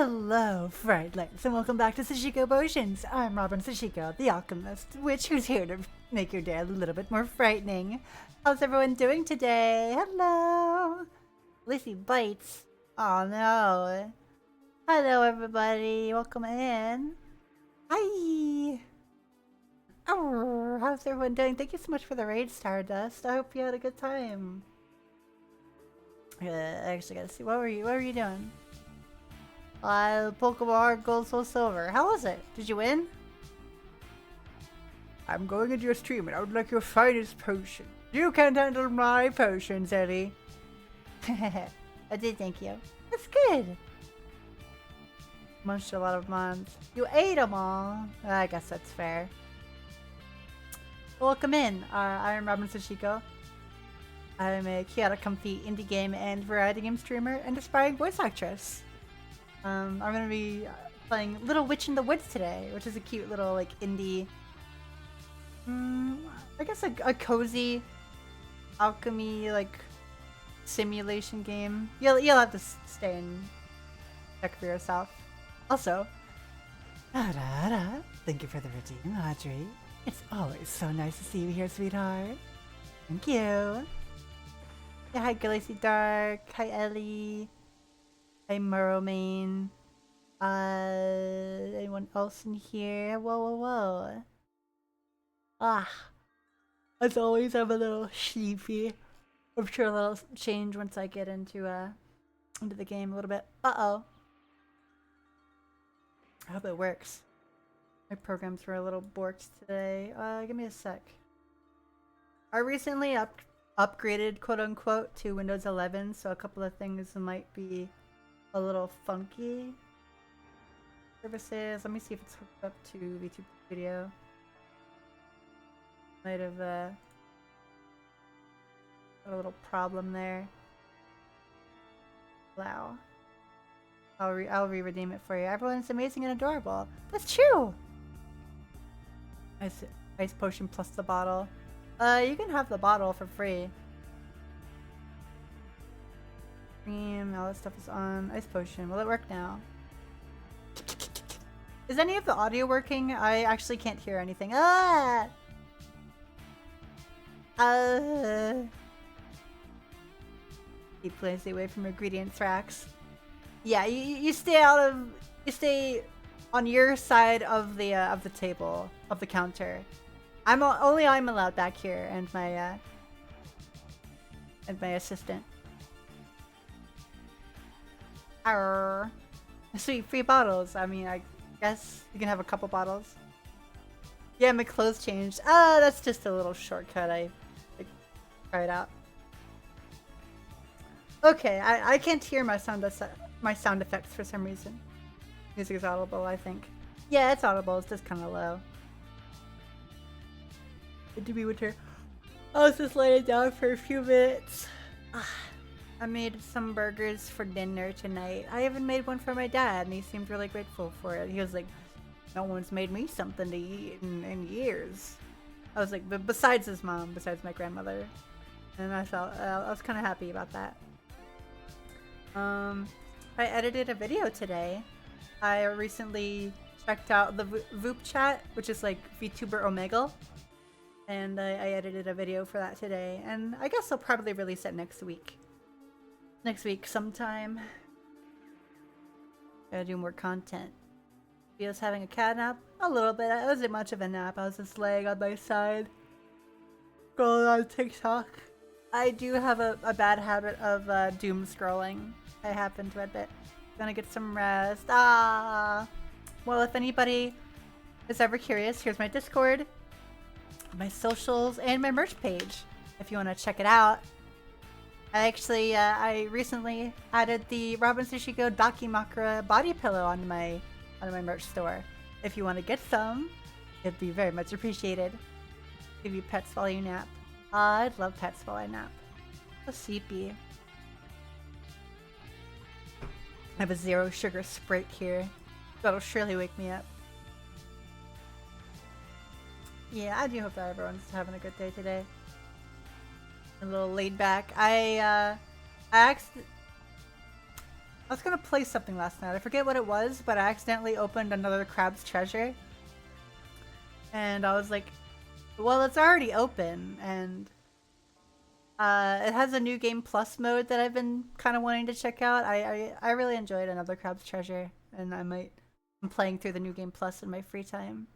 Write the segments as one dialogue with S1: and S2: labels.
S1: Hello, Frightlings, and welcome back to Sashiko Potions. I'm Robin Sashiko, the alchemist, witch who's here to make your day a little bit more frightening. How's everyone doing today? Hello! Lizzie bites. Oh no. Hello, everybody. Welcome in. Hi! Oh, how's everyone doing? Thank you so much for the raid, Stardust. I hope you had a good time. I actually gotta see. What were you doing? Pokemon Gold, Soul, Silver. How was it? Did you win? I'm going into your stream and I would like your finest potion. You can't handle my potions, Eddie. I did, thank you. That's good. Munched a lot of mons. You ate them all. I guess that's fair. Welcome in. I'm Robin Sashiko. I'm a chaotic, comfy indie game and variety game streamer and aspiring voice actress. I'm gonna be playing Little Witch in the Woods today, which is a cute little like indie, I guess a cozy alchemy like simulation game. You'll have to stay and check for yourself. Also, thank you for the redeem, Audrey. It's always so nice to see you here, sweetheart. Thank you. Yeah, hi Galaxy Dark. Hi Ellie. Hi Murrowmane. Anyone else in here? Whoa. As always, I'm a little sleepy. I'm sure that'll change once I get into the game a little bit. Uh-oh. I hope it works. My programs were a little borked today. Give me a sec. I recently upgraded, quote unquote, to Windows 11, so a couple of things might be a little funky. Services. Let me see if it's hooked up to VTube Studio. Might have got a little problem there. Wow. I'll re-redeem it for you. Everyone's amazing and adorable. That's true. Ice potion plus the bottle. You can have the bottle for free. Cream, all that stuff is on. Ice potion. Will it work now? Is any of the audio working? I actually can't hear anything. Keep Lazy away from ingredients racks. Yeah, you stay on your side of the table, of the counter. I'm allowed back here, and my assistant. Arr. Sweet, free bottles. I mean, I guess you can have a couple bottles. Yeah, my clothes changed. That's just a little shortcut. I tried out. Okay, I can't hear my sound effects for some reason. Music is audible, I think. Yeah, it's audible. It's just kind of low. Good to be with her. I was just laying down for a few minutes. I made some burgers for dinner tonight. I even made one for my dad, and he seemed really grateful for it. He was like, no one's made me something to eat in years. I was like, but besides his mom, besides my grandmother. And I was kind of happy about that. I edited a video today. I recently checked out the Voop chat, which is like VTuber Omegle. And I edited a video for that today. And I guess I'll probably release it next week. Next week sometime. Gotta do more content. He was having a cat nap? A little bit. It wasn't much of a nap. I was just laying on my side. Going on TikTok. I do have a bad habit of doom scrolling. I happen to admit. Gonna get some rest. Well, if anybody is ever curious, here's my Discord, my socials, and my merch page. If you want to check it out. I recently added the Robin Sashiko Dakimakura body pillow onto my merch store. If you want to get some, it'd be very much appreciated. Give you pets while you nap. I'd love pets while I nap. So sleepy. I have a 0 sugar Sprite here. That'll surely wake me up. Yeah, I do hope that everyone's having a good day today. A little laid back. I I was gonna play something last night. I forget what it was, but I accidentally opened another Crab's Treasure. And I was like, well, it's already open, and it has a new game plus mode that I've been kind of wanting to check out. I really enjoyed another Crab's Treasure, and I'm playing through the new game plus in my free time.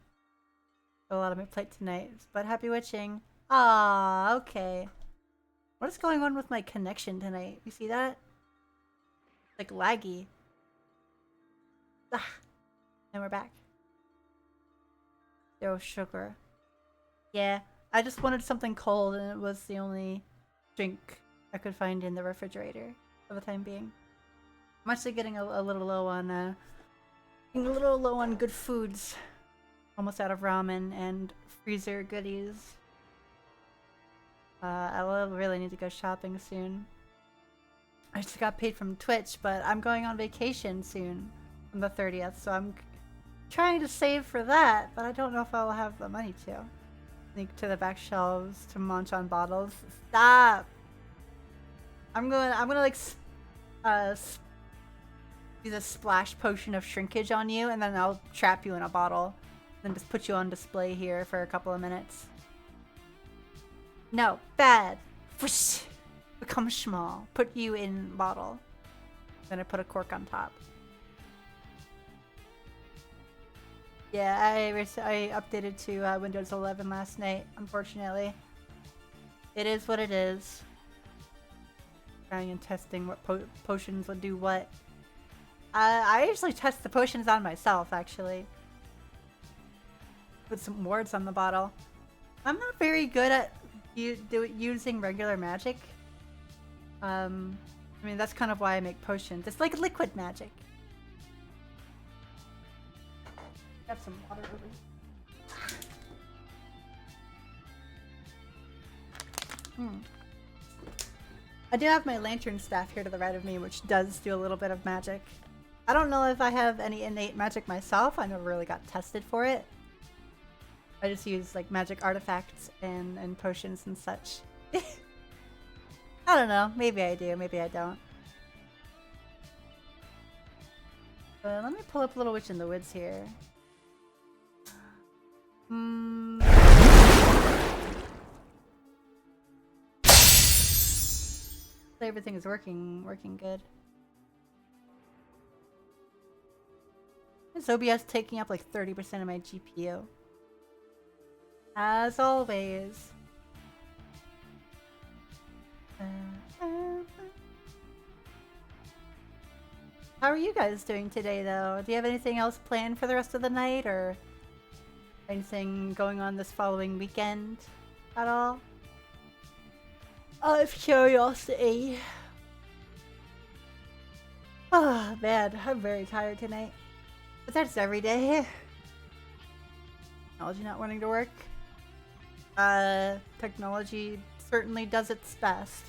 S1: A lot of my plate tonight, but happy witching. Ah, okay. What is going on with my connection tonight? You see that? Like laggy. Ah, and we're back. Zero sugar. Yeah, I just wanted something cold, and it was the only drink I could find in the refrigerator for the time being. I'm actually getting a little low on good foods. Almost out of ramen and freezer goodies. I will really need to go shopping soon. I just got paid from Twitch, but I'm going on vacation soon on the 30th, so I'm trying to save for that, but I don't know if I'll have the money to. Sneak to the back shelves to munch on bottles. Stop! I'm gonna like use a splash potion of shrinkage on you, and then I'll trap you in a bottle. Then just put you on display here for a couple of minutes. No, bad. Whoosh. Become small. Put you in bottle. Then I put a cork on top. Yeah, I updated to Windows 11 last night, unfortunately. It is what it is. Trying and testing what potions would do what. I usually test the potions on myself, actually. Put some words on the bottle. I'm not very good at using regular magic. I mean, that's kind of why I make potions. It's like liquid magic. Got some water over here. I do have my lantern staff here to the right of me, which does do a little bit of magic. I don't know if I have any innate magic myself. I never really got tested for it. I just use like magic artifacts and potions and such. I don't know. Maybe I do. Maybe I don't. Let me pull up Little Witch in the Woods here. Everything is working good. Is OBS taking up like 30% of my GPU? As always. How are you guys doing today, though? Do you have anything else planned for the rest of the night, or anything going on this following weekend at all? Out of curiosity. Oh, man, I'm very tired tonight. But that's every day. Technology not wanting to work. Technology certainly does its best.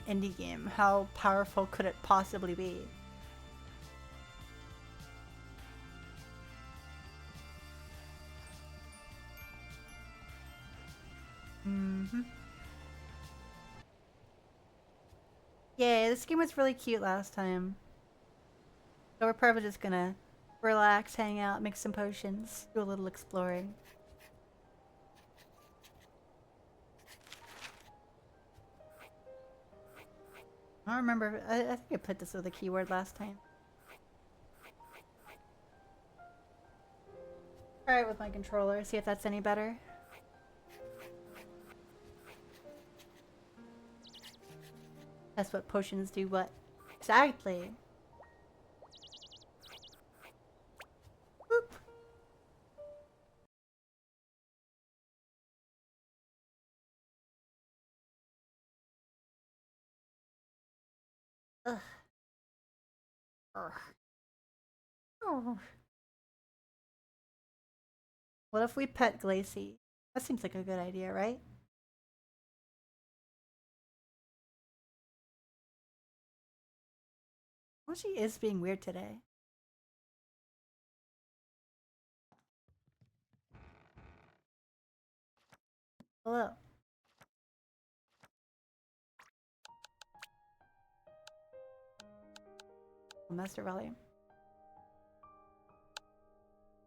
S1: An indie game. How powerful could it possibly be? Yeah, this game was really cute last time. So we're probably just gonna relax, hang out, make some potions, do a little exploring. I don't remember. I think I put this with a keyword last time. Try it with my controller, see if that's any better. That's what potions do what? Exactly. Boop. Ugh. Ugh. Oh. What if we pet Glacy? That seems like a good idea, right? Well, she is being weird today. Hello. Master Volume.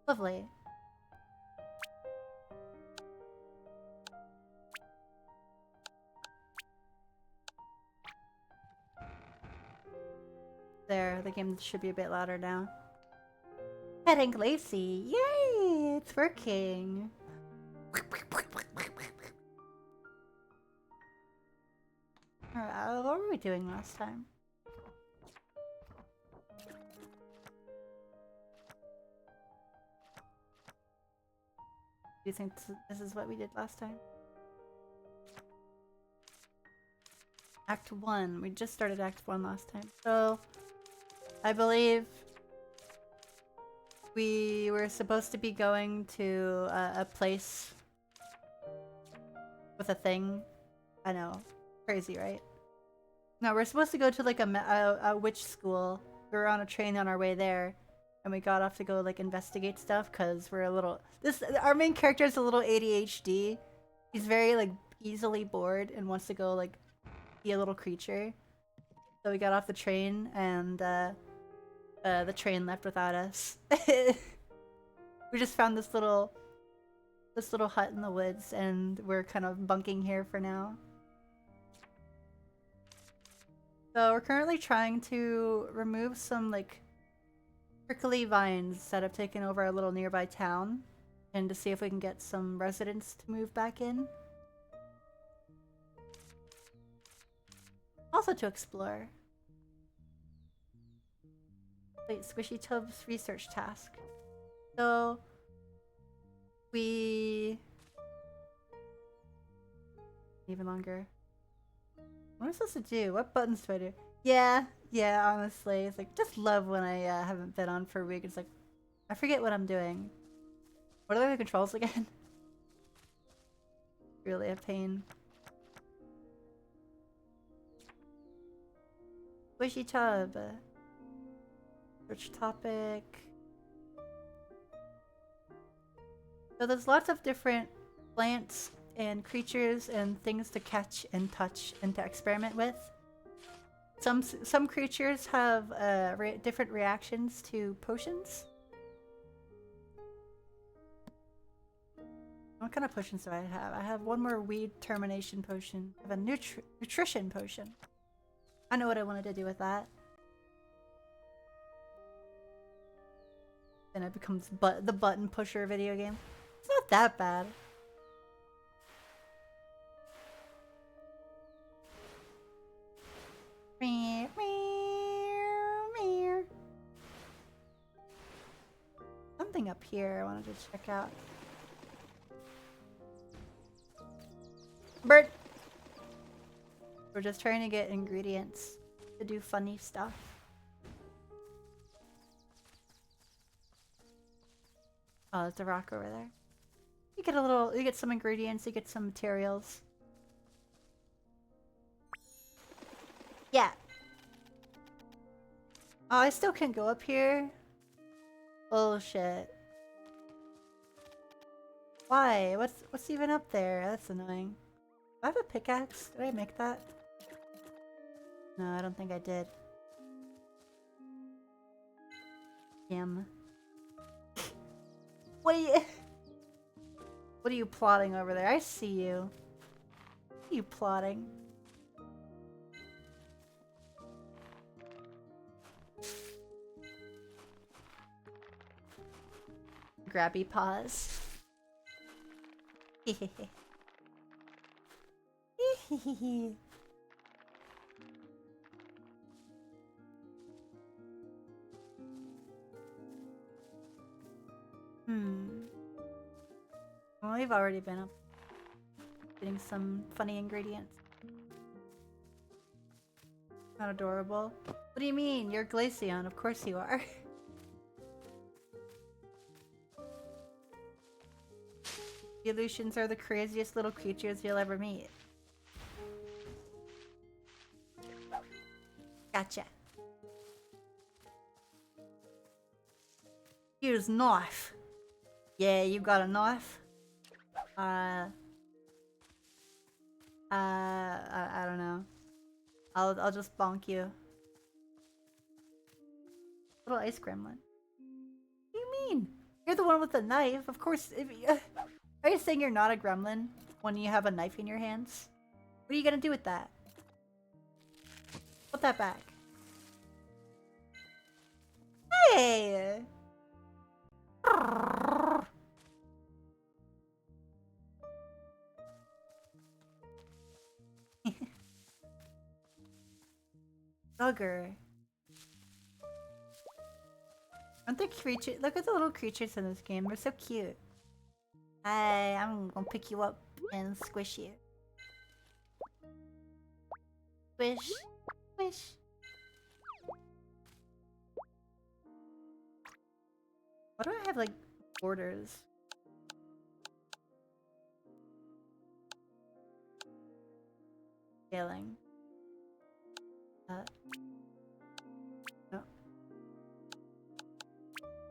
S1: Lovely. There, the game should be a bit louder now. Petting Lacey! Yay! It's working! Alright, what were we doing last time? Do you think this is what we did last time? Act 1. We just started Act 1 last time. So, I believe we were supposed to be going to a place with a thing. I know. Crazy, right? No, we're supposed to go to like a witch school. We were on a train on our way there. And we got off to go like investigate stuff because we're a little... Our main character is a little ADHD. He's very like easily bored and wants to go like be a little creature. So we got off the train and the train left without us. We just found this little hut in the woods and we're kind of bunking here for now. So we're currently trying to remove some like prickly vines that have taken over our little nearby town and to see if we can get some residents to move back in. Also to explore. Wait, Squishy Tub's research task. So we... Even longer. What am I supposed to do? What buttons do I do? Yeah, honestly. It's like, just love when I haven't been on for a week. It's like, I forget what I'm doing. What are the controls again? Really a pain. Squishy Tub. Search topic. So there's lots of different plants and creatures and things to catch and touch and to experiment with. Some creatures have different reactions to potions. What kind of potions do I have? I have one more weed termination potion. I have a nutrition potion. I know what I wanted to do with that. Then it becomes the button pusher video game. It's not that bad. Something up here I wanted to check out. Bird! We're just trying to get ingredients to do funny stuff. Oh, there's a rock over there. You get some ingredients, you get some materials. Yeah. Oh, I still can't go up here. Bullshit. Why? What's even up there? That's annoying. Do I have a pickaxe? Did I make that? No, I don't think I did. Damn. What are you plotting over there? I see you. What are you plotting? Grabby paws. Well, we've already been up getting some funny ingredients. Not adorable. What do you mean? You're Glaceon. Of course you are. The Aleutians are the craziest little creatures you'll ever meet. Gotcha. Use knife. Yeah, you got a knife? I don't know. I'll just bonk you. Little ice gremlin. What do you mean? You're the one with the knife. Of course. Are you saying you're not a gremlin when you have a knife in your hands? What are you gonna do with that? Put that back. Hey! Bugger. Aren't the creatures? Look at the little creatures in this game. They're so cute. Hi, I'm gonna pick you up and squish you. Squish. Squish. Why do I have, like, borders? Scaling. No.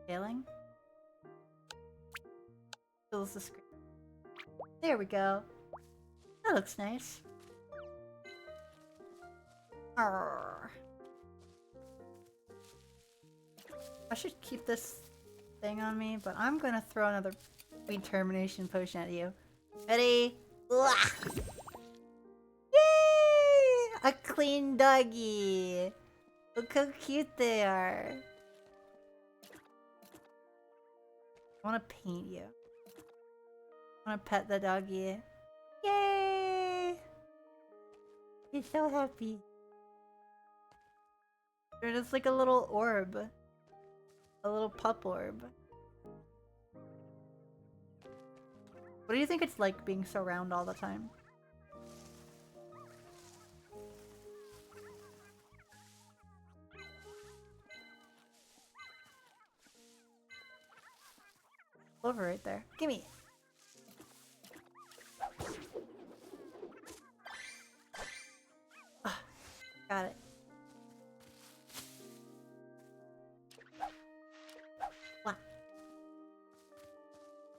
S1: Scaling? Fills the screen. There we go. That looks nice. Arrgh. I should keep this thing on me, but I'm gonna throw another Speed Termination potion at you. Ready? Blah! Yay! A clean doggy! Look how cute they are. I wanna paint you. I wanna pet the doggy. Yay! He's so happy. They're just like a little orb. A little pup orb. What do you think it's like being so round all the time? Over right there. Gimme! Ah, got it. Wow.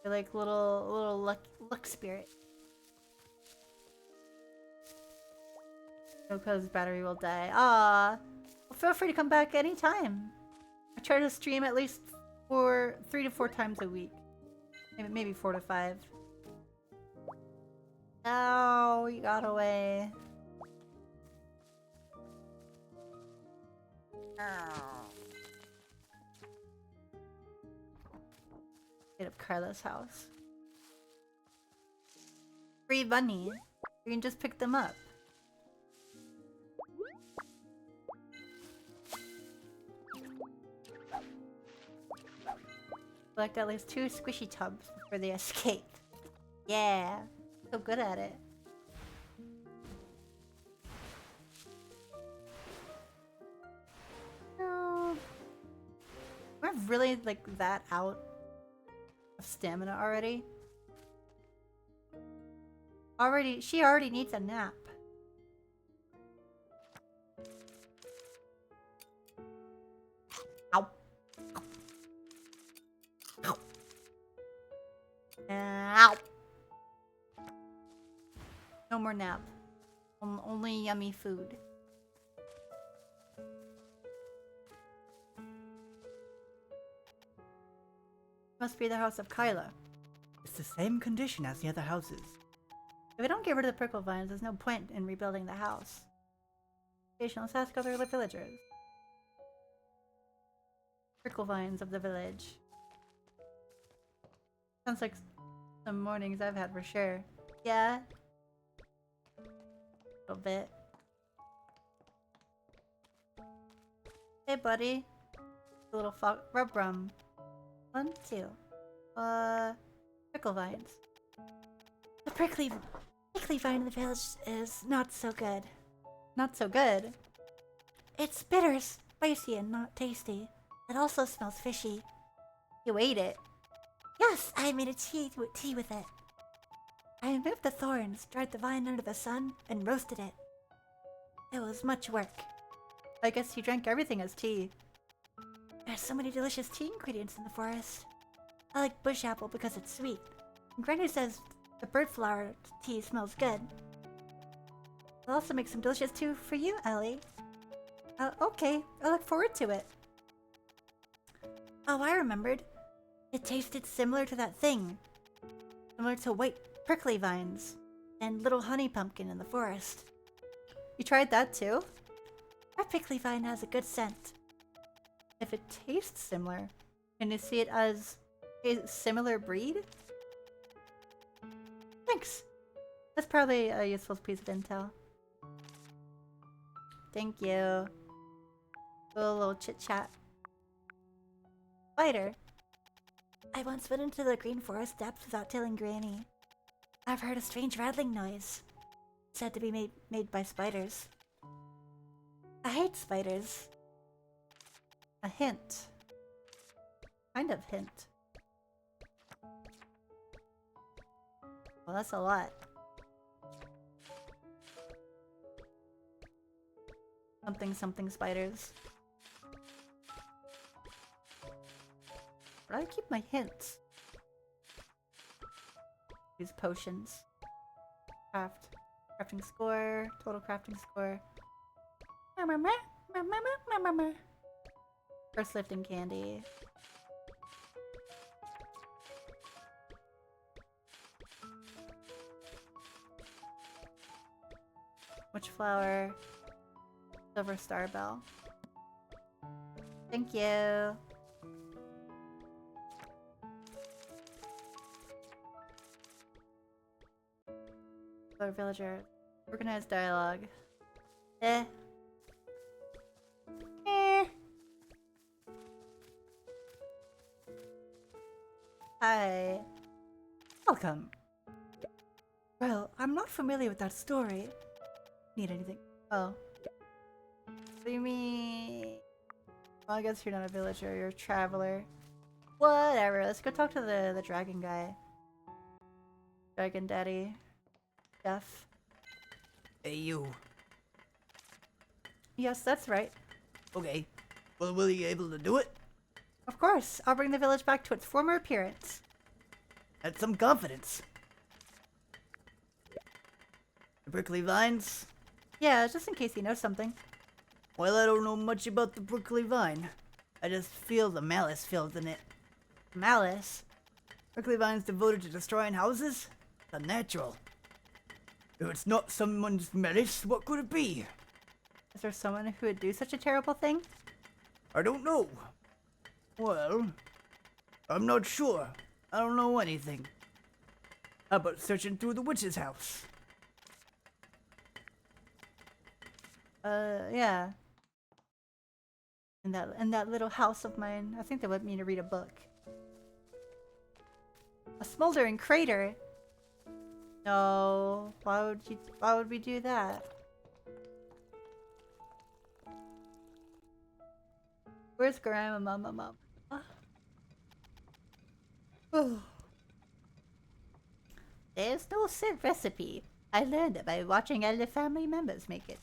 S1: You're like little luck spirit. No, cause battery will die. Ah, well, feel free to come back anytime. I try to stream at least 3 to 4 times a week. Maybe 4 to 5. Oh, you got away. Get up Carla's house. Free bunny. You can just pick them up. Collect at least 2 squishy tubs before they escape. Yeah, so good at it. No. We're really like that out of stamina already. She already needs a nap. Ow. Ow. Ow. No more nap. Only yummy food. Must be the house of Kyla. It's the same condition as the other houses. If we don't get rid of the prickle vines, there's no point in rebuilding the house. Let's ask other villagers. Prickle vines of the village. Sounds like some mornings I've had for sure. Yeah? A little bit. Hey buddy. A little rub rum. 1, 2. Prickle vines. The prickly vine in the village is not so good. Not so good? It's bitter, spicy, and not tasty. It also smells fishy. You ate it? Yes, I made a tea with it. I removed the thorns, dried the vine under the sun, and roasted it. It was much work. I guess you drank everything as tea. There's so many delicious tea ingredients in the forest. I like bush apple because it's sweet. And Granny says the bird flower tea smells good. I'll also make some delicious tea for you, Ellie. Okay, I look forward to it. Oh, I remembered. It tasted similar to that thing. Similar to white prickly vines and little honey pumpkin in the forest. You tried that too? Our prickly vine has a good scent. If it tastes similar, can you see it as a similar breed? Thanks. That's probably a useful piece of intel. Thank you. A little chit chat. Spider. I once went into the green forest depths without telling Granny. I've heard a strange rattling noise. Said to be made by spiders. I hate spiders. A hint. Kind of hint. Well, that's a lot. Something spiders. Where do I keep my hints? These potions. Crafting score. Total crafting score. First lifting candy. Witch flower. Silver star bell. Thank you. Fellow villager. Organized dialogue. Eh. Hi. Welcome. Well, I'm not familiar with that story. Need anything? Oh. What do you mean? Well, I guess you're not a villager, you're a traveler. Whatever, let's go talk to the dragon guy. Dragon daddy. Jeff.
S2: Hey, you.
S1: Yes, that's right.
S2: Okay. Well, will you be able to do it?
S1: Of course, I'll bring the village back to its former appearance.
S2: Had some confidence. The prickly vines?
S1: Yeah, just in case you know something.
S2: Well, I don't know much about the prickly vine. I just feel the malice filled in it.
S1: Malice?
S2: Prickly vine's devoted to destroying houses? Unnatural. If it's not someone's malice, what could it be?
S1: Is there someone who would do such a terrible thing?
S2: I don't know. Well, I'm not sure. I don't know anything. How about searching through the witch's house?
S1: Yeah. In that little house of mine, I think they want me to read a book. A smoldering crater. No, why would we do that? Where's Grandma, Mama? There's no set recipe. I learned it by watching other family members make it.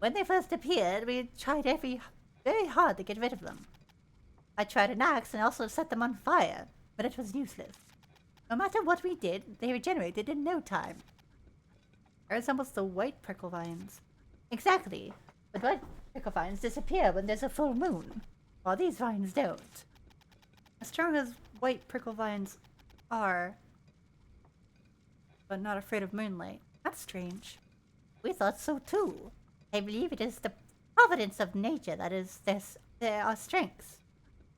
S1: When they first appeared, we tried very hard to get rid of them. I tried an axe and also set them on fire, but it was useless. No matter what we did, they regenerated in no time. It resembles the white prickle vines. Exactly, but white prickle vines disappear when there's a full moon, while these vines don't. As strong as white prickle vines are, but not afraid of moonlight. That's strange. We thought so too. I believe it is the providence of nature that is there are strengths,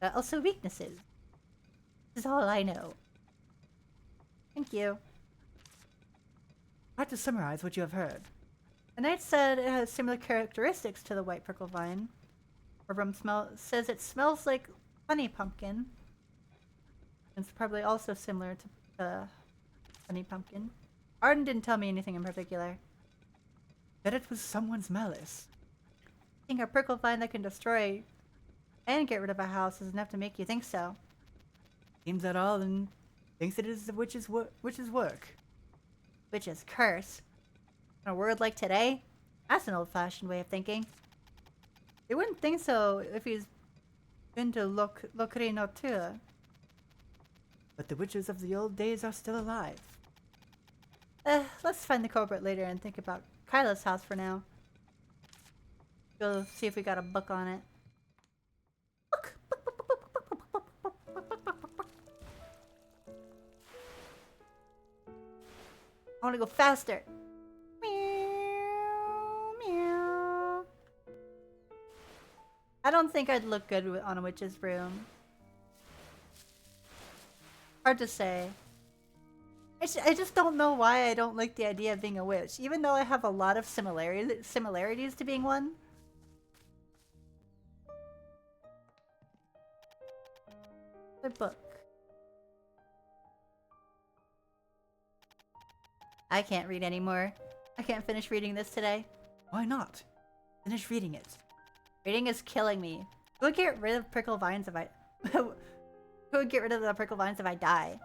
S1: but also weaknesses. This is all I know. Thank you.
S2: Hard to summarize what you have heard.
S1: The knight said it has similar characteristics to the white prickle vine. Orbrum says it smells like honey pumpkin. It's probably also similar to the honey pumpkin. Arden didn't tell me anything in particular.
S2: That it was someone's malice.
S1: I think a prickle vine that can destroy and get rid of a house is enough to make you think so.
S2: Seems that all and thinks it is the witch's work.
S1: Witch's curse. In a word like today, that's an old-fashioned way of thinking. You wouldn't think so if he's been to Locri Noture.
S2: But the witches of the old days are still alive.
S1: Let's find the culprit later and think about Kyla's house for now. Go see if we got a book on it. Look! I want to go faster. Meow, meow. I don't think I'd look good on a witch's broom. Hard to say. I just don't know why I don't like the idea of being a witch, even though I have a lot of similarities to being one. The book. I can't read anymore. I can't finish reading this today.
S2: Why not? Finish reading it.
S1: Reading is killing me. Who would get rid of prickle vines if I... Who would get rid of the prickle vines if I die?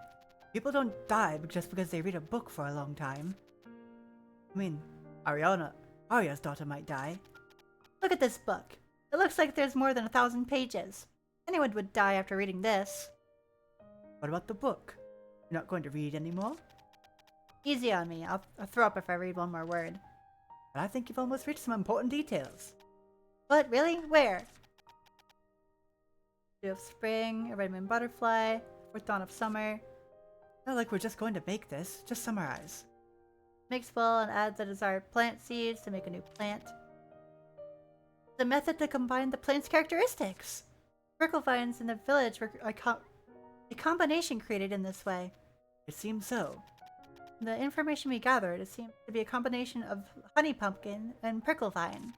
S2: People don't die just because they read a book for a long time. I mean, Arya's daughter might die.
S1: Look at this book. It looks like there's more than 1,000 pages. Anyone would die after reading this.
S2: What about the book? You're not going to read anymore?
S1: Easy on me. I'll throw up if I read one more word.
S2: But I think you've almost reached some important details.
S1: What? Really? Where? Dew of spring, a red moon butterfly, fourth dawn of summer.
S2: Not like we're just going to make this. Just summarize.
S1: Mix well and add the desired plant seeds to make a new plant. The method to combine the plant's characteristics. Prickle vines in the village were a combination created in this way.
S2: It seems so.
S1: The information we gathered, it seems to be a combination of honey pumpkin and prickle vine.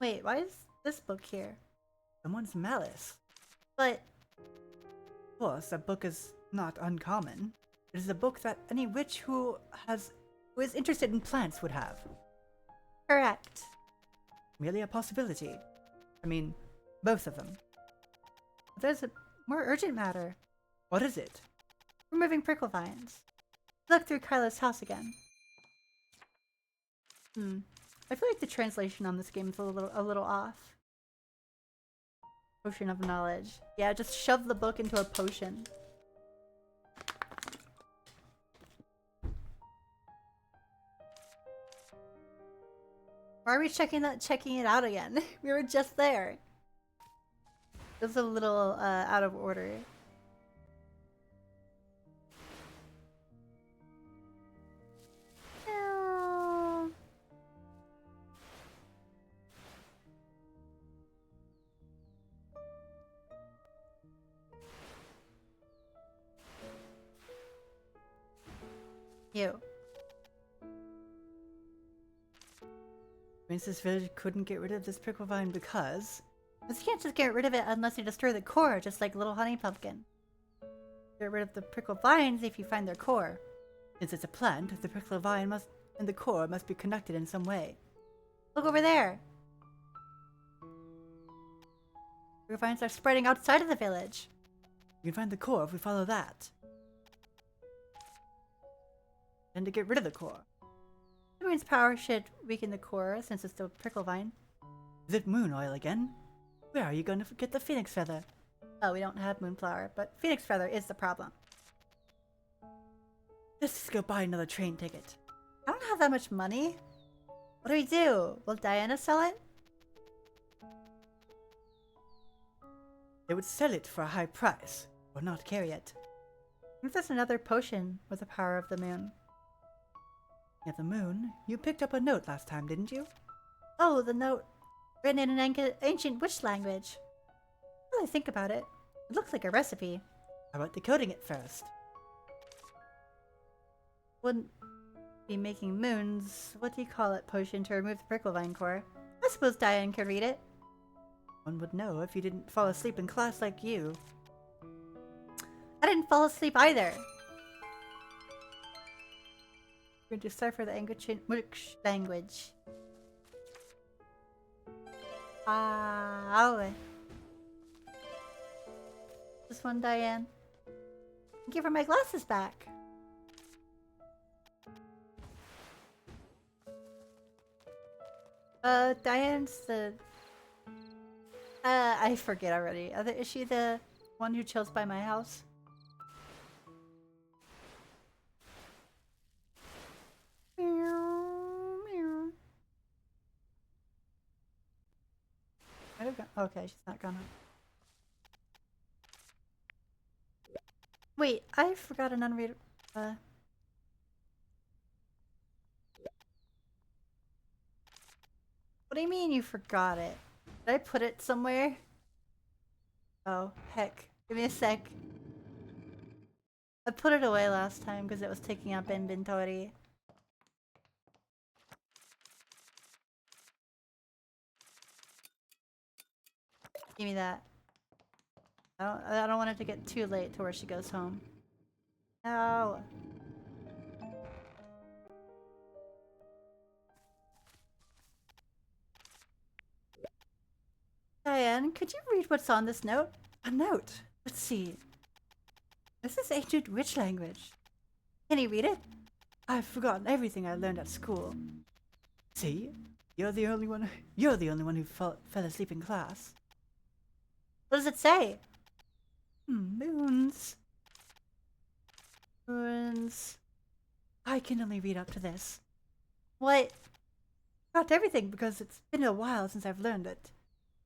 S1: Wait, why is this book here?
S2: Someone's malice.
S1: But
S2: Of course, a book is not uncommon. It is a book that any witch who is interested in plants would have.
S1: correct.
S2: Merely a possibility. I mean, both of them.
S1: There's a more urgent matter.
S2: What is it?
S1: Removing prickle vines. Look through Kyla's house again. I feel like the translation on this game is a little off. Potion of knowledge. Yeah, just shove the book into a potion. Why are we checking it out again? We were just there. It was a little out of order. You.
S2: Means this village couldn't get rid of this prickle vine because...
S1: You can't just get rid of it unless you destroy the core, just like little honey pumpkin. Get rid of the prickle vines if you find their core.
S2: Since it's a plant, the prickle vine and the core must be connected in some way.
S1: Look over there. Prickle vines are spreading outside of the village.
S2: We can find the core if we follow that. And to get rid of the core.
S1: The moon's power should weaken the core since it's the prickle vine.
S2: Is it moon oil again? Where are you going to get the phoenix feather?
S1: Oh, we don't have moonflower, but phoenix feather is the problem.
S2: Let's just go buy another train ticket.
S1: I don't have that much money. What do we do? Will Diana sell it?
S2: They would sell it for a high price, or not carry it.
S1: What if there's another potion with the power of the moon?
S2: At the moon, you picked up a note last time, didn't you?
S1: Oh, the note. Written in an ancient witch language. Now that I think about it, it looks like a recipe.
S2: How about decoding it first?
S1: Wouldn't be making moons, what do you call it, potion to remove the prickle vine core. I suppose Diane could read it.
S2: One would know if you didn't fall asleep in class like you.
S1: I didn't fall asleep either. We're going to decipher the ancient witch language. Oh. This one, Diane. Give her my glasses back. Diane's the... I forget already. Is she the one who chills by my house? Okay, she's not gonna. Wait, I forgot an unread. What do you mean you forgot it? Did I put it somewhere? Oh, heck. Give me a sec. I put it away last time because it was taking up inventory. Give me that. I don't want it to get too late to where she goes home. No. Diane, could you read what's on this note? A note? Let's see. This is ancient witch language. Can you read it? I've forgotten everything I learned at school. See? You're the only one who fell asleep in class. What does it say? Moons. Moons. I can only read up to this. What? Forgot everything because it's been a while since I've learned it.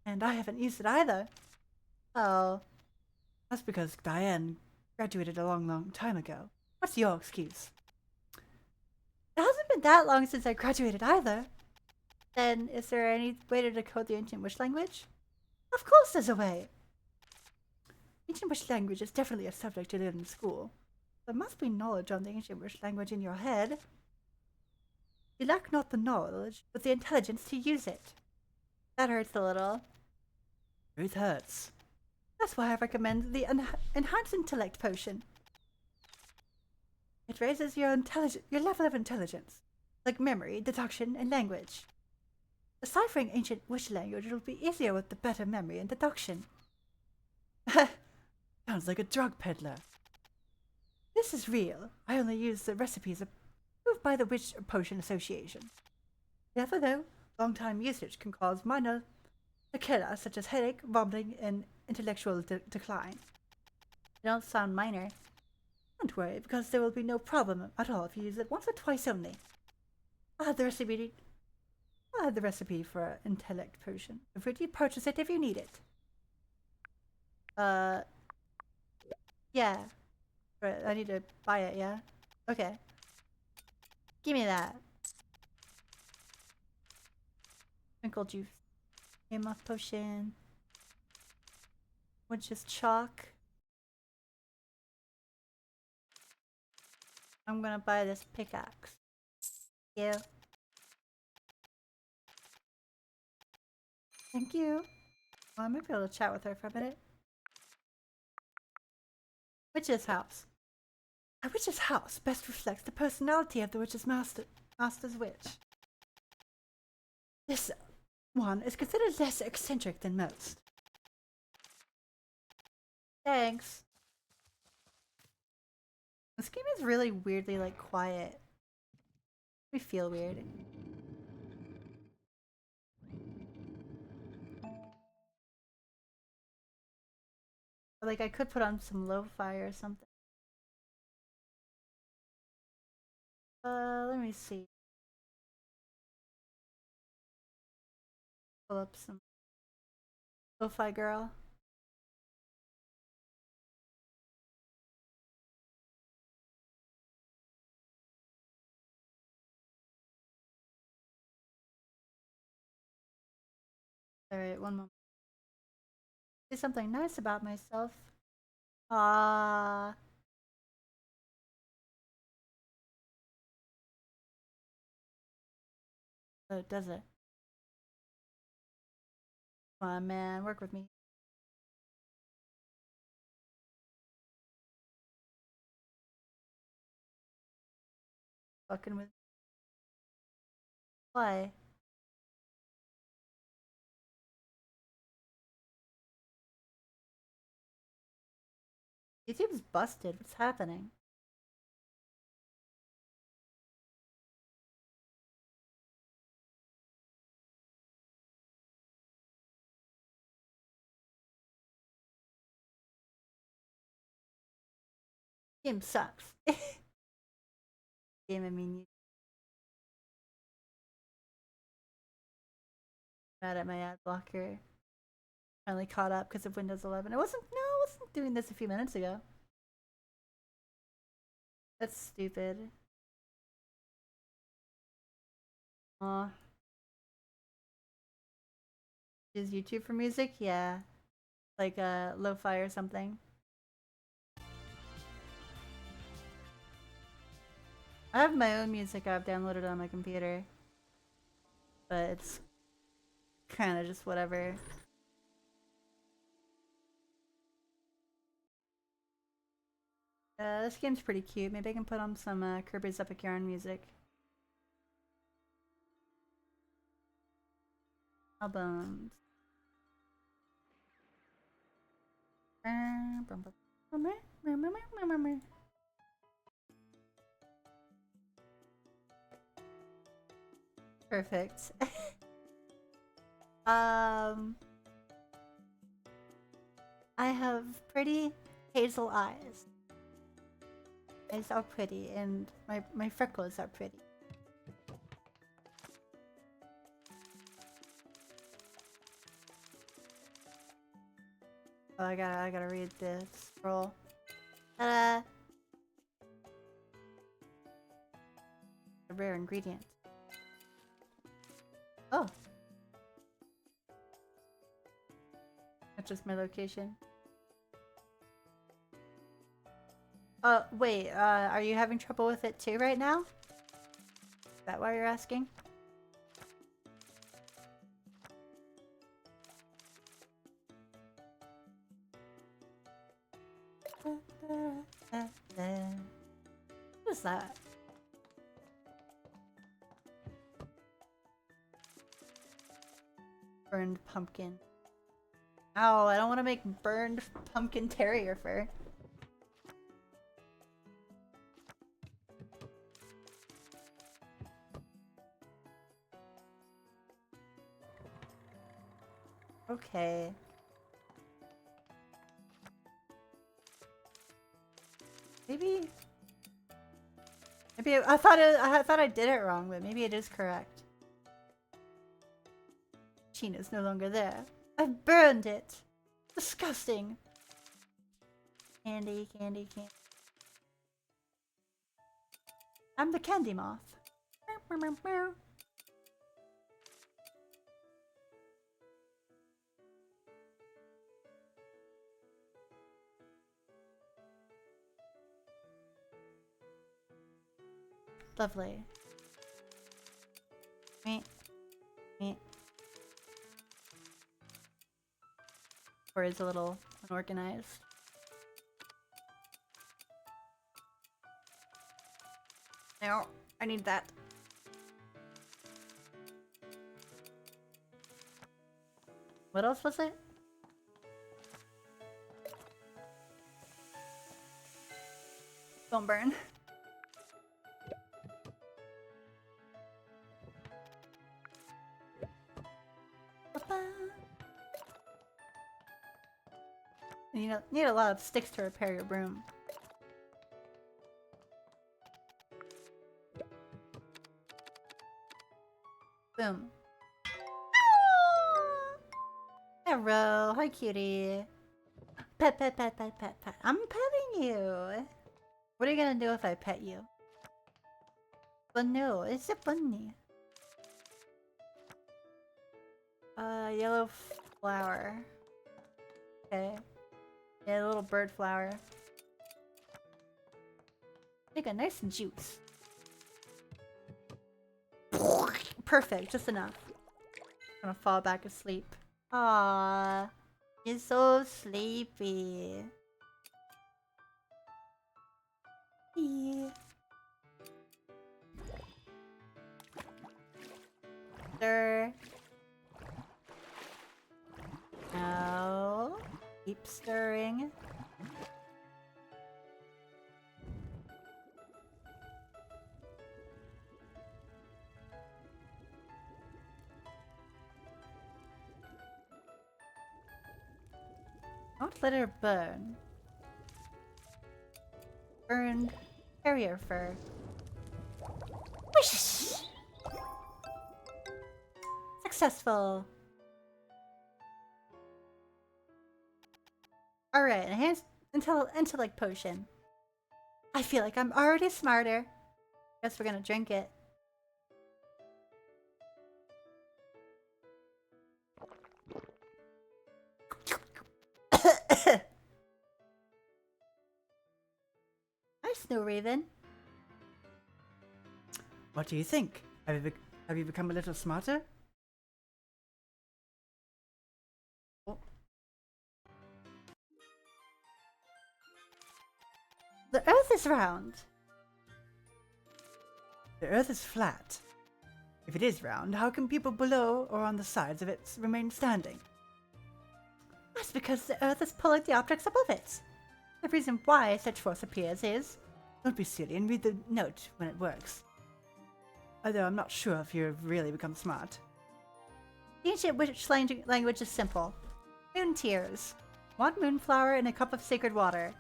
S1: And I haven't used it either. Oh. That's because Diane graduated a long time ago. What's your excuse? It hasn't been that long since I graduated either. Then, is there any way to decode the ancient witch language? Of course there's a way. Ancient witch language is definitely a subject to learn in school. There must be knowledge on the ancient witch language in your head. You lack not the knowledge, but the intelligence to use it. That hurts a little. Truth hurts. That's why I recommend the Enhanced Intellect Potion. It raises your level of intelligence, like memory, deduction, and language. Deciphering ancient witch language will be easier with the better memory and deduction. Sounds like a drug peddler. This is real. I only use the recipes approved by the Witch Potion Association. Never though, long-time usage can cause minor sequelae such as headache, vomiting, and intellectual decline. They don't sound minor. Don't worry, because there will be no problem at all if you use it once or twice only. I'll have the recipe for an intellect potion. Feel free to purchase it if you need it. Yeah. Right, I need to buy it, yeah? Okay. Give me that. Twinkle juice. Earmuff potion. Witch's chalk. I'm gonna buy this pickaxe. Yeah. Thank you. Well, I might be able to chat with her for a minute. Witch's house. A witch's house best reflects the personality of the witch's master's witch. This one is considered less eccentric than most. Thanks. This game is really weirdly, like, quiet. We feel weird. Like, I could put on some lo-fi or something. Let me see. Pull up some lo-fi girl. Alright, one moment. Say something nice about myself. Ah. Oh, does it? Come on, man, work with me. Fucking with. Why? YouTube's busted. What's happening? Game sucks. Game, I mean, mad at my ad blocker. Finally caught up because of Windows 11. I wasn't doing this a few minutes ago. That's stupid. Aw. Use YouTube for music? Yeah. Like lo-fi or something. I have my own music I've downloaded on my computer. But it's kind of just whatever. This game's pretty cute. Maybe I can put on some Kirby's Epic Yarn music. Albums. Perfect. I have pretty hazel eyes. Eyes are pretty, and my freckles are pretty. Oh, I gotta read this scroll. Ta-da! A rare ingredient. Oh. That's just my location. Wait, are you having trouble with it too right now? Is that why you're asking? What is that? Burned pumpkin. Ow, I don't want to make burned pumpkin terrier fur. Okay. Maybe I thought I did it wrong, but maybe it is correct. China's no longer there. I've burned it. Disgusting. Candy, candy, candy. I'm the candy moth. Lovely. Meh. Meh. Or is a little unorganized. No, I need that. What else was it? Don't burn. You need a lot of sticks to repair your broom. Boom. Hello, hi cutie. Pet, pet, pet, pet, pet, pet. I'm petting you. What are you gonna do if I pet you? But no, it's a bunny. Yellow flower. Okay. Yeah, a little bird flower. Make a nice juice. Perfect, just enough. I'm gonna fall back asleep. Aww, you're so sleepy. Yeah. Stir. No. Keep stirring. Don't let her burn. Burned terrier fur. Whoosh! Successful. Alright, enhanced intellect potion. I feel like I'm already smarter. Guess we're gonna drink it. Snow Raven.
S2: What do you think? Have you become a little smarter? Oh,
S1: The Earth is round.
S2: the Earth is flat. If it is round, how can people below or on the sides of it remain standing?
S1: That's because the Earth is pulling the objects above it. The reason why such force appears is...
S2: Don't be silly and read the note when it works. Although I'm not sure if you've really become smart.
S1: The ancient witch language is simple. Moon tears. 1 moonflower and a cup of sacred water.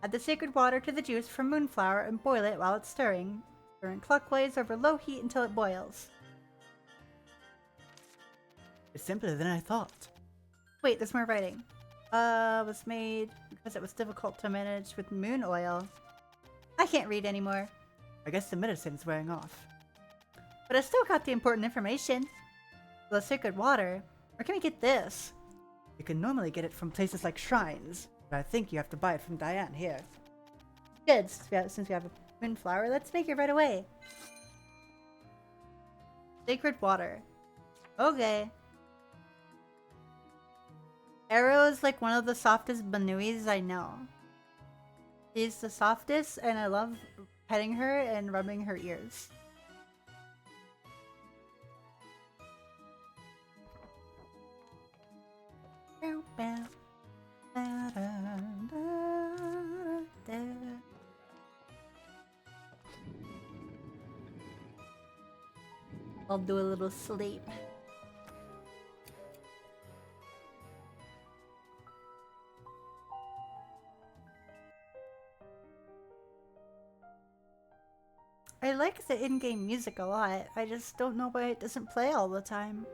S1: Add the sacred water to the juice from moonflower and boil it while it's stirring. Stirring clockwise over low heat until it boils.
S2: It's simpler than I thought.
S1: Wait, there's more writing. Was made because it was difficult to manage with moon oil. I can't read anymore.
S2: I guess the medicine's wearing off.
S1: But I still got the important information. The sacred water. Where can we get this?
S2: You can normally get it from places like shrines, but I think you have to buy it from Diane here.
S1: Good, since we have a moonflower, let's make it right away. Sacred water. Okay. Arrow is like one of the softest Banuis I know. She's the softest, and I love petting her and rubbing her ears. I'll do a little sleep. I like the in-game music a lot. I just don't know why it doesn't play all the time.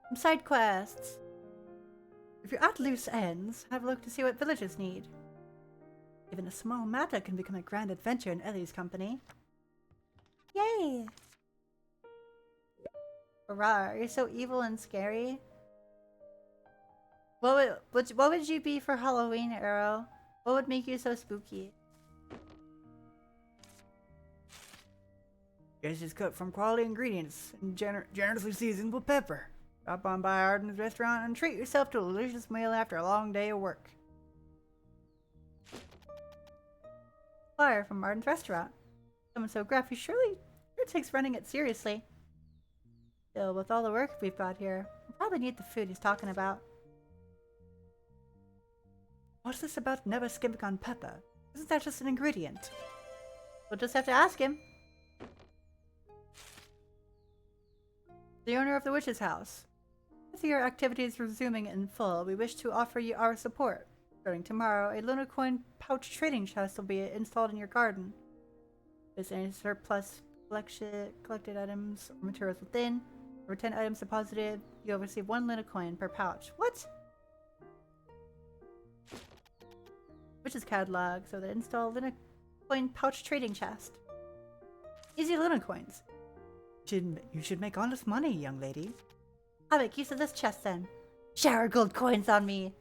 S1: Some side quests. If you're at loose ends, have a look to see what villagers need. Even a small matter can become a grand adventure in Ellie's company. Yay! Hurrah, you're so evil and scary. What would you be for Halloween, Arrow? What would make you so spooky?
S2: Guess it's cut from quality ingredients and generously seasoned with pepper. Stop on by Arden's restaurant and treat yourself to a delicious meal after a long day of work.
S1: Flyer from Arden's restaurant. Someone so gruffy surely takes running it seriously. Still, with all the work we've got here, we'll probably need the food he's talking about.
S2: What's this about never skimping on pepper? Isn't that just an ingredient?
S1: We'll just have to ask him. The owner of the witch's house. With your activities resuming in full, we wish to offer you our support. Starting tomorrow, a Lunacoin pouch trading chest will be installed in your garden. If there's any surplus collected items or materials within, over 10 items deposited, you'll receive 1 Lunacoin per pouch. What? Witch's catalog, so they install Lunacoin pouch trading chest. Easy Lunacoins.
S2: You should make honest money, young lady.
S1: I'll make use of this chest then. Shower gold coins on me.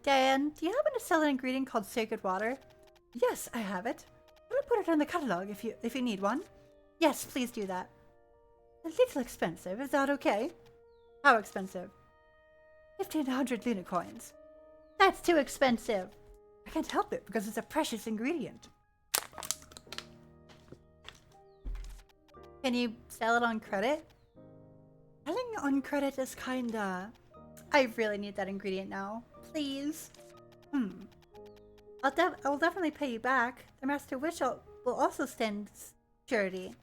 S1: Dan, do you happen to sell an ingredient called sacred water?
S2: Yes, I have it. I'll put it in the catalog if you need one.
S1: Yes, please do that.
S2: A little expensive, is that okay?
S1: How expensive?
S2: 1,500 Lunacoins.
S1: That's too expensive.
S2: I can't help it because it's a precious ingredient.
S1: Can you sell it on credit?
S2: Selling on credit is kinda...
S1: I really need that ingredient now. Please. I'll definitely pay you back. The Master Witch will also stand surety.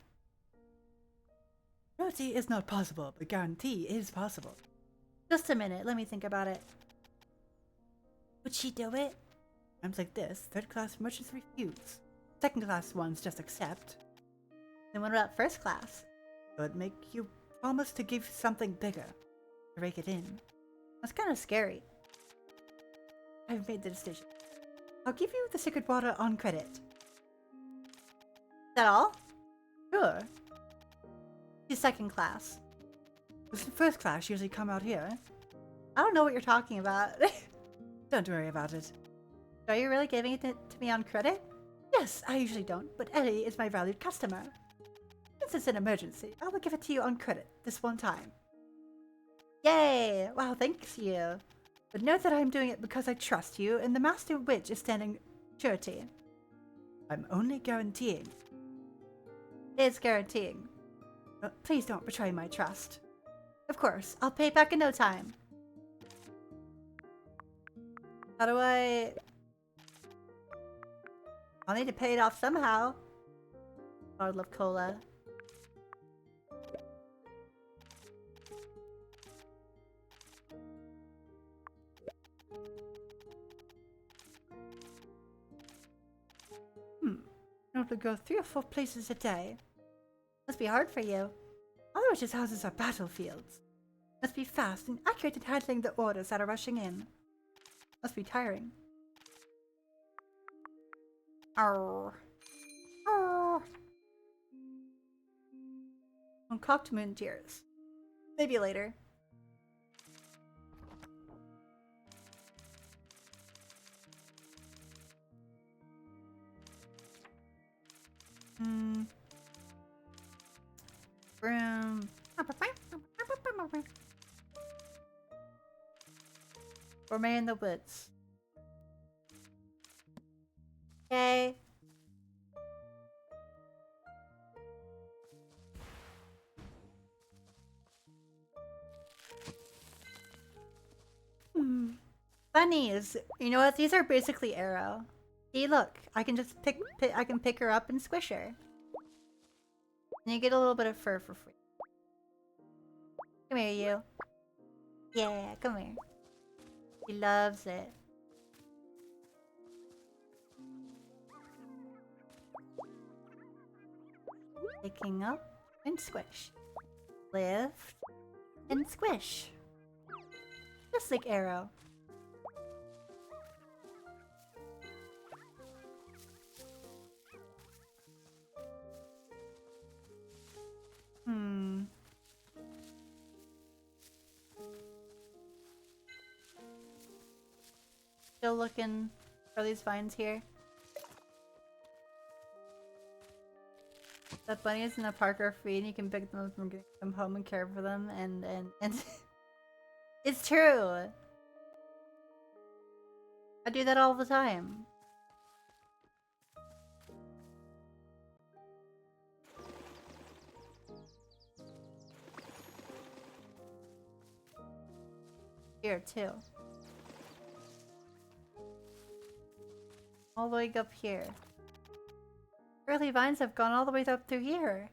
S2: Surety is not possible, but guarantee is possible.
S1: Just a minute, let me think about it. Would she do it?
S2: Times like this, third-class merchants refuse. Second-class ones just accept.
S1: Then what about first class?
S2: But make you promise to give something bigger. To rake it in.
S1: That's kind of scary.
S2: I've made the decision. I'll give you the sacred water on credit.
S1: Is that all?
S2: Sure.
S1: She's second class. Does the first class usually come out here? I don't know what you're talking about.
S2: Don't worry about it.
S1: Are you really giving it to me on credit? Yes, I usually don't, but Ellie is my valued customer. Since it's an emergency, I will give it to you on credit this one time. Yay! Wow, thanks you. But note that I'm doing it because I trust you, and the Master Witch is standing surety.
S2: I'm only guaranteeing.
S1: Is guaranteeing. Please don't betray my trust. Of course, I'll pay back in no time. How do I... I'll need to pay it off somehow. Bottle of cola. I have to go 3 or 4 places a day. Must be hard for you. Other witches' houses are battlefields. Must be fast and accurate in handling the orders that are rushing in. Must be tiring. Arr. Arr. Concoct moon tears. Maybe later. Broom. Gourmet in the woods. Okay. Bunnies. You know what? These are basically arrow. See, look. I can just I can pick her up and squish her. And you get a little bit of fur for free. Come here, you. Yeah, come here. He loves it. Picking up and squish. Lift and squish. Just like arrow. Still looking for these vines here. The bunnies in the park are free and you can pick them up and get them home and care for them and it's true. I do that all the time. Here too. All the way up here. Early vines have gone all the way up through here.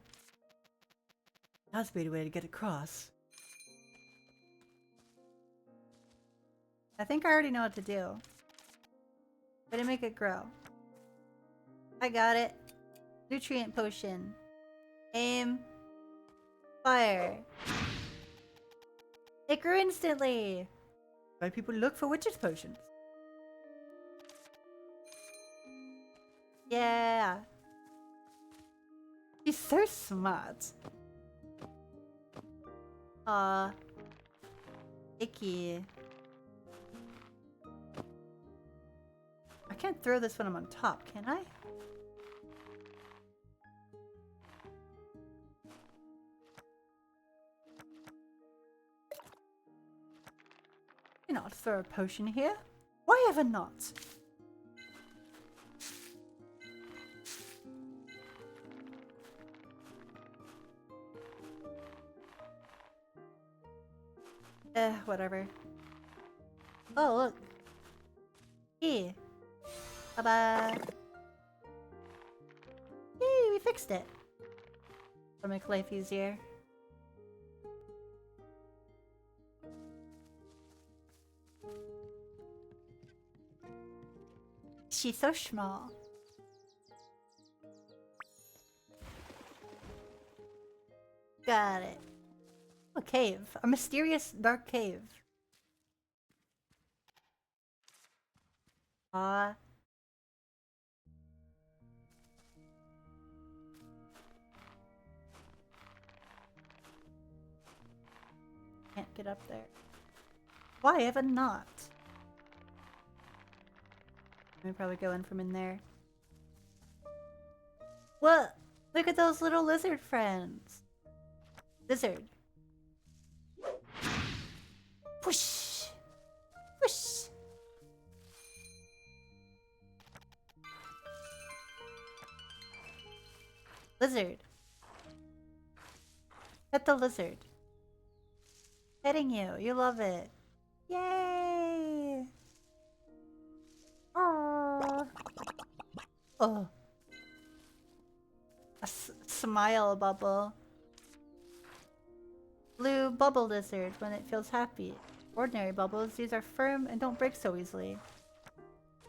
S2: That's be the way to get across.
S1: I think I already know what to do. Way to make it grow. I got it. Nutrient potion. Aim. Fire. It grew instantly.
S2: Why people look for witches' potions?
S1: Yeah. He's so smart. Aw. Icky. I can't throw this when I'm on top, can I? Cannot throw a potion here. Why ever not? Whatever. Oh, look. Hey. Bye-bye. Yay, we fixed it. That'll make life easier. She's so small. Got it. A cave. A mysterious dark cave. Ah. Can't get up there. Why have a knot? Let me probably go in from in there. What? Look at those little lizard friends. Lizard. Whoosh! Whoosh! Lizard. Pet the lizard. Petting you. You love it. Yay! Oh. Oh. A smile bubble. Blue bubble lizard when it feels happy. Ordinary bubbles, these are firm and don't break so easily.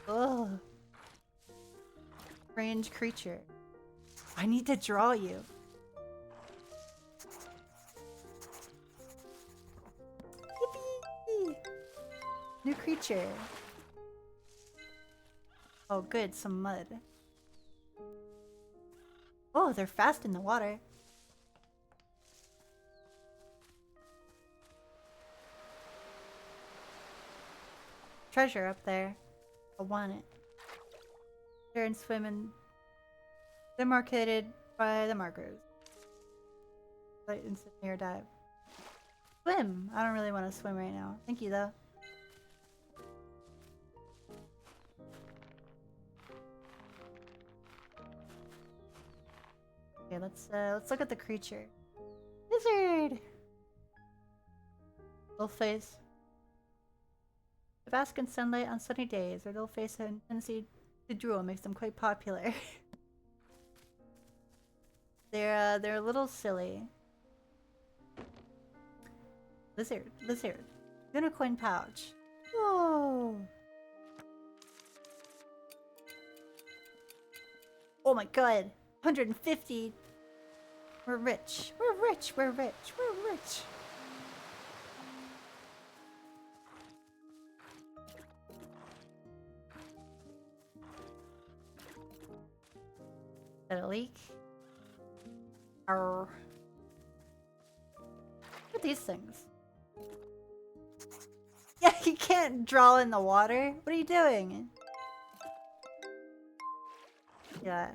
S1: Ugh. Strange creature. I need to draw you. Yippee! New creature. Oh good, some mud. Oh, they're fast in the water. Treasure up there. I want it. Share and swim in. They're marketed by the markers. Like instant air dive. Swim! I don't really want to swim right now. Thank you though. Okay, let's look at the creature. Lizard! Little face. They bask in sunlight on sunny days. Their little face and tendency to drool makes them quite popular. They're a little silly. Lizard. Unicorn pouch. Whoa! Oh my god! 150! We're rich. We're rich. We're rich. We're rich. Is that a leak? Arr. Look at these things. Yeah, you can't draw in the water. What are you doing? Yeah.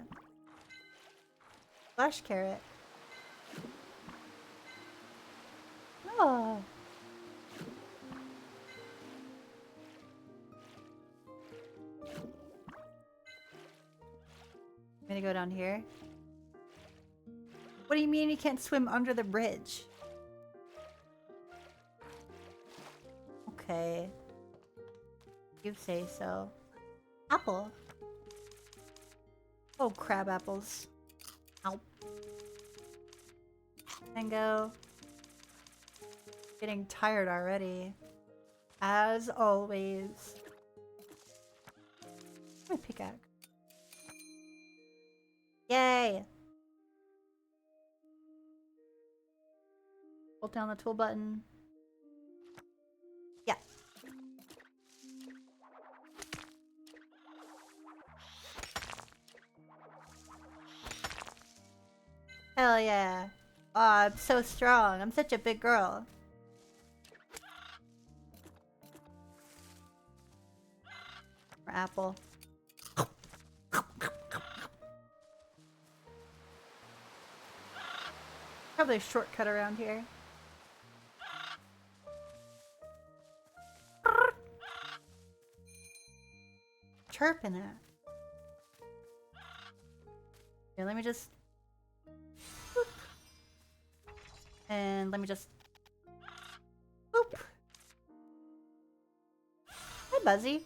S1: Flash carrot. Oh. I'm gonna go down here. What do you mean you can't swim under the bridge? Okay. You say so. Apple. Oh, crab apples. Ow. Mango. Getting tired already. As always. My pickaxe. Yay! Hold down the tool button. Yeah. Hell yeah. Oh, I'm so strong. I'm such a big girl. Or apple. Probably a shortcut around here. Chirping it. Here, let me just... Boop. And let me just... Boop. Hi, Buzzy.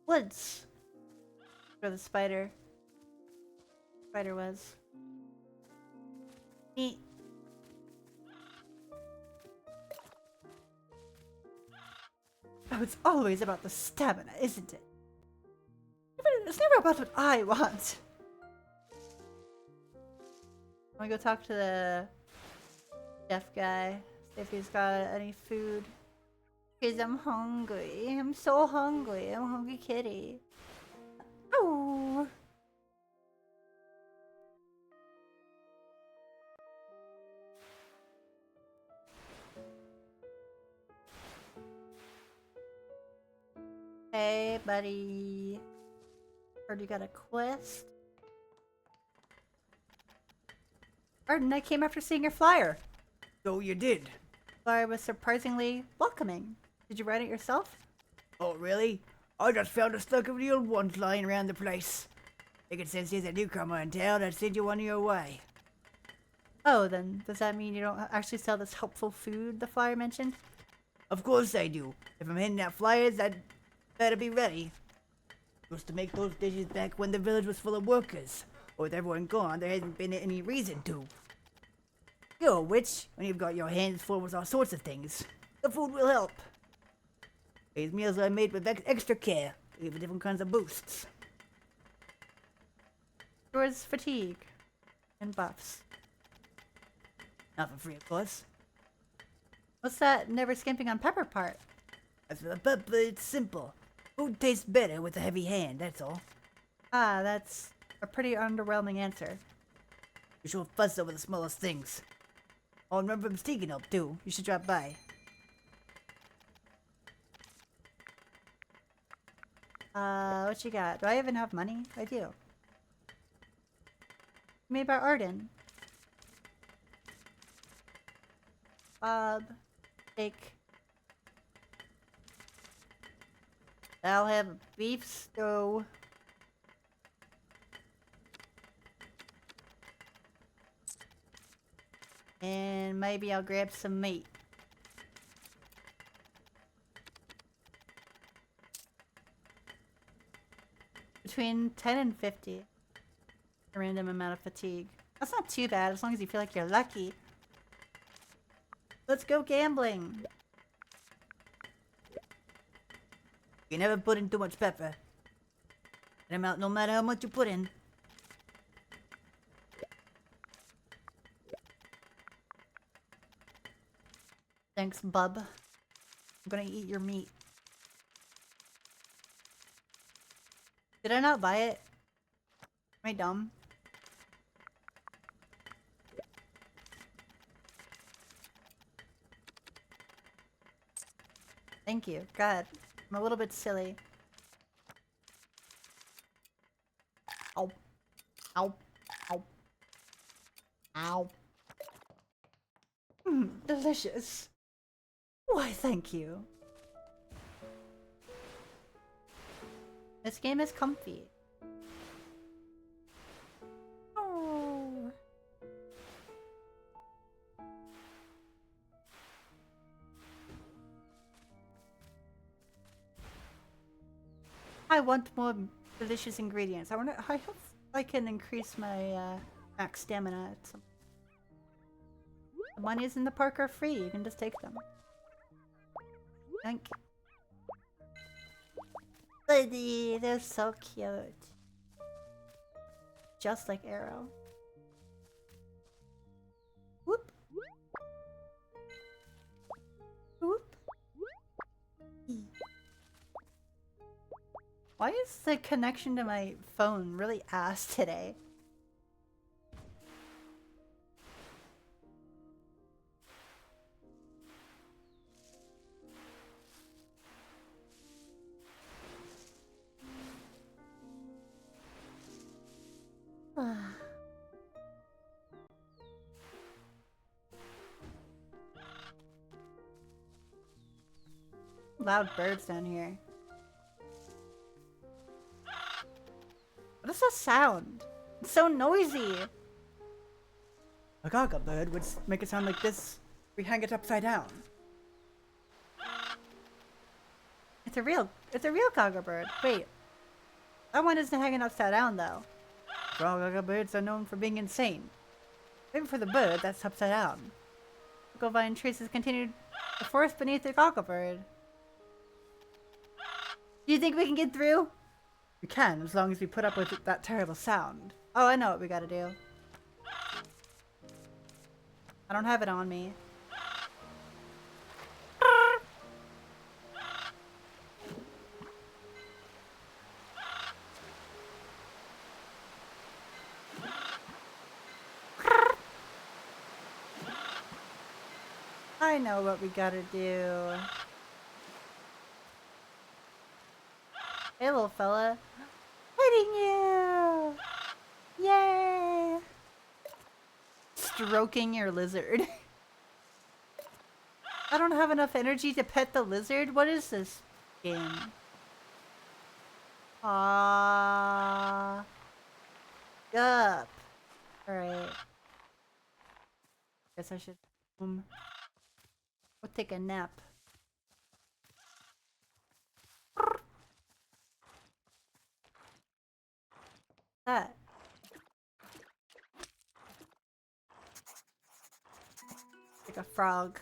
S1: Woods. Where the spider was. Neat. Oh, it's always about the stamina, isn't it? It's never about what I want. I'm gonna go talk to the deaf guy, see if he's got any food. Because I'm hungry. I'm so hungry. I'm a hungry kitty. Oh. Hey, buddy. Heard you got a quest? Arden, I came after seeing your flyer.
S2: So you did.
S1: Flyer was surprisingly welcoming. Did you write it yourself?
S2: Oh, really? I just found a stack of the old ones lying around the place. Figured since there's a newcomer in town, I'd send you one your way.
S1: Oh, then does that mean you don't actually sell this helpful food the flyer mentioned?
S2: Of course I do. If I'm handing out flyers, I'd better be ready. Used to make those dishes back when the village was full of workers. Or with everyone gone, there hasn't been any reason to. You're a witch, when you've got your hands full with all sorts of things. The food will help. These meals are made with extra care, to give it different kinds of boosts.
S1: Yours fatigue and buffs.
S2: Not for free, of course.
S1: What's that never skimping on pepper part?
S2: As for the pepper, it's simple. Food tastes better with a heavy hand, that's all.
S1: Ah, that's a pretty underwhelming answer.
S2: You sure fuss over the smallest things. Oh, and remember Mystique can help too. You should drop by.
S1: What you got? Do I even have money? I do. Made by Arden. Bob. Steak. I'll have a beef stew. And maybe I'll grab some meat. Between 10 and 50. A random amount of fatigue. That's not too bad as long as you feel like you're lucky. Let's go gambling.
S2: You never put in too much pepper. No matter how much you put in.
S1: Thanks, bub. I'm gonna eat your meat. Did I not buy it? Am I dumb? Thank you. God, I'm a little bit silly. Ow. Ow. Ow. Ow. Delicious. Why, thank you. This game is comfy. Oh. I want more delicious ingredients. I hope I can increase my max stamina at some. The monies in the park are free. You can just take them. Thank you. Buddy, they're so cute. Just like Arrow. Whoop. Whoop. Why is the connection to my phone really ass today? Loud birds down here. What is that sound? It's so noisy.
S2: A gaga bird would make it sound like this. We hang it upside down.
S1: It's a real gaga bird. Wait. That one isn't hanging upside down though.
S2: All gaga birds are known for being insane.
S1: Maybe for the bird that's upside down. Go vine traces continued the forest beneath the gaga bird. Do you think we can get through?
S2: We can, as long as we put up with that terrible sound.
S1: Oh, I know what we gotta do. I don't have it on me. I know what we gotta do. Hey, little fella. Hitting you! Yay! Stroking your lizard. I don't have enough energy to pet the lizard? What is this game? Ah. Yup. Alright. Guess I should we'll take a nap. That. Like a frog.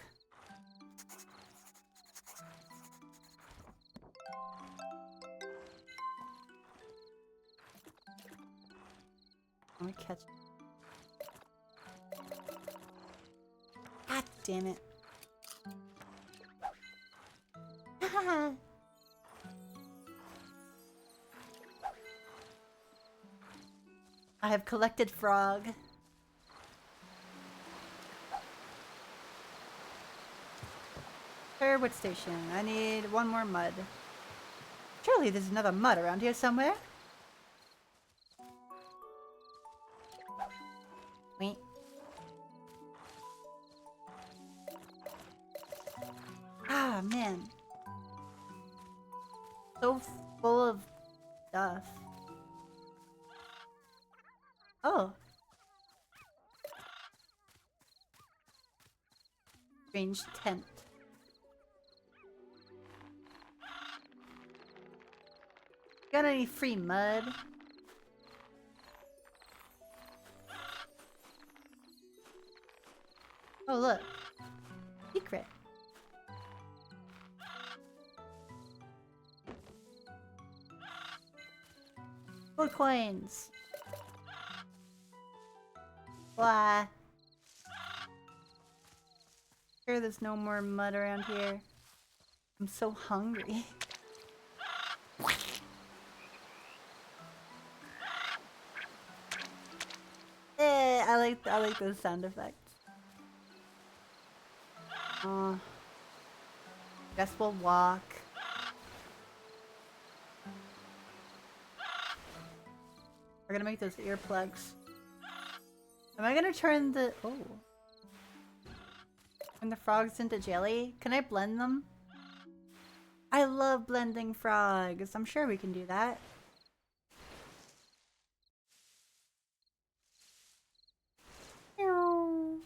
S1: Let me catch it. God damn it. I have collected frog. Firewood station. I need one more mud. Surely there's another mud around here somewhere. Wait. Ah, man. So full of stuff. Oh. Strange tent. Got any free mud? Oh, look. Secret. Gold coins. Blah. Sure, there's no more mud around here. I'm so hungry. I like those sound effects. Guess we'll walk. We're gonna make those earplugs. Am I gonna turn the turn the frogs into jelly? Can I blend them? I love blending frogs. I'm sure we can do that. Meow.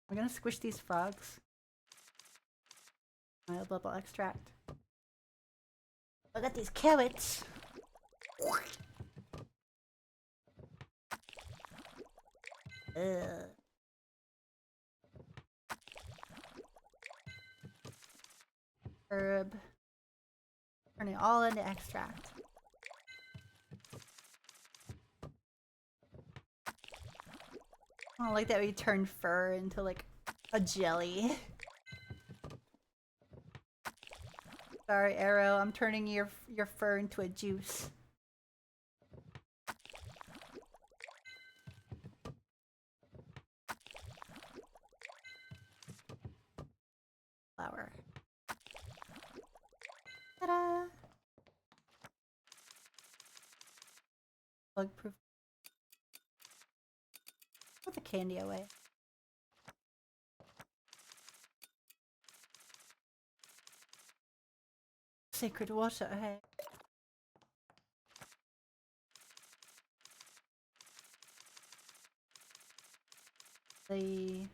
S1: We're gonna squish these frogs. I'll bubble extract. I got these carrots. Ugh. Herb. Turn it all into extract. I like that we turn fur into like a jelly. Sorry, Arrow. I'm turning your fur into a juice. Flower. Ta-da! Bug proof. Put the candy away. Sacred water, hey. The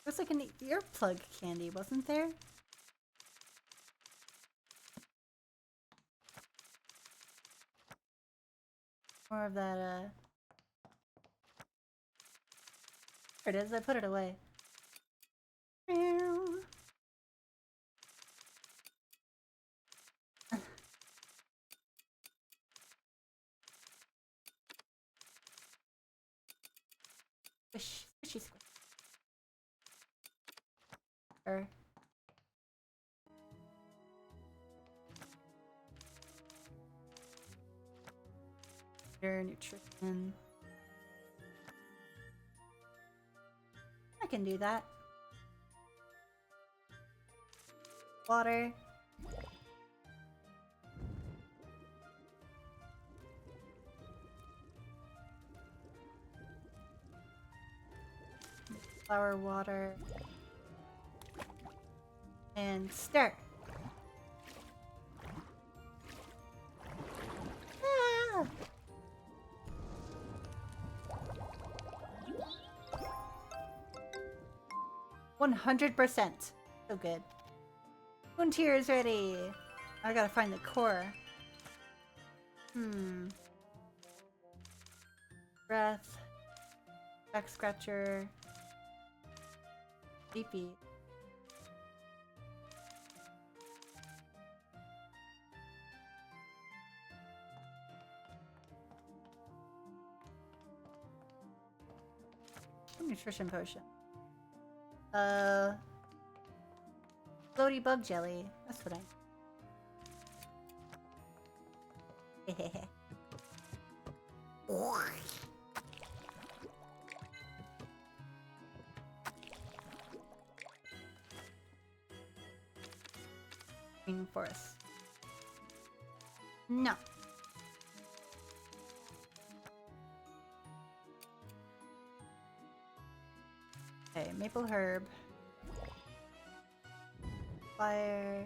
S1: there's like an earplug candy, wasn't there? More of that, there it is, I put it away. Squish, squishy, squish. Or nutrition. I can do that. Water. Flour, water. And stir. Ah! 100%. So good. Frontier is ready. I gotta find the core. Breath. Back scratcher. Beepy. Nutrition potion. Floaty bug jelly. That's what I. Green forest. No. Okay, maple herb. Fire.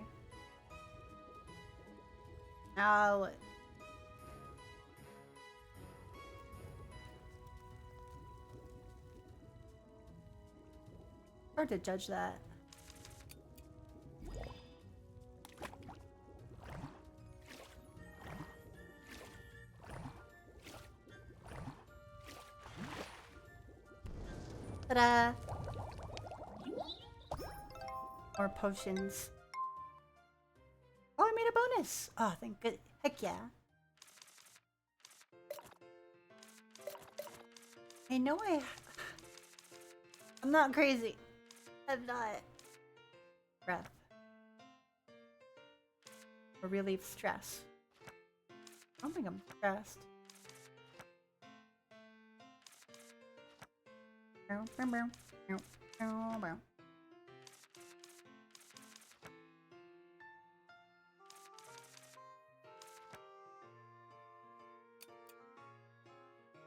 S1: Now. Hard to judge that. Ta-da! More potions. Oh, I made a bonus! Oh, thank good. Heck yeah. I know I'm not crazy. I'm not. Breath. Or relieve stress. I don't think I'm stressed.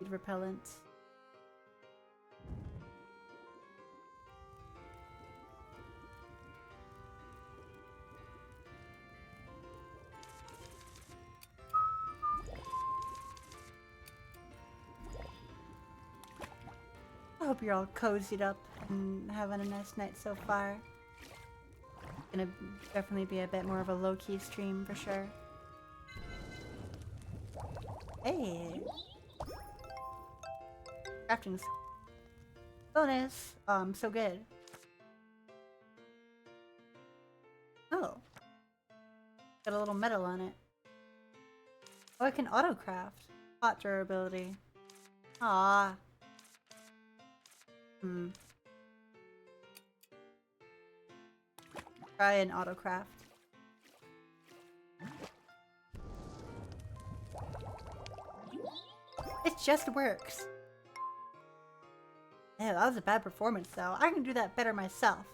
S1: Weed repellent. I hope you're all cozied up and having a nice night so far. Gonna definitely be a bit more of a low-key stream for sure. Hey! Crafting bonus! Oh, I'm so good. Oh. Got a little metal on it. Oh, I can auto-craft. Hot durability. Ah. Try an autocraft. It just works. Yeah, that was a bad performance though. I can do that better myself.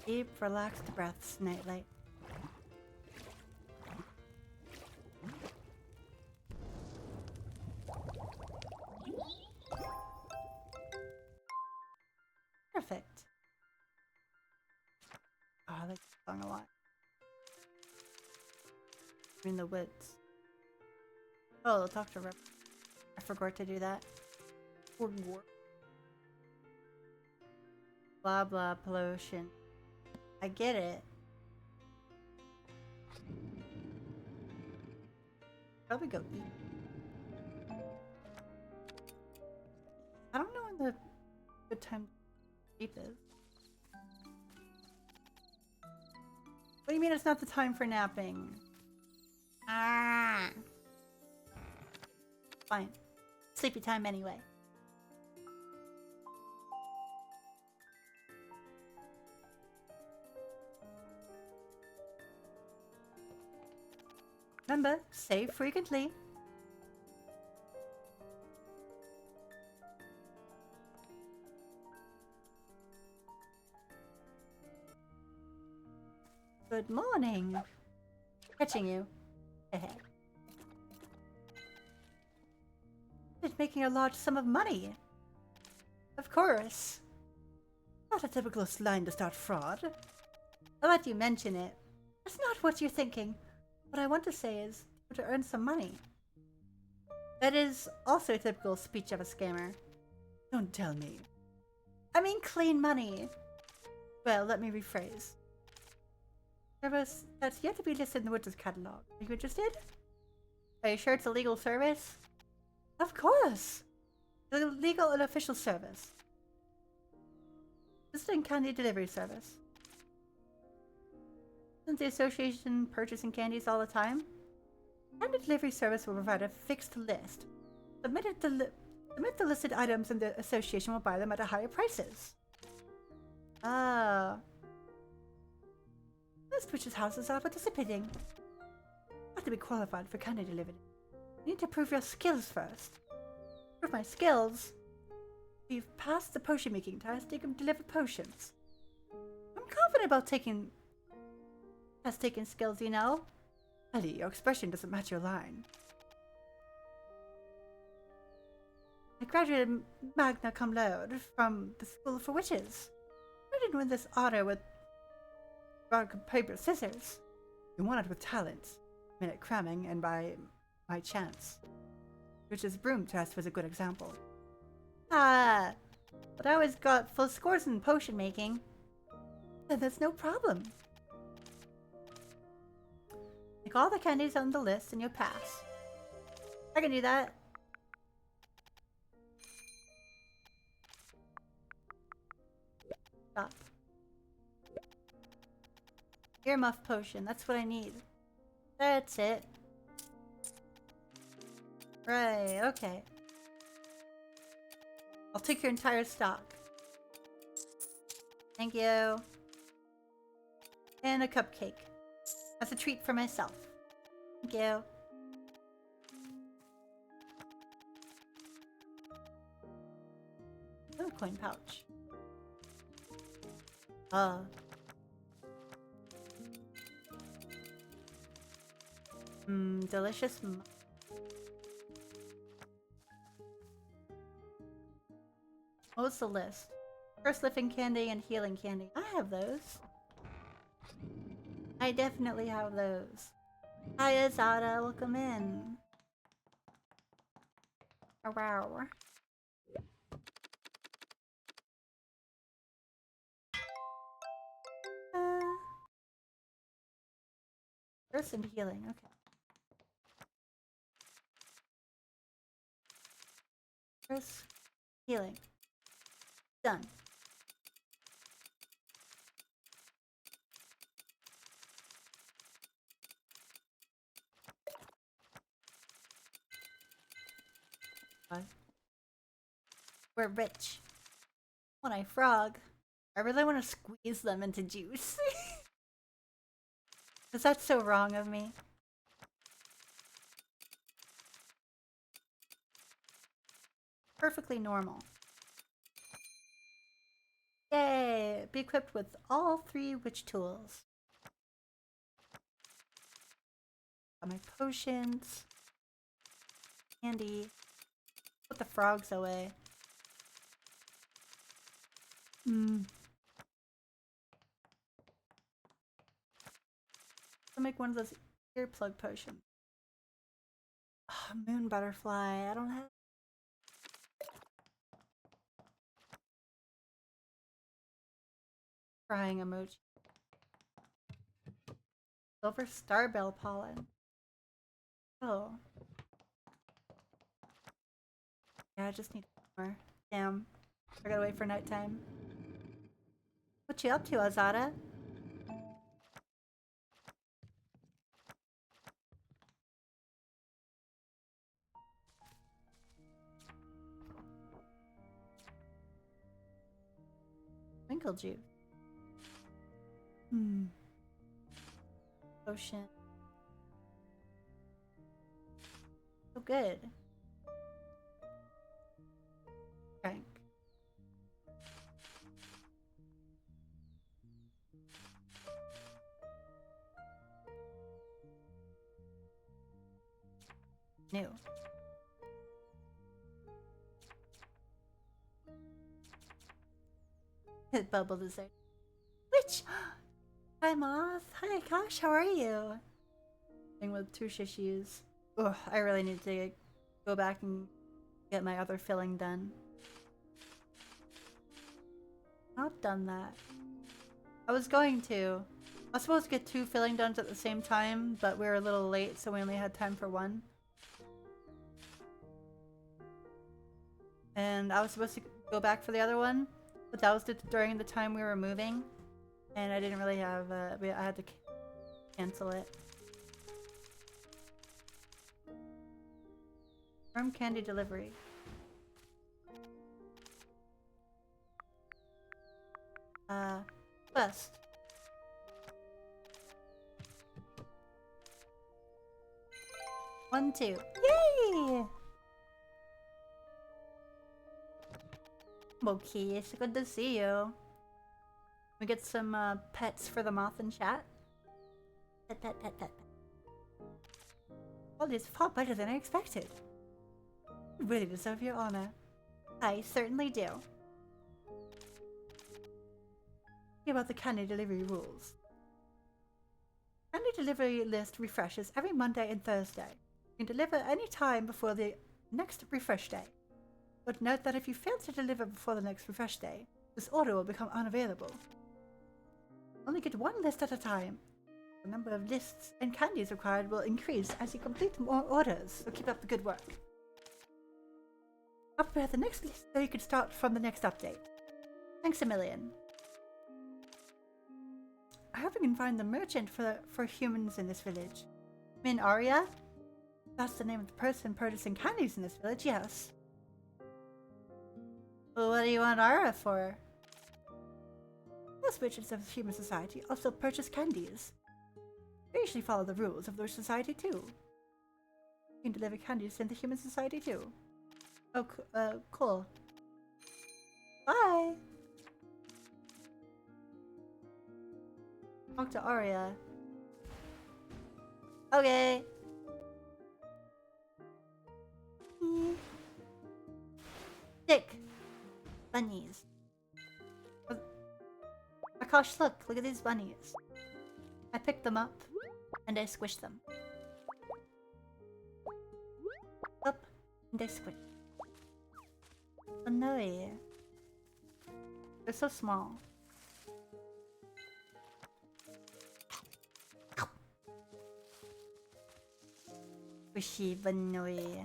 S1: Deep, relaxed breaths, Nightlight. Perfect. Oh, I like this song a lot. I'm in the woods. Oh, I'll talk to Rep. I forgot to do that. Well, Blah blah pollution. I get it. Probably go eat. I don't know when the good time to sleep is. What do you mean it's not the time for napping? Ah. Fine. Sleepy time anyway. Remember, save frequently. Good morning. Catching you. Hehe. It's making a large sum of money. Of course. Not a typical line to start fraud. I'll let you mention it. That's not what you're thinking. What I want to say is to earn some money. That is also a typical speech of a scammer. Don't tell me. I mean clean money. Well, let me rephrase. Service that's yet to be listed in the Witch's catalog. Are you interested? Are you sure it's a legal service? Of course! It's a legal and official service. Visiting candy delivery service. Since the association purchasing candies all the time, candy delivery service will provide a fixed list. Submit the listed items and the association will buy them at higher prices. Ah. Most witches' houses are participating. You have to be qualified for candy delivery. You need to prove your skills first. Prove my skills? You've passed the potion making test, you can deliver potions. I'm confident about taking skills, you know? Ellie, your expression doesn't match your line. I graduated magna cum laude from the School for Witches. I didn't win this honor with rock, paper, scissors. You won it with talent, minute cramming, and by my chance. Witch's broom test was a good example. Ah, but I always got full scores in potion making. Then that's no problem. Make all the candies on the list and you'll pass. I can do that. Stop. Earmuff potion, that's what I need. That's it. Right, okay. I'll take your entire stock. Thank you. And a cupcake. As a treat for myself. Thank you. Oh, coin pouch. Delicious. What's the list? First lifting candy and healing candy. I have those. I definitely have those. Hi, Azada. Welcome in. Oh, wow. First and healing. Okay. First healing. Done. What? We're rich. When I frog, I really want to squeeze them into juice. Is that so wrong of me? Perfectly normal. Yay! Be equipped with all 3 witch tools. Got my potions. Candy. Put the frogs away. I'll make one of those earplug potions. Oh, moon butterfly. I don't have. Crying emoji. Silver starbell pollen. Oh. Yeah, I just need more. Damn. I gotta wait for nighttime. What you up to, Azada? Twinkle juice. Ocean. So good. Drink. New. Hit bubble dessert. Which? Hi, Moth. Hi, Gosh. How are you? Thing with two shishies. Ugh, I really need to go back and get my other filling done. Not done that. I was going to. I was supposed to get 2 filling done at the same time, but we were a little late, so we only had time for 1. And I was supposed to go back for the other one, but that was during the time we were moving, and I didn't really have. I had to cancel it. Firm candy delivery. Quest. One, two. Yay! Okay, it's good to see you. We get some pets for the moth in chat. Pet, pet, pet, pet. All this far better than I expected. You really deserve your honor. I certainly do. About the candy delivery rules. Candy delivery list refreshes every Monday and Thursday. You can deliver any time before the next refresh day. But note that if you fail to deliver before the next refresh day, this order will become unavailable. Only get 1 list at a time. The number of lists and candies required will increase as you complete more orders, so keep up the good work. I'll prepare the next list so you can start from the next update. Thanks a million. I hope we can find the merchant for humans in this village. Min Arya? That's the name of the person purchasing candies in this village, yes. Well, what do you want Arya for? Most merchants of human society also purchase candies. They usually follow the rules of their society too. You can deliver candies in the human society too. Oh, cool. Bye! Talk to Arya. Okay. Dick. Bunnies. Akash, look at these bunnies. I picked them up and I squished them. Up and I squished. Oh no. They're so small. Squishy Banoi.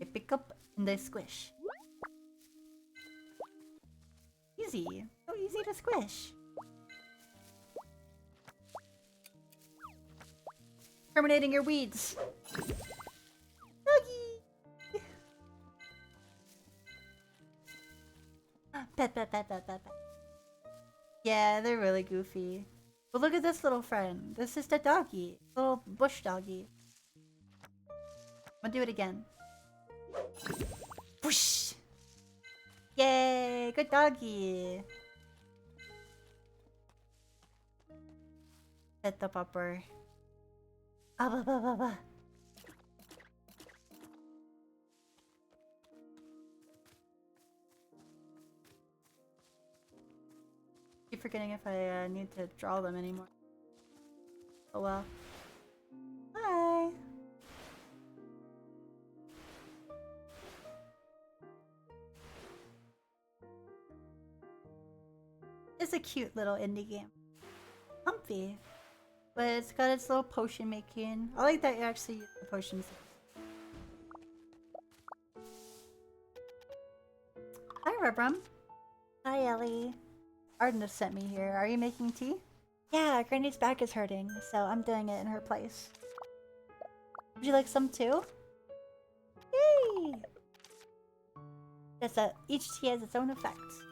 S1: I pick up and I squish. Easy. So easy to squish. Terminating your weeds. Doggy! Pet, pet, pet, pet, pet, pet. Yeah, they're really goofy. But look at this little friend. This is the doggy. Little bush doggy. I'm gonna do it again. Whoosh! Yay! Good doggy! Pet the pupper. Ah, ba, ba, ba, ba. Keep forgetting if I need to draw them anymore. Oh well. Bye! is a cute little indie game. Comfy. But it's got its little potion making. I like that you actually use the potions. Hi, Rubrum. Hi, Ellie. Arden just sent me here. Are you making tea? Yeah, Granny's back is hurting, so I'm doing it in her place. Would you like some too? Yay! Just that each tea has its own effects.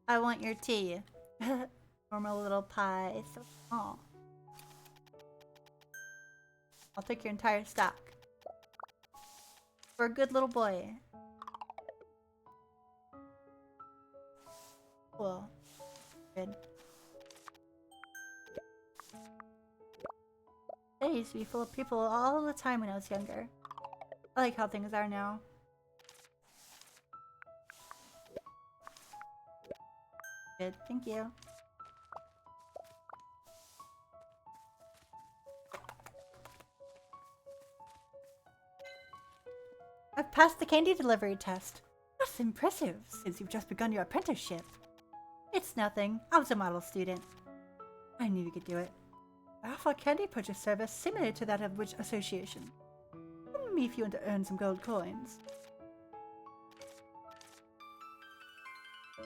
S1: I want your tea. Normal little pie. It's so small. I'll take your entire stock. For a good little boy. Cool. Good. They used to be full of people all the time when I was younger. I like how things are now. Good, thank you. I've passed the candy delivery test. That's impressive, since you've just begun your apprenticeship. It's nothing. I was a model student. I knew you could do it. I offer a candy purchase service similar to that of Witch Association. Come me if you want to earn some gold coins.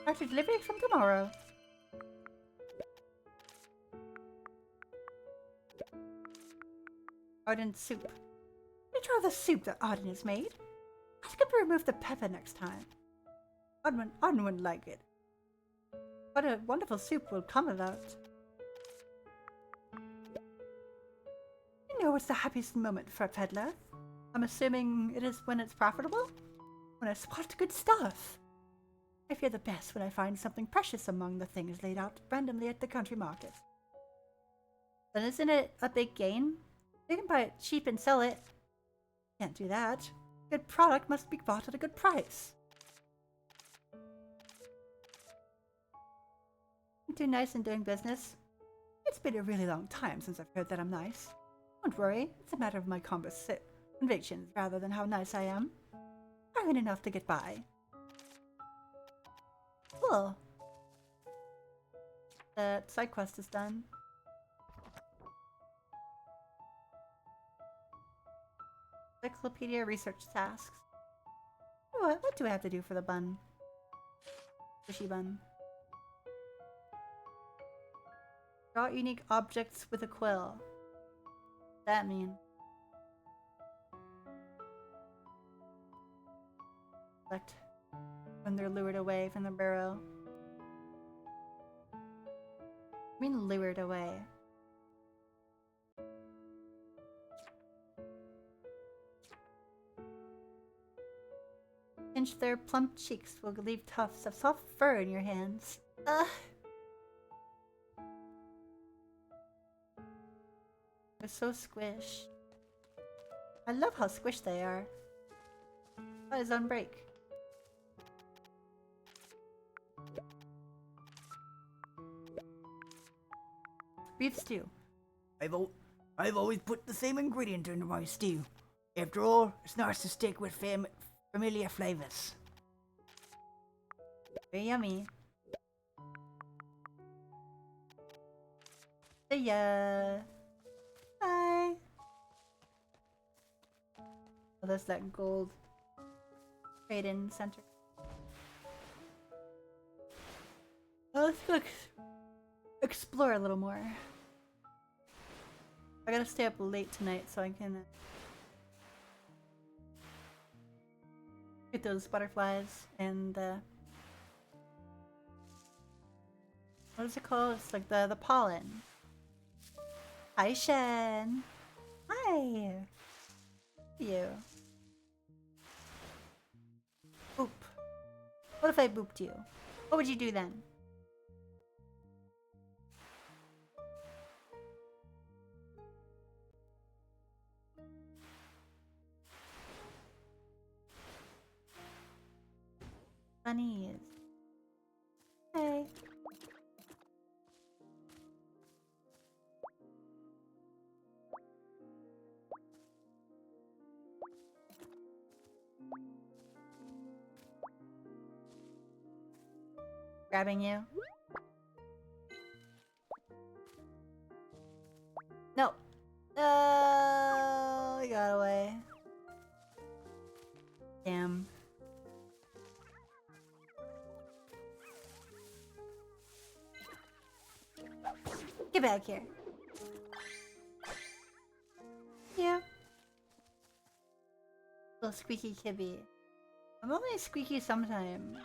S1: After delivery from tomorrow. Arden's soup. Let me try the soup that Arden has made. Ask him to remove the pepper next time. Arden wouldn't like it. What a wonderful soup will come of that. You know what's the happiest moment for a peddler? I'm assuming it is when it's profitable? When I spot good stuff. I feel the best when I find something precious among the things laid out randomly at the country market. Then isn't it a big gain? You can buy it cheap and sell it. Can't do that. Good product must be bought at a good price. I'm too nice in doing business. It's been a really long time since I've heard that I'm nice. Don't worry, it's a matter of my convictions rather than how nice I am. I earn enough to get by. Cool. The side quest is done. Encyclopedia research tasks. What do I have to do for the bun? Fishy bun. Draw unique objects with a quill. What's that mean? Select when they're lured away from the burrow. I mean lured away. Pinch their plump cheeks will leave tufts of soft fur in your hands. They're so squish. I love how squished they are. That is on break. Beef stew.
S2: I've always put the same ingredient into my stew. After all, it's nice to stick with familiar flavors.
S1: Very yummy. See ya. Bye. Oh, there's that gold trade-in center. Oh, let's go explore a little more. I gotta stay up late tonight so I can get those butterflies and what is it called? It's like the pollen. Hi, Shen. Hi. You. Boop. What if I booped you? What would you do then? Bunnies. Hey. Grabbing you. No. No, he got away. Damn. Get back here. Yeah. Little squeaky kibby. I'm only squeaky sometimes.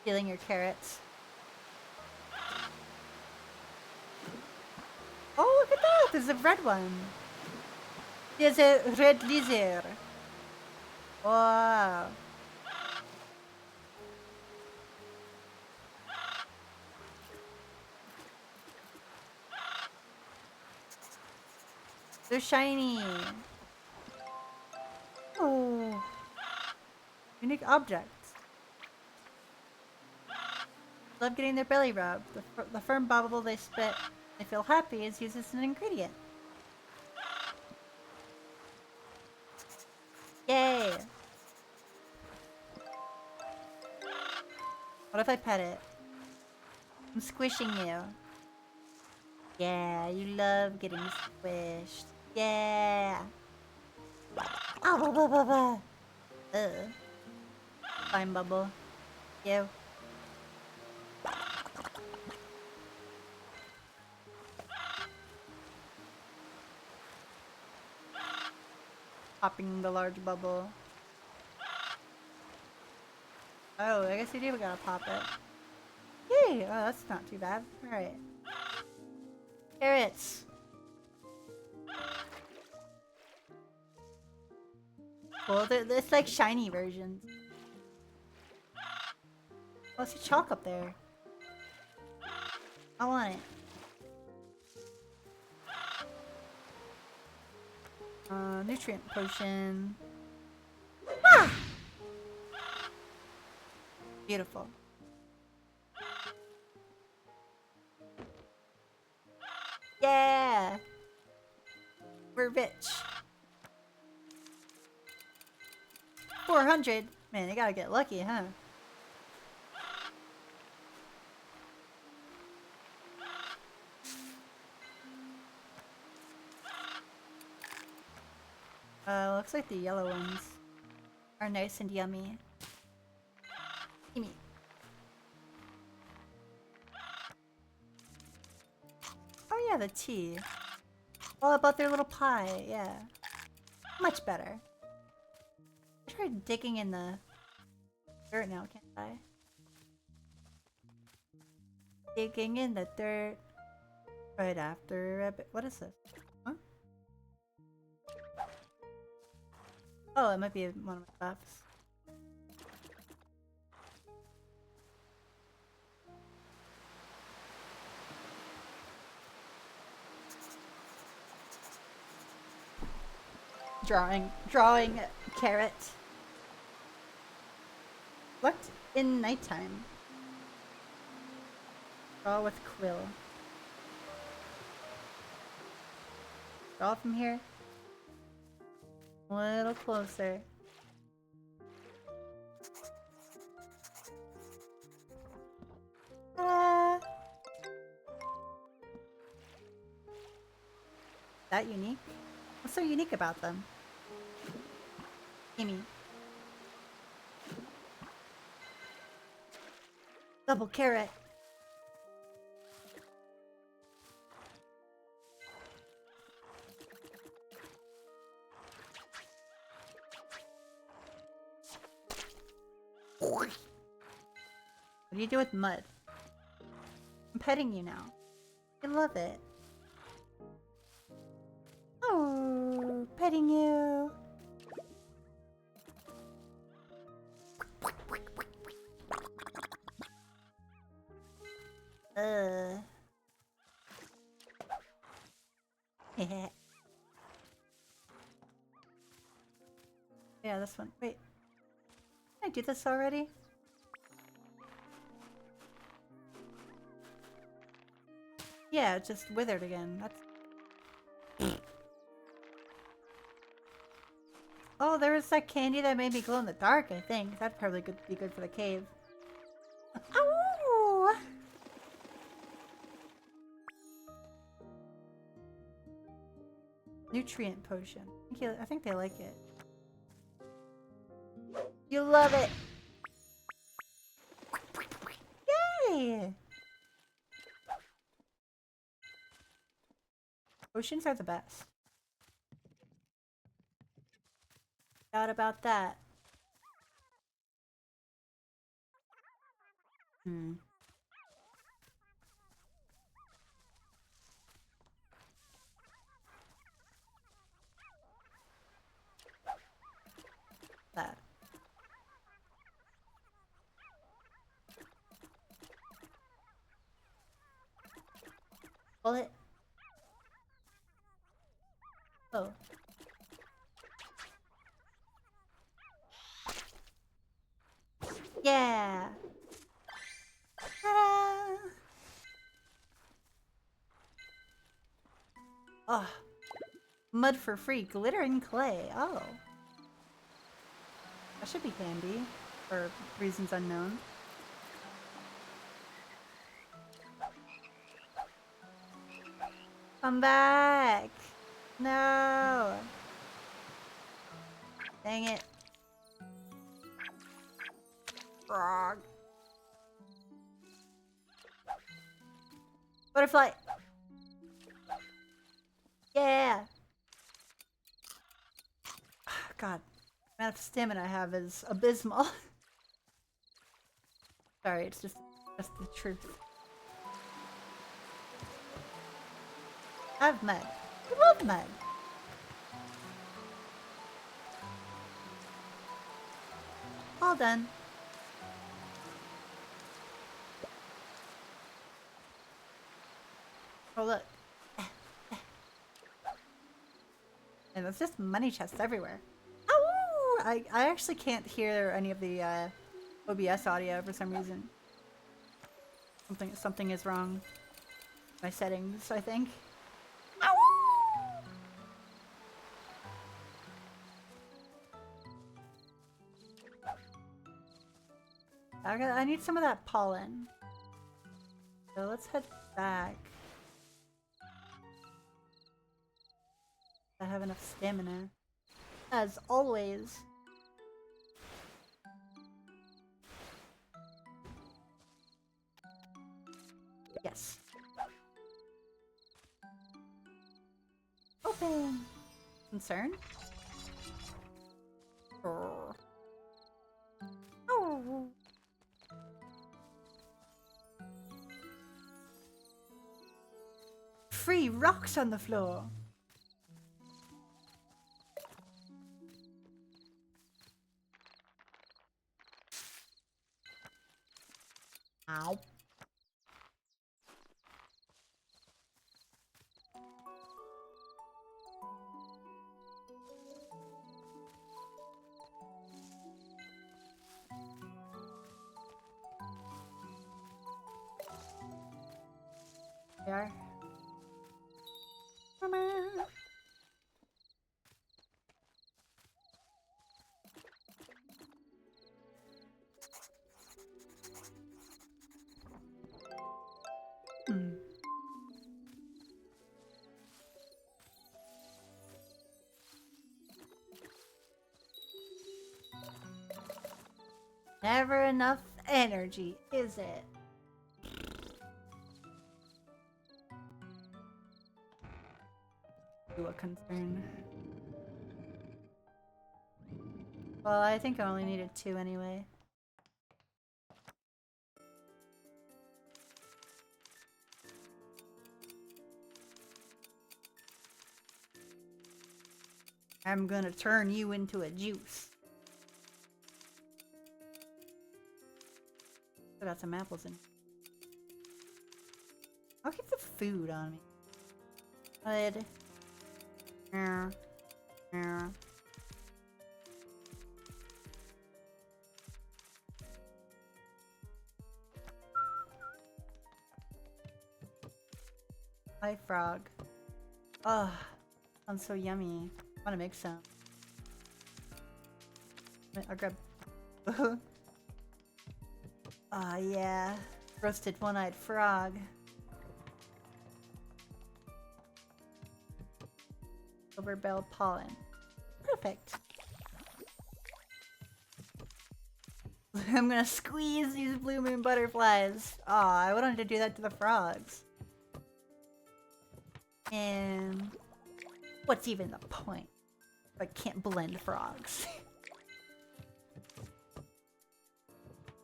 S1: Stealing your carrots. Oh, look at that! There's a red one. There's a red lizard. Wow. They're shiny. Oh. Unique objects. Love getting their belly rubbed. The firm bubble they spit, they feel happy, is used as an ingredient. Yay! What if I pet it? I'm squishing you. Yeah, you love getting squished. Yeah! Ah, blah, blah, blah, blah. Fine bubble. You. Popping the large bubble. Oh, I guess you do gotta pop it. Yay! Oh, that's not too bad. Alright. Carrots! Well, it's like shiny versions. Oh, it's a chalk up there. I want it. Nutrient potion. Ah! Beautiful. Yeah! We're rich. 400? Man, you gotta get lucky, huh? Looks like the yellow ones are nice and yummy. Gimme. Oh yeah, the tea. All about their little pie, yeah. Much better. I tried digging in the dirt now, can't I? Digging in the dirt right after a bit. What is this? Huh? Oh, it might be one of my buffs. Drawing carrot. Looked in nighttime. Draw with quill. Draw from here. A little closer. That unique? What's so unique about them? Gimme. Double carrot. What do you do with mud? I'm petting you now. I love it. Oh, petting you. Yeah, this one. Wait. Can I do this already? Yeah, it just withered again. Oh, there was that candy that made me glow in the dark, I think. That'd probably be good for the cave. Oh! Nutrient potion. I think they like it. You love it! Yay! Potions are the best. Doubt about that. That. Bullet. Oh. Yeah. Ta-da! Oh. Mud for free. Glitter and clay. Oh. That should be handy. For reasons unknown. Come back! No! Dang it. Frog. Butterfly! Yeah! God. The amount of stamina I have is abysmal. Sorry, it's just the truth. I have mud. I love mud. All done. Oh look. And there's just money chests everywhere. Ow! I actually can't hear any of the OBS audio for some reason. Something is wrong. My settings, I think. Ow! I need some of that pollen. So let's head back. I have enough stamina. As always. Yes. Open! Concern? Oh. Oh. Free rocks on the floor. Ow. There. Mama. Never enough energy, is it? A concern. Well, I think I only needed 2 anyway. I'm gonna turn you into a juice. I got some apples in. I'll keep the food on me. Good. Yeah. Yeah. Hi, frog. Oh, sounds so yummy. I want to make some. I'll grab. Ah, yeah. Roasted one-eyed frog. Silverbell pollen. Perfect. I'm gonna squeeze these blue moon butterflies. Aw, I wanted to do that to the frogs. And what's even the point? I can't blend frogs.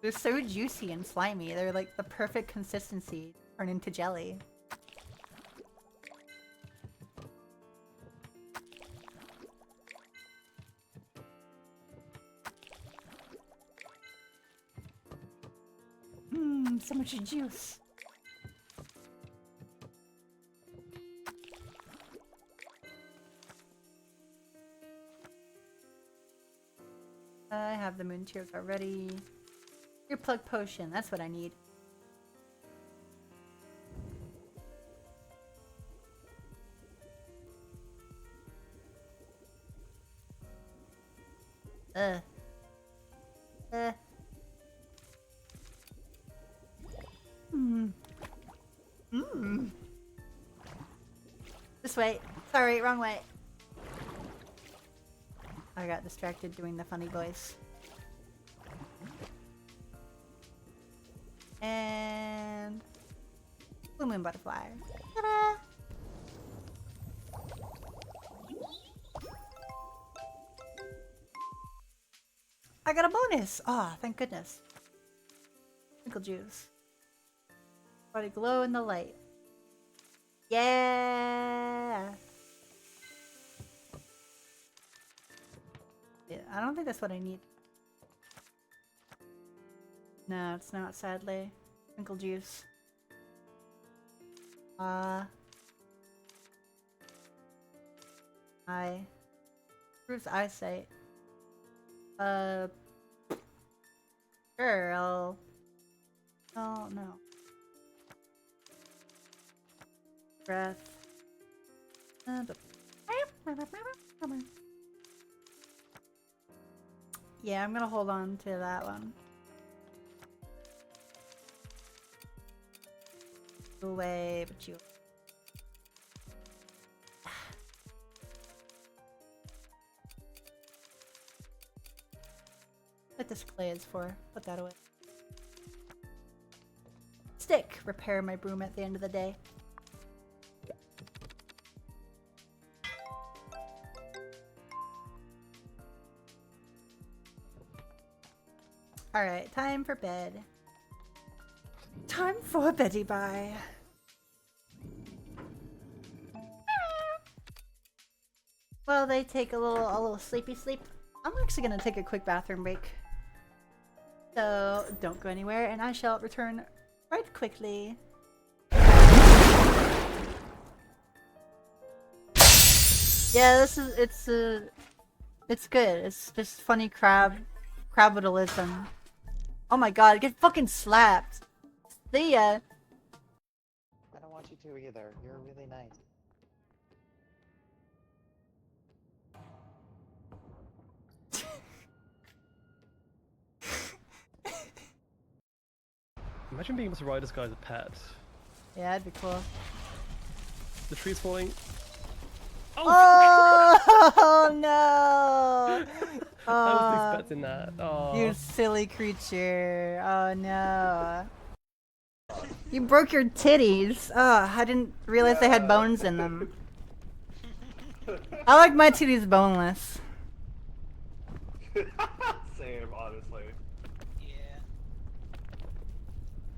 S1: They're so juicy and slimy. They're like the perfect consistency to turn into jelly. Mmm, so much juice. I have the moon tears already. Earplug potion, that's what I need. Uh. This way. Sorry, wrong way. I got distracted doing the funny voice. And blue moon butterfly. Ta-da! I got a bonus! Ah, oh, thank goodness. Twinkle juice. Body glow in the light. Yeah! Yeah, I don't think that's what I need. No, it's not, sadly. Twinkle juice. Improves eyesight. Girl. Oh, no. Breath. Yeah, I'm gonna hold on to that one. Away, but you. What this clay is for. Put that away. Stick. Repair my broom at the end of the day. Alright, time for bed. Time for Betty Bye. Well, they take a little sleepy sleep. I'm actually gonna take a quick bathroom break. So don't go anywhere, and I shall return right quickly. Yeah, it's good. It's just funny crabitalism. Oh my god, get fucking slapped. See ya.
S3: I don't want you to either. You're really nice.
S4: Imagine being able to ride this guy as a pet.
S1: Yeah, that'd be cool.
S4: The tree's falling.
S1: Oh no!
S4: I was expecting that. Oh.
S1: You silly creature. Oh no. You broke your titties. Oh, I didn't realize they had bones in them. I like my titties boneless.
S5: Same, honestly.
S3: Yeah.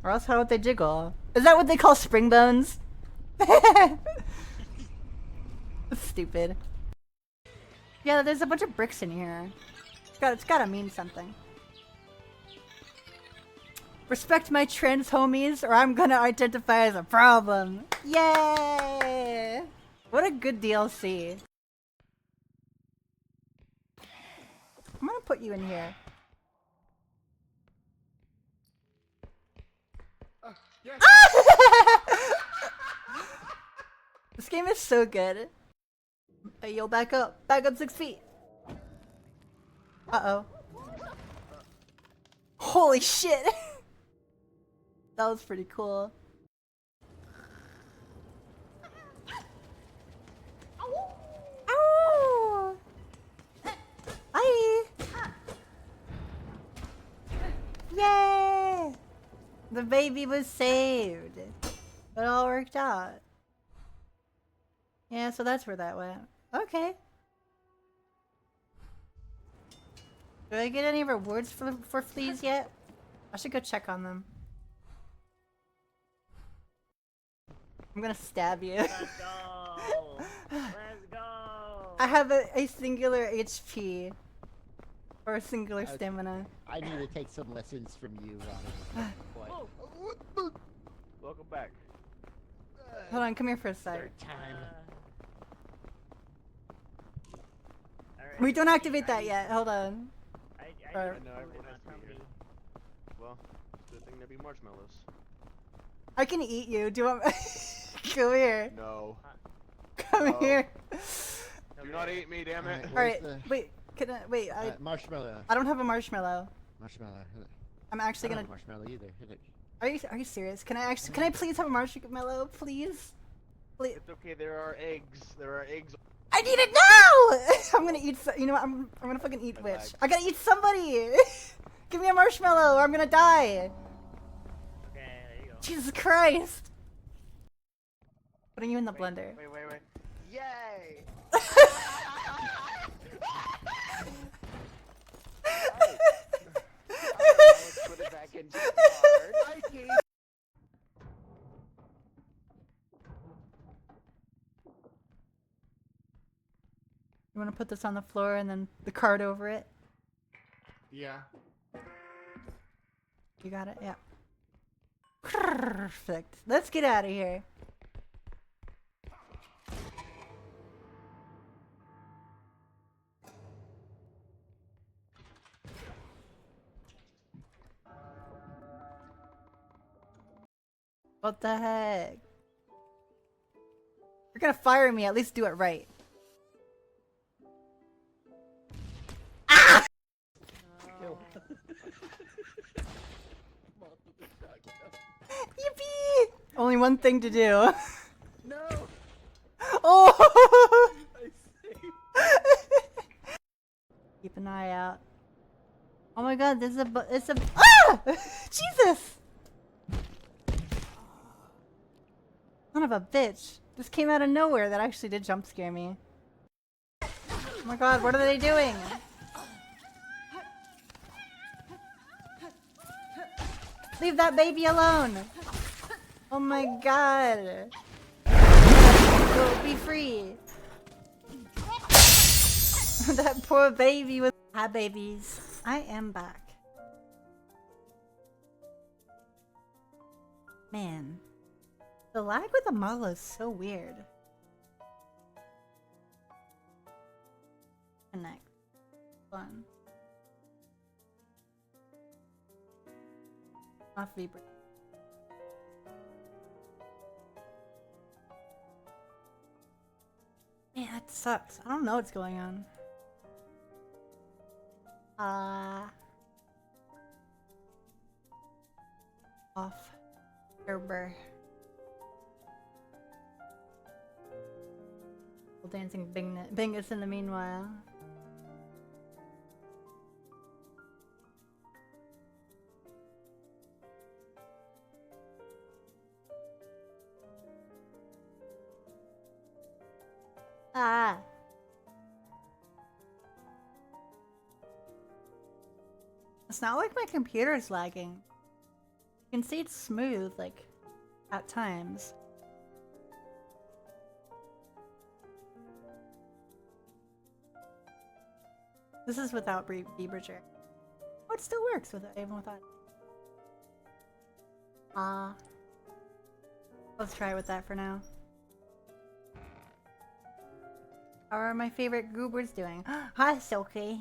S1: Or else how would they jiggle? Is that what they call spring bones? Stupid. Yeah, there's a bunch of bricks in here. It's gotta mean something. Respect my trans homies or I'm gonna identify as a problem. Yay! What a good DLC. I'm gonna put you in here.
S5: Yes.
S1: This game is so good. Hey, yo, back up. Back up 6 feet. Uh-oh. Holy shit! That was pretty cool. Ow! Hi! Yay! The baby was saved. It all worked out. Yeah, so that's where that went. Okay. Did I get any rewards for fleas yet? I should go check on them. I'm gonna stab you.
S6: Let's go! Let's go!
S1: I have a singular HP. Or a singular stamina.
S7: I need to take some lessons from you, Ronald. Boy.
S5: Welcome back.
S1: Hold on, come here for a sec.
S7: Third time.
S6: Alright,
S1: We don't activate that yet. Hold on.
S6: I
S1: Alright.
S5: I know everyone has to be here. Well, it's a good thing there be marshmallows.
S1: I can eat you. Do you want? Come here.
S5: No.
S1: Come
S5: No.
S1: here.
S5: Do not eat me, damn it.
S7: Alright,
S1: All
S7: where's
S1: right.
S7: the-
S1: Wait. Can I? Wait.
S7: marshmallow.
S1: I don't have a marshmallow.
S7: Marshmallow. Hit it.
S1: I'm
S7: I
S1: actually
S7: don't
S1: gonna.
S7: have marshmallow either. Hit it.
S1: Are you serious? Can I please have a marshmallow, please? Please.
S5: It's okay, there are eggs. There are eggs.
S1: I need it now! I'm gonna eat. You know what? I'm gonna fucking eat
S5: My
S1: witch.
S5: leg.
S1: I gotta eat somebody. Give me a marshmallow, or I'm gonna die.
S6: Okay, there you go.
S1: Jesus Christ! Putting you in the
S5: Wait,
S1: blender.
S5: Wait. Yay! Let's put it back into the card.
S1: You wanna put this on the floor and then the card over it?
S5: Yeah.
S1: You got it? Yeah. Perfect. Let's get out of here. What the heck? You're gonna fire me, at least do it right. Yippee! Only one thing to do.
S4: No!
S1: Oh!
S4: I saved.
S1: Keep an eye out. Oh my god, this is it's a ah! Jesus! Son of a bitch. This came out of nowhere. That actually did jump scare me. Oh my god, what are they doing? Leave that baby alone! Oh my god. Go, be free. That poor baby was. Hi, babies. I am back. Man, the lag with the Mala is so weird. Connect. Fun. Off vibrate. Man, that sucks. I don't know what's going on. Off. Gerber. Dancing Bingus in the meanwhile. Ah. It's not like my computer is lagging. You can see it's smooth, like, at times. This is without Beaverger. Oh, it still works with it, even without. Let's try with that for now. How are my favorite goobers doing? Hi, Silky.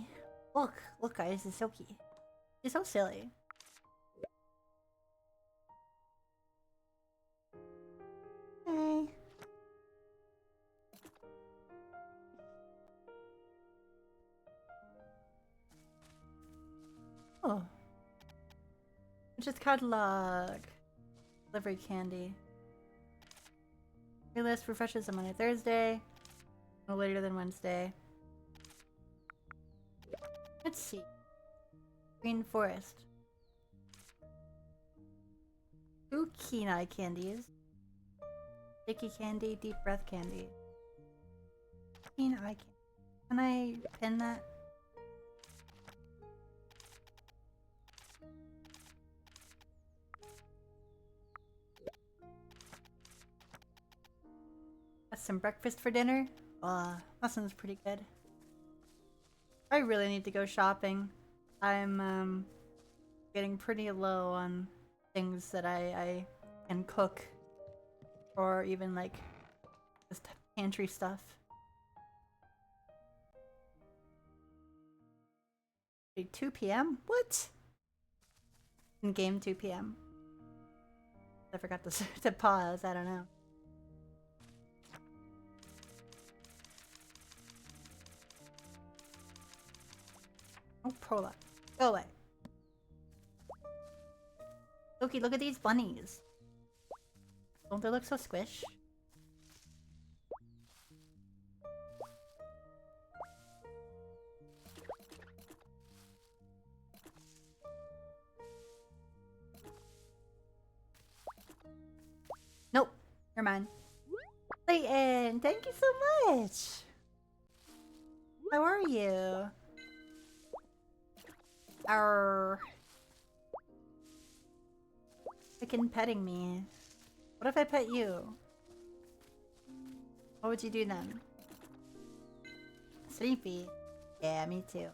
S1: Look, guys, it's Silky. She's so silly. Hey. Oh. Just catalog. Delivery candy. Playlist refreshes on Monday, Thursday. No later than Wednesday. Let's see. Green Forest. 2 Kenai candies. Sticky candy, deep breath candy. Kenai candy. Can I pin that? That's some breakfast for dinner. That sounds pretty good. I really need to go shopping. I'm getting pretty low on things that I can cook, or even like just pantry stuff. 2 p.m. What? In game 2 p.m. I forgot to to pause. I don't know. Oh, Prola. Go away. Loki, look at these bunnies. Don't they look so squish? Nope. Never mind. Clayton, thank you so much. How are you? Freaking petting me. What if I pet you? What would you do then? Sleepy. Yeah, me too.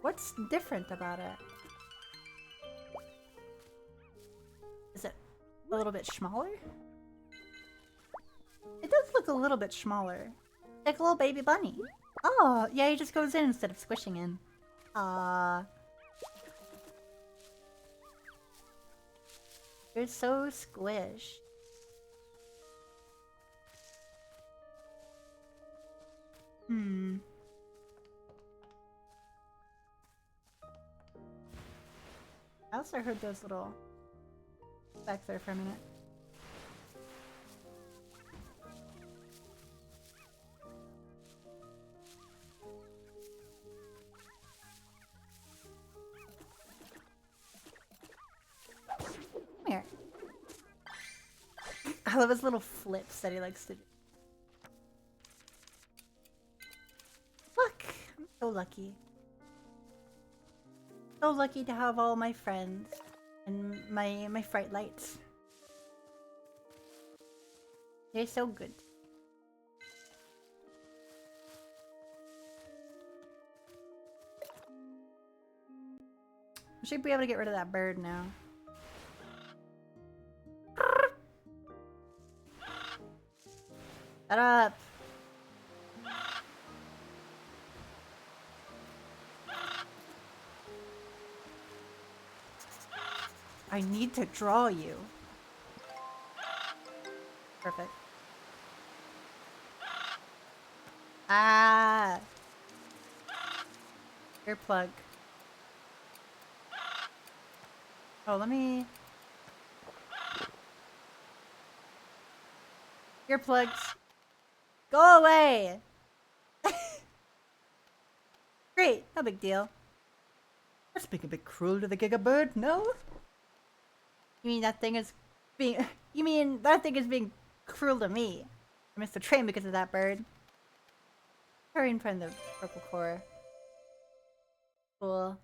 S1: What's different about it? Is it a little bit smaller? It does look a little bit smaller. Like a little baby bunny. Oh, yeah, he just goes in instead of squishing in. You're so squish. I also heard those little back there for a minute. Come here. I love his little flips that he likes to do. Look! I'm so lucky. So lucky to have all my friends and my fright lights. They're so good. I should be able to get rid of that bird now. Shut up. I need to draw you. Perfect. Ah! Earplug. Oh, let me... Earplugs. Go away! Great, no big deal. That's being a bit cruel to the gigabird, no? You mean that thing is being... You mean that thing is being cruel to me? I missed the train because of that bird. Hurry and find the purple core. Cool.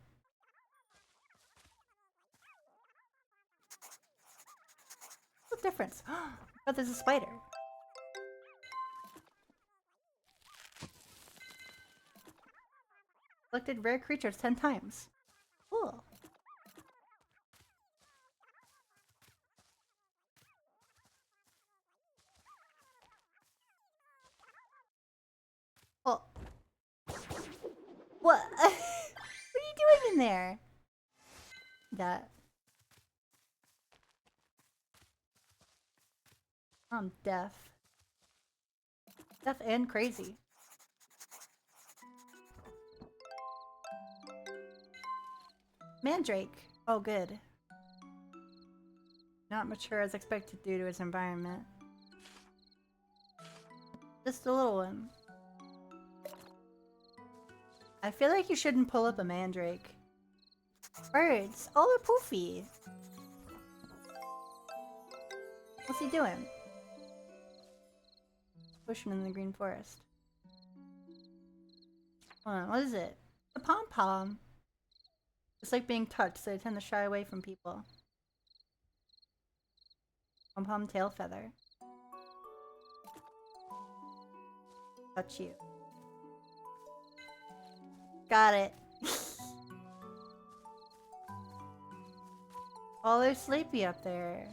S1: What's the difference? Oh, there's a spider. Collected rare creatures 10 times. Cool. Oh. What? What are you doing in there? That. I'm deaf. Death and crazy. Mandrake. Oh, good. Not mature as expected due to its environment. Just a little one. I feel like you shouldn't pull up a mandrake. Birds! Oh, they're poofy! What's he doing? Pushing in the green forest. Hold on, what is it? A pom-pom. It's like being touched, so they tend to shy away from people. Pom-pom tail feather. Touch you. Got it. Oh, they're sleepy up there.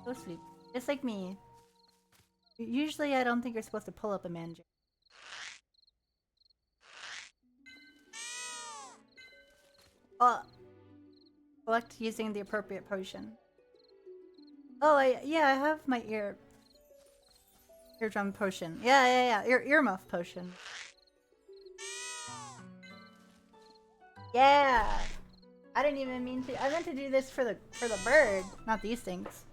S1: So sleepy. Just like me. Usually I don't think you're supposed to pull up a mandrake. Select using the appropriate potion. Oh, yeah, I have my eardrum potion. Yeah. Earmuff potion. Yeah. I didn't even mean to. I meant to do this for the bird, not these things.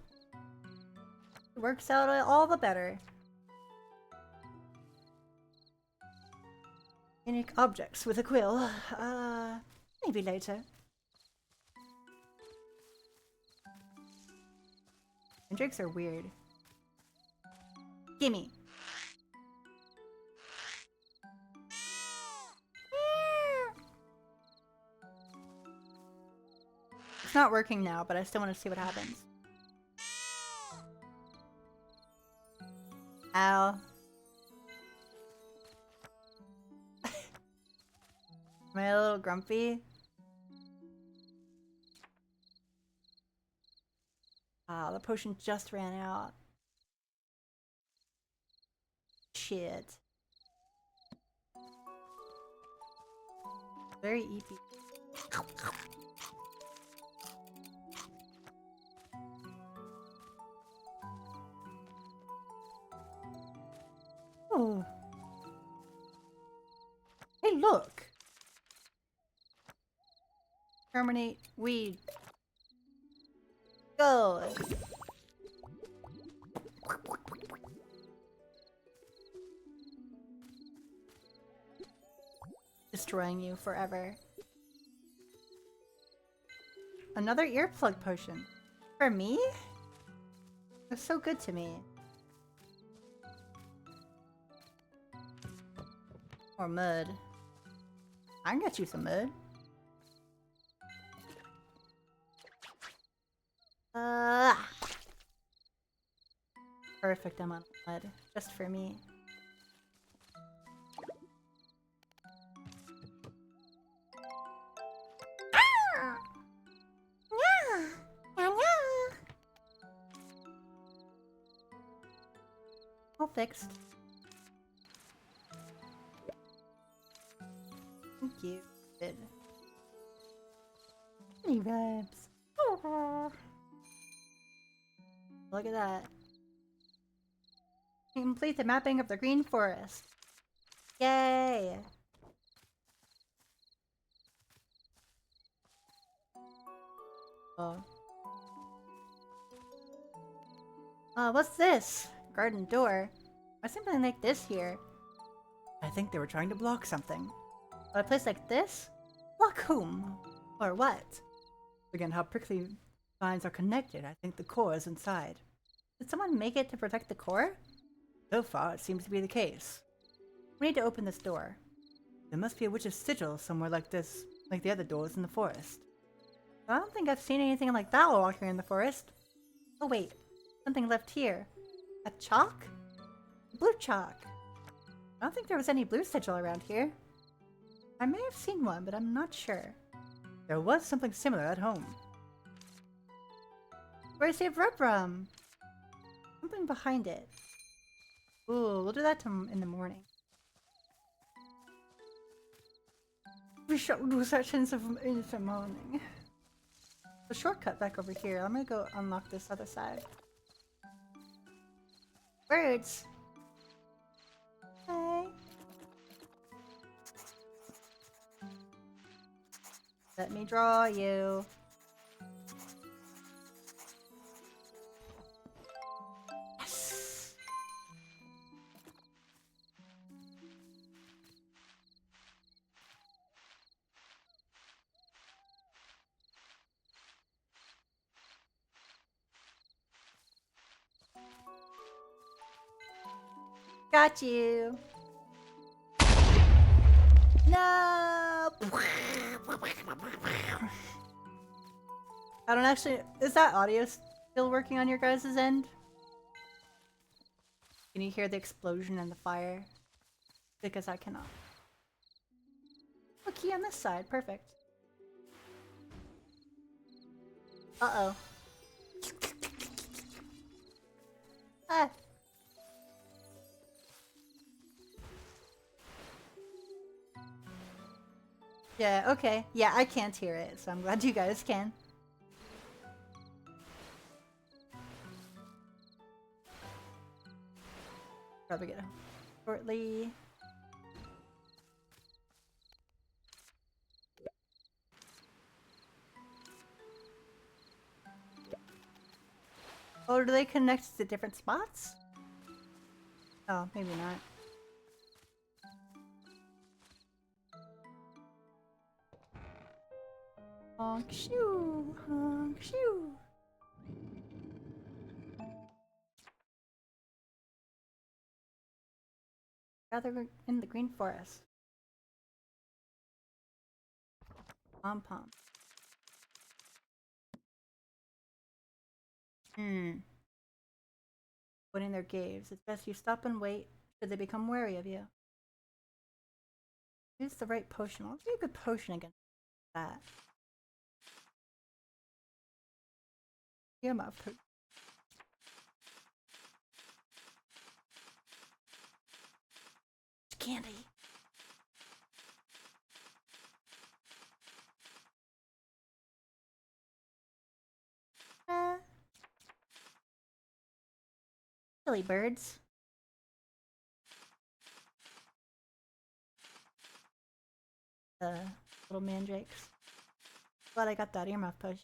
S1: It works out all the better. Unique objects with a quill. Maybe later. Mandrakes are weird. Gimme. It's not working now, but I still want to see what happens. Ow. Am I a little grumpy? Ah, the potion just ran out. Shit. Very eepy. Oh. Hey, look! Terminate weed. Go! Destroying you forever. Another earplug potion. For me? It's so good to me. Or mud. I can get you some mud. Perfect amount of mud. Just for me. All fixed. Thank you. Good. Any vibes. Look at that. Complete the mapping of the green forest. Yay! Oh. What's this? Garden door? Why something like this here?
S2: I think they were trying to block something.
S1: A place like this? Block whom? Or what?
S2: Again, how prickly vines are connected. I think the core is inside.
S1: Did someone make it to protect the core?
S2: So far, it seems to be the case.
S1: We need to open this door.
S2: There must be a witch's sigil somewhere like this, like the other doors in the forest.
S1: I don't think I've seen anything like that while walking in the forest. Oh wait, something left here. A chalk? Blue chalk. I don't think there was any blue sigil around here. I may have seen one, but I'm not sure.
S2: There was something similar at home.
S1: Where's the Rubrum? Something behind it. Ooh, we'll do that in the morning. We shall do that in the morning. The shortcut back over here. I'm gonna go unlock this other side. Birds! Let me draw you. Yes. Got you. No. I don't actually. Is that audio still working on your guys' end? Can you hear the explosion and the fire? Because I cannot. Oh, key on this side. Perfect. Uh-oh. Ah. Yeah, okay. Yeah, I can't hear it, so I'm glad you guys can. Probably get home shortly. Oh, do they connect to different spots? Oh, maybe not. Honk shoo, honk shoo. Gather in the green forest. Pom pom. When in their caves, it's best you stop and wait should they become wary of you. Use the right potion. What would be a good potion against that? Earmuff. Candy. Silly birds. The little mandrakes. Glad I got that earmuff potion.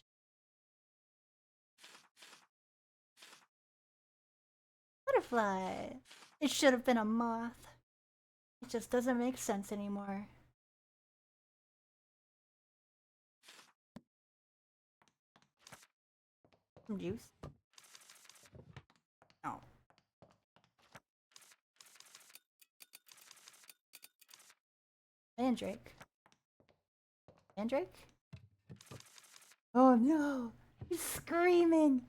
S1: Butterfly. It should have been a moth. It just doesn't make sense anymore. Some juice. Oh. Mandrake. Mandrake? Oh no! He's screaming!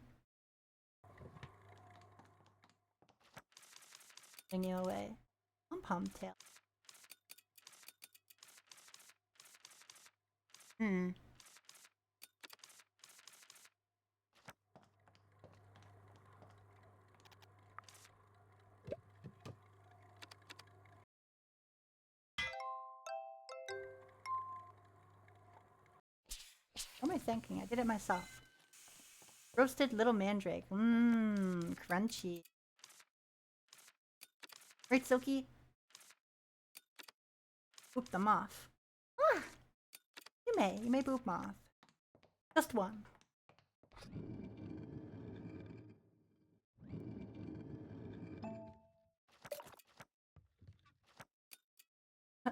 S1: Bring you away. Pom-pom tail. What am I thinking? I did it myself. Roasted little mandrake. Crunchy. Right, Silky? Boop them off. Ah! You may boop them off. Just one.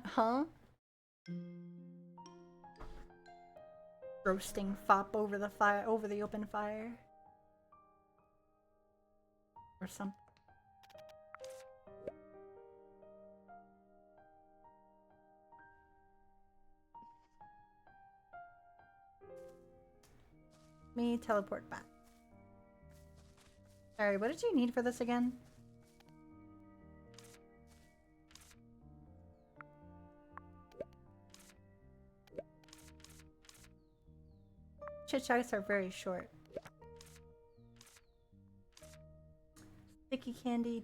S1: Huh? Roasting fop over the fire, over the open fire. Or something. Me teleport back. Sorry, what did you need for this again? Chit chats are very short. Sticky candy.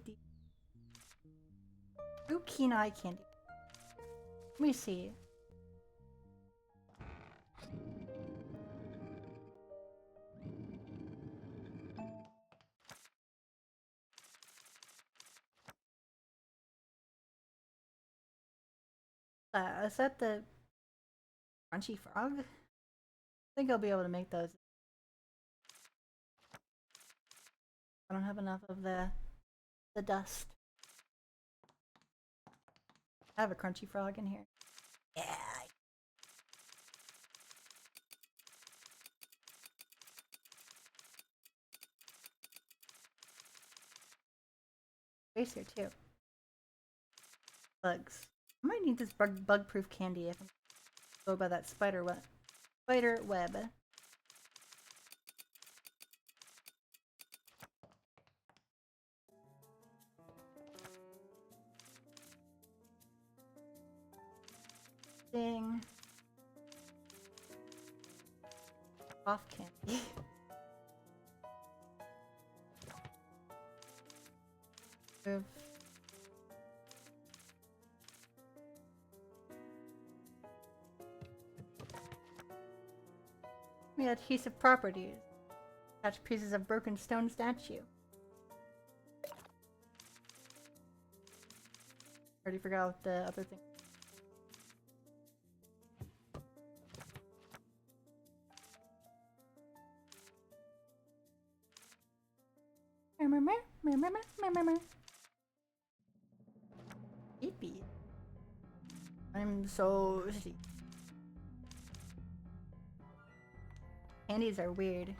S1: Ooh, keen eye candy. Let me see. Is that the crunchy frog? think I'll be able to make those. I don't have enough of the dust. I have a crunchy frog in here. Yeah. Space here too. Bugs. I might need this bug-proof candy if I'm go by that spider web. Spider web. Ding. Off candy. Move. We adhesive properties. Attach pieces of broken stone statue. Already forgot what the other thing. Sleepy. I'm so sleepy. Candies are weird.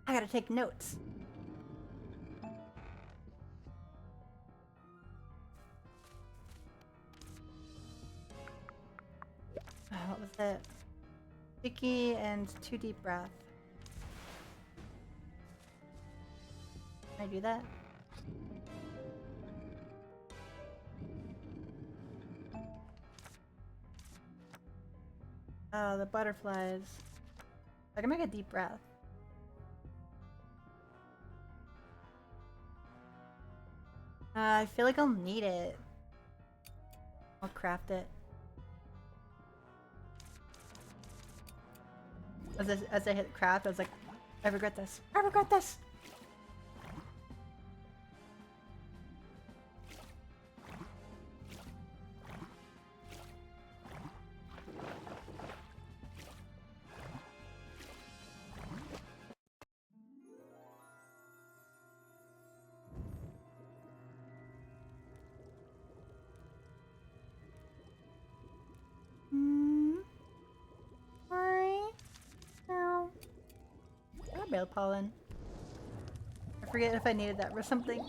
S1: I gotta take notes. What was that? Sticky and 2 deep breath. Can I do that? Oh, the butterflies. I can make a deep breath. I feel like I'll need it. I'll craft it. As I hit craft, I was like, I regret this. I regret this! Bale pollen. I forget if I needed that for something.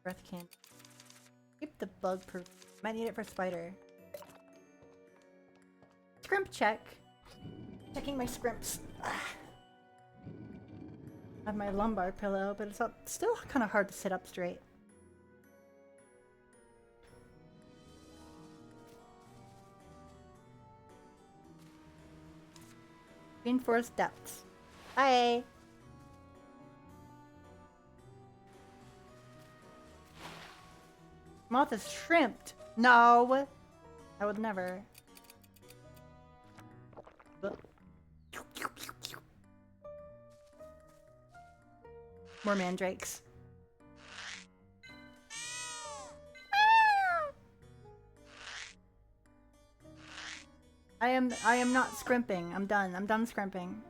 S1: Breath candy. Keep the bug proof. Might need it for spider. Scrimp check. Checking my scrimps. I have my lumbar pillow, but it's still kind of hard to sit up straight. Reinforced depths. Bye. Moth is shrimped. No, I would never. More mandrakes. I am not scrimping. I'm done. I'm done scrimping.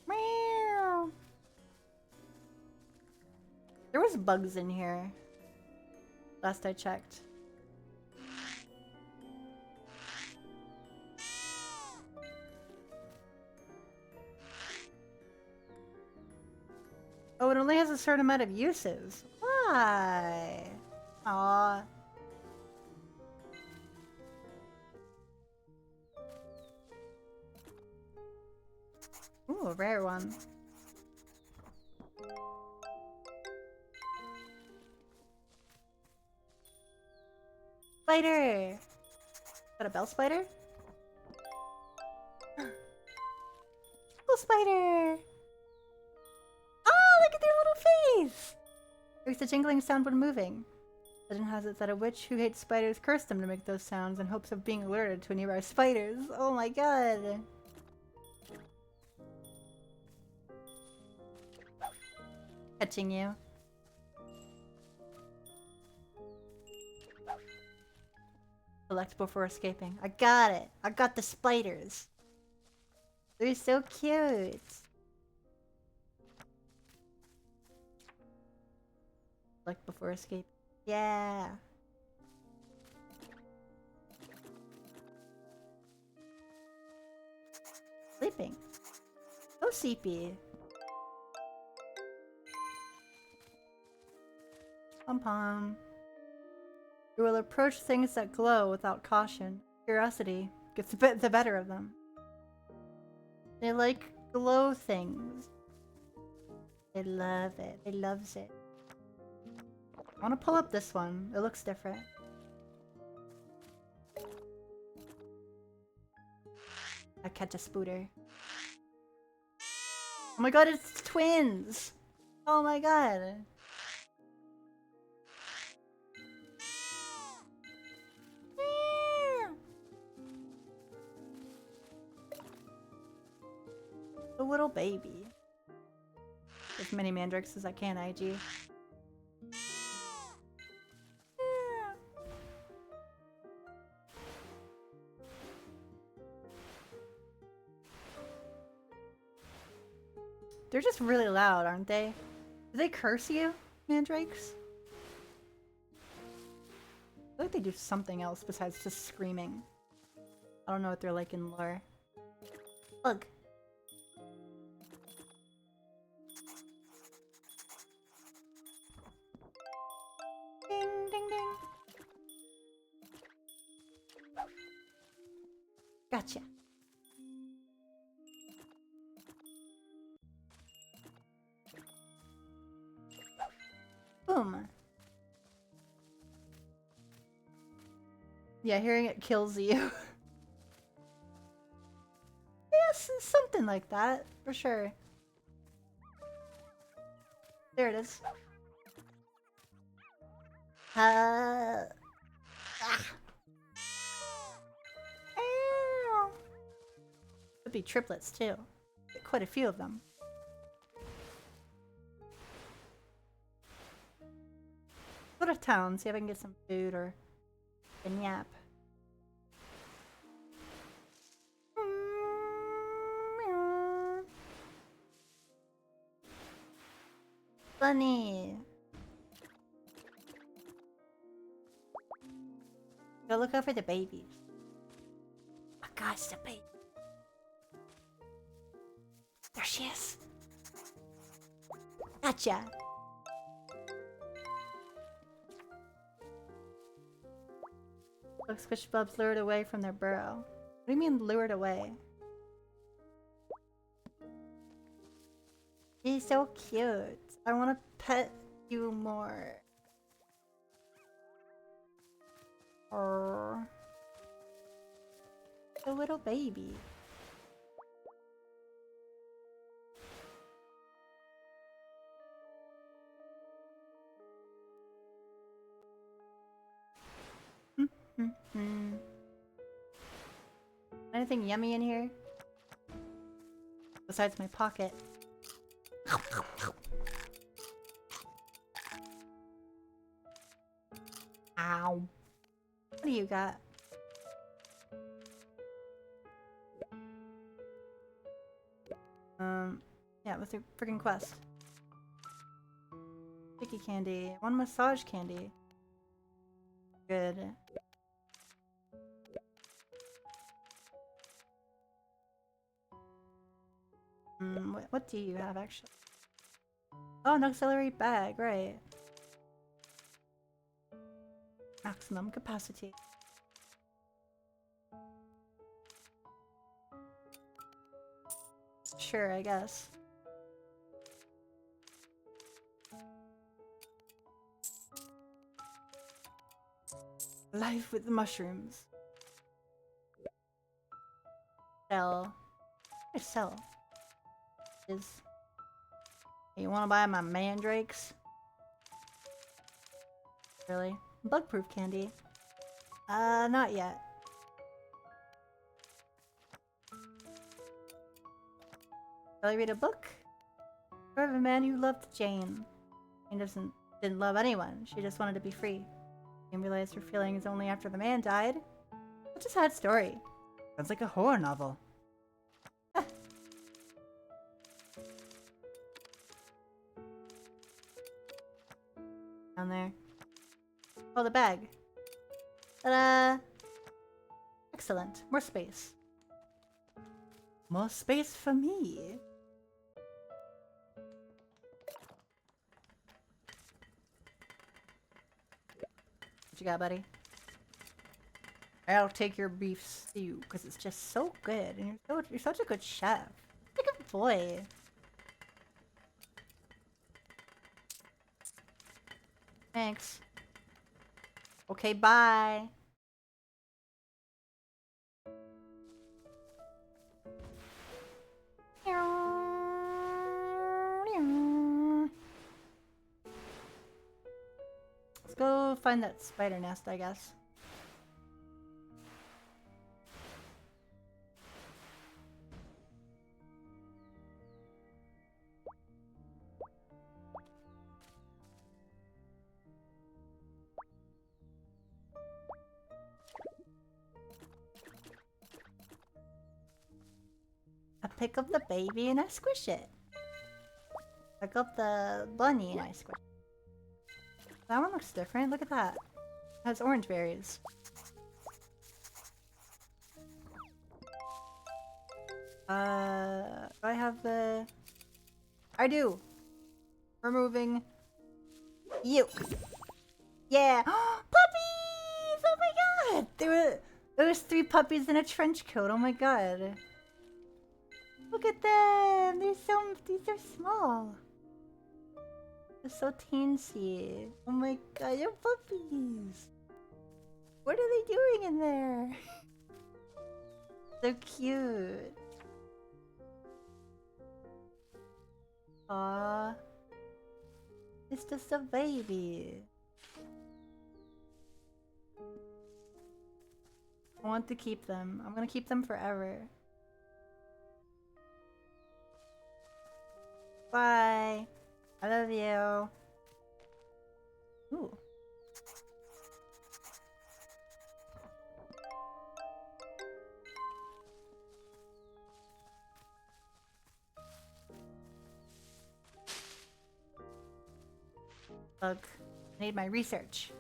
S1: Meow. There was bugs in here. Last I checked. Oh, it only has a certain amount of uses. Why? Aww. Ooh, a rare one. Spider! Is that a bell spider? Little spider! Makes a jingling sound when moving. Legend has it that a witch who hates spiders cursed them to make those sounds in hopes of being alerted to nearby spiders. Oh my god. Catching you. Collect before escaping. I got it. I got the spiders. They're so cute. Collect before escape. Yeah. Sleeping. So sleepy. Pom pom. You will approach things that glow without caution. Curiosity gets the better of them. They like glow things. They love it. They loves it. I want to pull up this one. It looks different. I catch a spooter. Oh my god, it's twins! Oh my god. The little baby. As many mandrakes as I can, IG. They're just really loud, aren't they? Do they curse you, mandrakes? I feel like they do something else besides just screaming. I don't know what they're like in lore. Ugh. Ding, ding, ding. Gotcha. Boom. Yeah, hearing it kills you. Yes, something like that, for sure. There it is. Ah. Ow. Could be triplets too. Quite a few of them. Go to town, see if I can get some food or a nap. Bunny. Go look out for the babies. Oh gosh, the baby. There she is. Gotcha. Looks squish bubs lured away from their burrow. What do you mean lured away? He's so cute. I want to pet you more. Or a little baby. Anything yummy in here? Besides my pocket. Ow. What do you got? Yeah, what's your freaking quest? Sticky candy. One massage candy. Good. What do you have actually? Oh, an auxiliary bag, right. Maximum capacity. Sure, I guess. Life with the mushrooms. Sell. I sell. Is you want to buy my mandrakes? Really? Bug-proof candy. Not yet. Shall I read a book? Story of a man who loved Jane. Jane didn't love anyone. She just wanted to be free. Jane realized her feelings only after the man died. Such a sad story.
S2: Sounds like a horror novel.
S1: Down there. Oh, the bag. Ta-da! Excellent. More space.
S2: More space for me.
S1: What you got, buddy? I'll take your beef stew because it's just so good, and you're such a good chef. Such a good boy. Thanks. Okay, bye. Let's go find that spider nest, I guess. I pick up the baby and I squish it. Pick up the bunny and I squish it. That one looks different. Look at that. It has orange berries. Do I have the... I do. Removing you. Yeah. Puppies! Oh my god! There was 3 puppies in a trench coat. Oh my god. Look at them! These are small. They're so teensy. Oh my god, they're puppies! What are they doing in there? They're cute. Aww. It's just a baby. I want to keep them. I'm gonna keep them forever. Bye. I love you. Ooh. Bug. I need my research.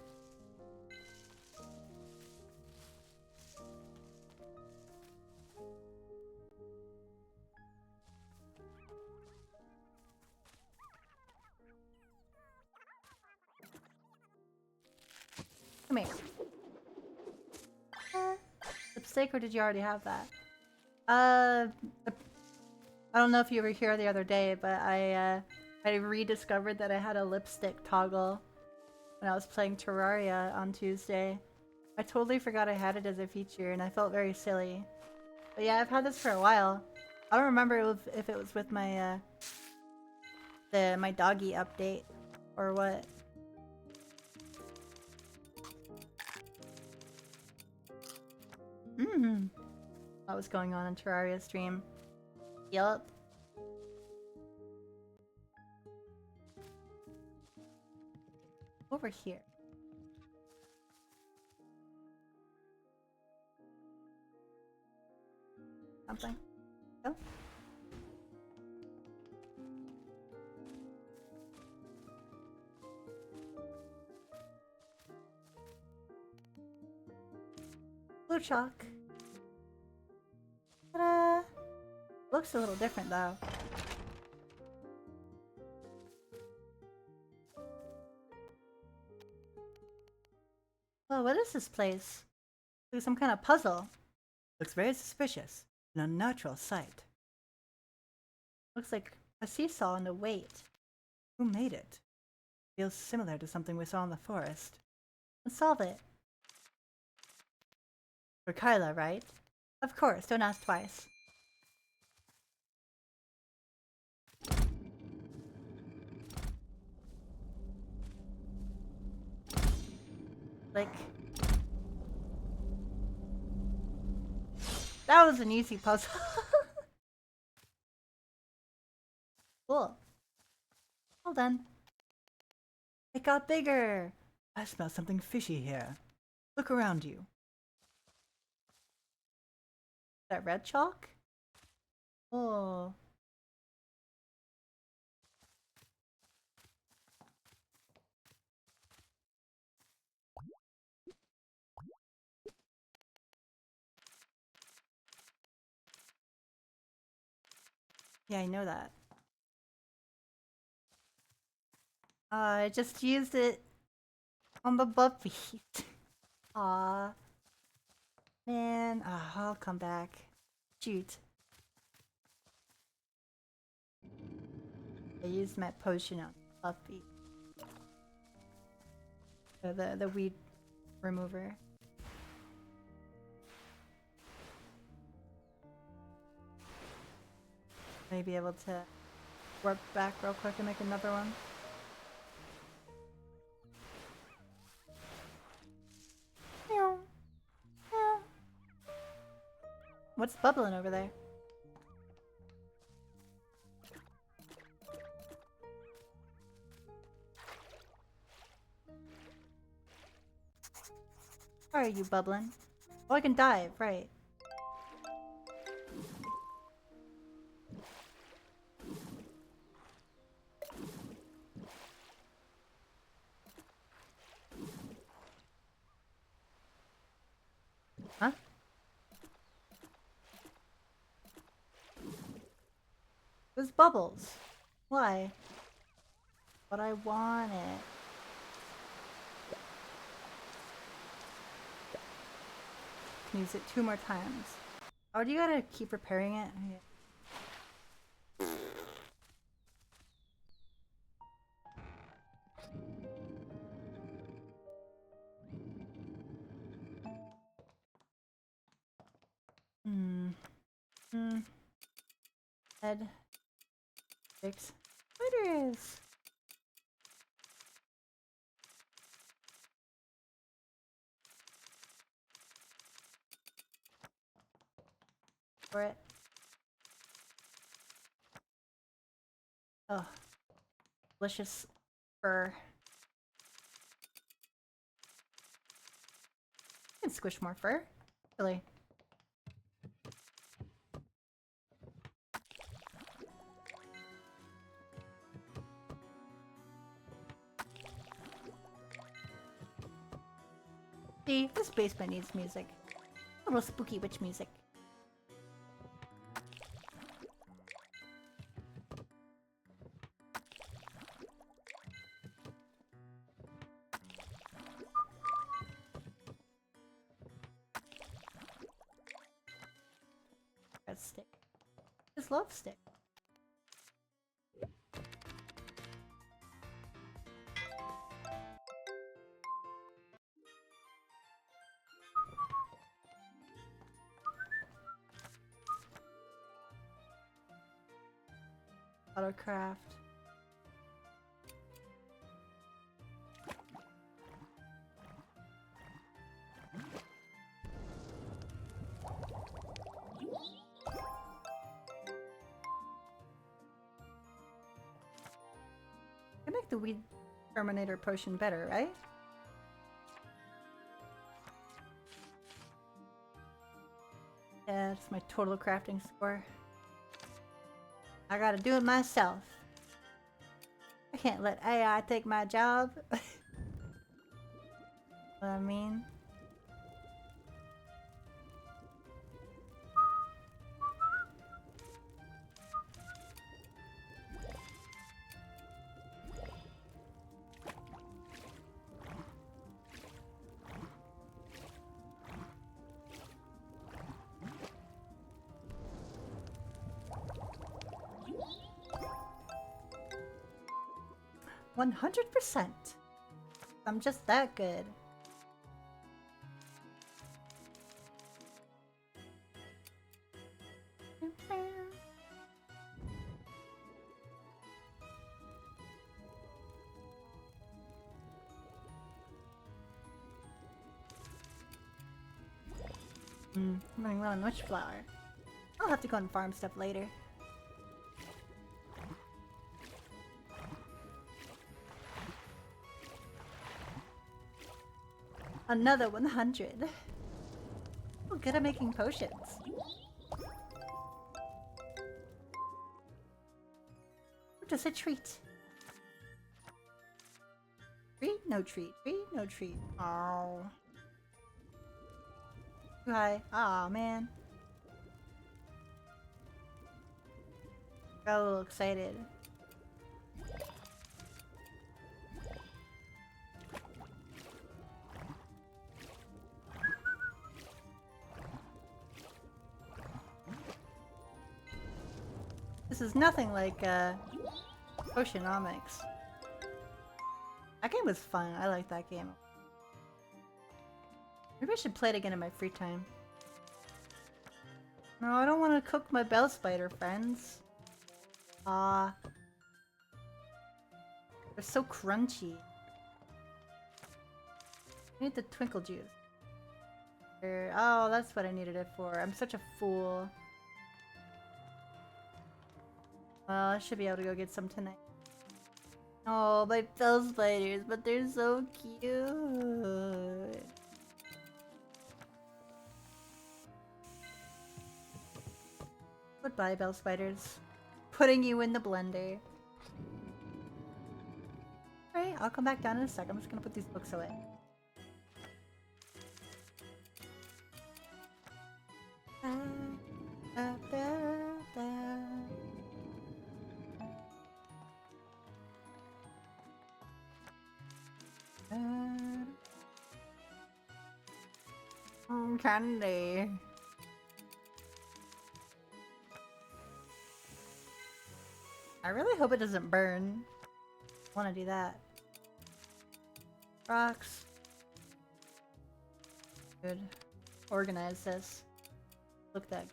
S1: Come here. Lipstick, or did you already have that? I don't know if you were here the other day, but I rediscovered that I had a lipstick toggle when I was playing Terraria on Tuesday. I totally forgot I had it as a feature, and I felt very silly. But yeah, I've had this for a while. I don't remember if it was with my my doggy update or what. What was going on in Terraria stream? Yup. Over here. Something. Oh. Blue chalk. Ta-da! Looks a little different though. Oh, what is this place? Like some kind of puzzle.
S2: Looks very suspicious. An unnatural sight.
S1: Looks like a seesaw and a weight.
S2: Who made it? Feels similar to something we saw in the forest.
S1: Let's solve it.
S2: For Kyla, right?
S1: Of course, don't ask twice. Like, that was an easy puzzle. Cool. Well done. It got bigger.
S2: I smell something fishy here. Look around you.
S1: That red chalk? Oh. Yeah, I know that. I just used it on the puppy. Aw. Man, I'll come back. Shoot. I used my potion on Puffy. The weed remover. Maybe able to warp back real quick and make another one. Meow. Meow. What's bubbling over there? Why are you bubbling? Oh, I can dive, right. Huh? Those bubbles. Why? But I want it. Can use it 2 more times. Oh, do you gotta keep repairing it? Head. 6. Spiders! For it. Oh. Delicious fur. I can squish more fur. Really. See, this basement needs music. A little spooky witch music. Red stick. Just love stick. Autocraft. Can make the weed terminator potion better, right? Yeah, that's my total crafting score. I gotta do it myself. I can't let AI take my job. What I mean? %. I'm just that good. I'm running low on witch flower. I'll have to go and farm stuff later. Another 100. Oh, good at making potions. Just a treat. Treat? No treat. Treat? No treat. Oh. Too high. Aw, man. Got a little excited. This is nothing like, Oceanomics. That game was fun. I like that game. Maybe I should play it again in my free time. No, I don't want to cook my bell spider friends. Ah. They're so crunchy. I need the twinkle juice. Oh, that's what I needed it for. I'm such a fool. Well, I should be able to go get some tonight. Oh, my bell spiders, but they're so cute. Goodbye, bell spiders. Putting you in the blender. Alright, I'll come back down in a sec. I'm just gonna put these books away. Candy. I really hope it doesn't burn. I want to do that. Rocks. Good. Organize this. Look that.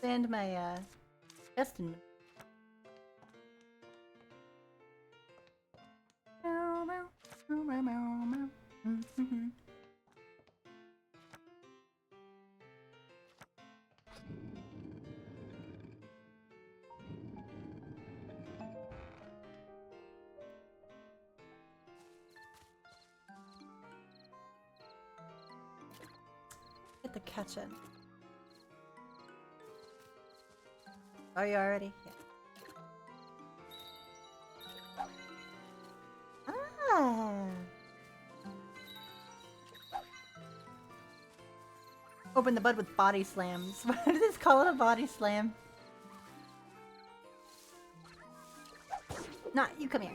S1: Expand my chest in. Get the kitchen. Are you already? Yeah. Ah. Open the bud with body slams. Why did this call it a body slam? Not you. Come here.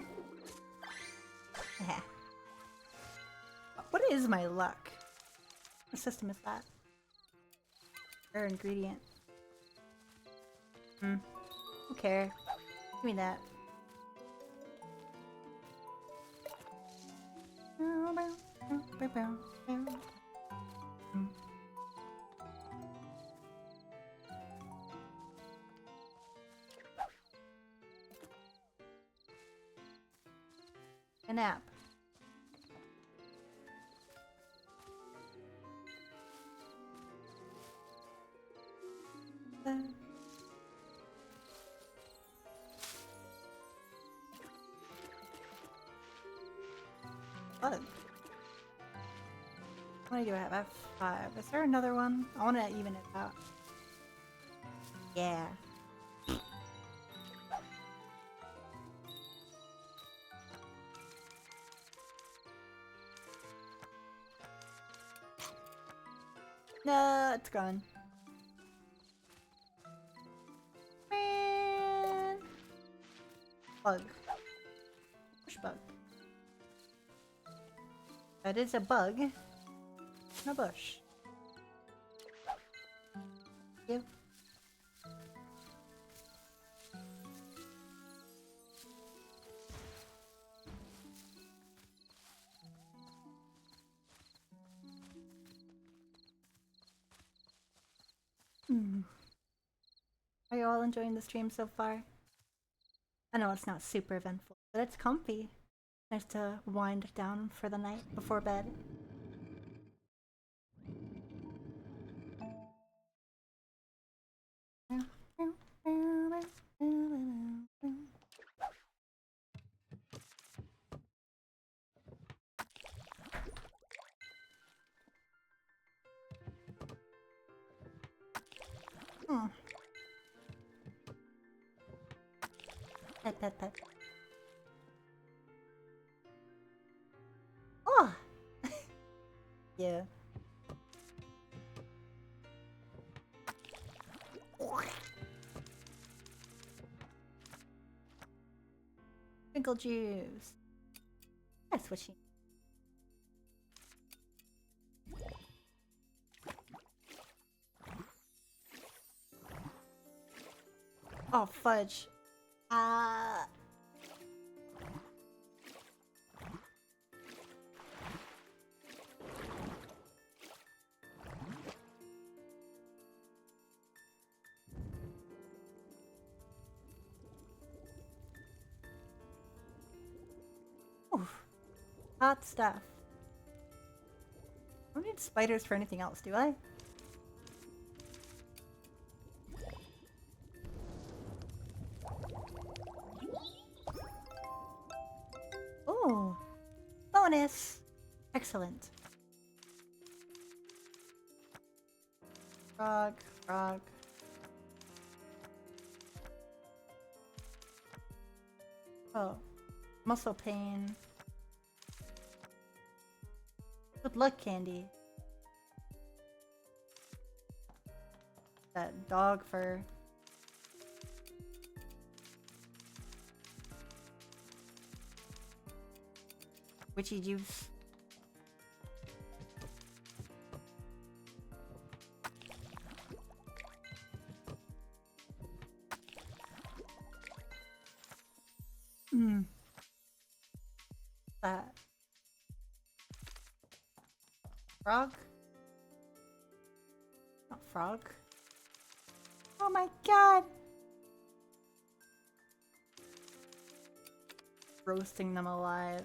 S1: What is my luck? What system is that? Rare ingredient. Who cares? Give me that. A nap. Bug. How many do I have? I have 5. Is there another one? I want to even it out. Yeah. No, it's gone. Man. Bug. Push bug. That is a bug in a bush. Thank you. Are you all enjoying the stream so far? I know it's not super eventful, but it's comfy. Nice to wind down for the night before bed. Pet, pet, pet. Oh! Yeah. Sprinkle juice. That's what she. Oh, fudge. Oof. Hot stuff. I don't need spiders for anything else, do I? Oh, bonus! Excellent. Frog, frog. Oh, muscle pain. Good luck, Candy. That dog fur. Witchy juice. That frog? Not frog. Oh my god! Roasting them alive.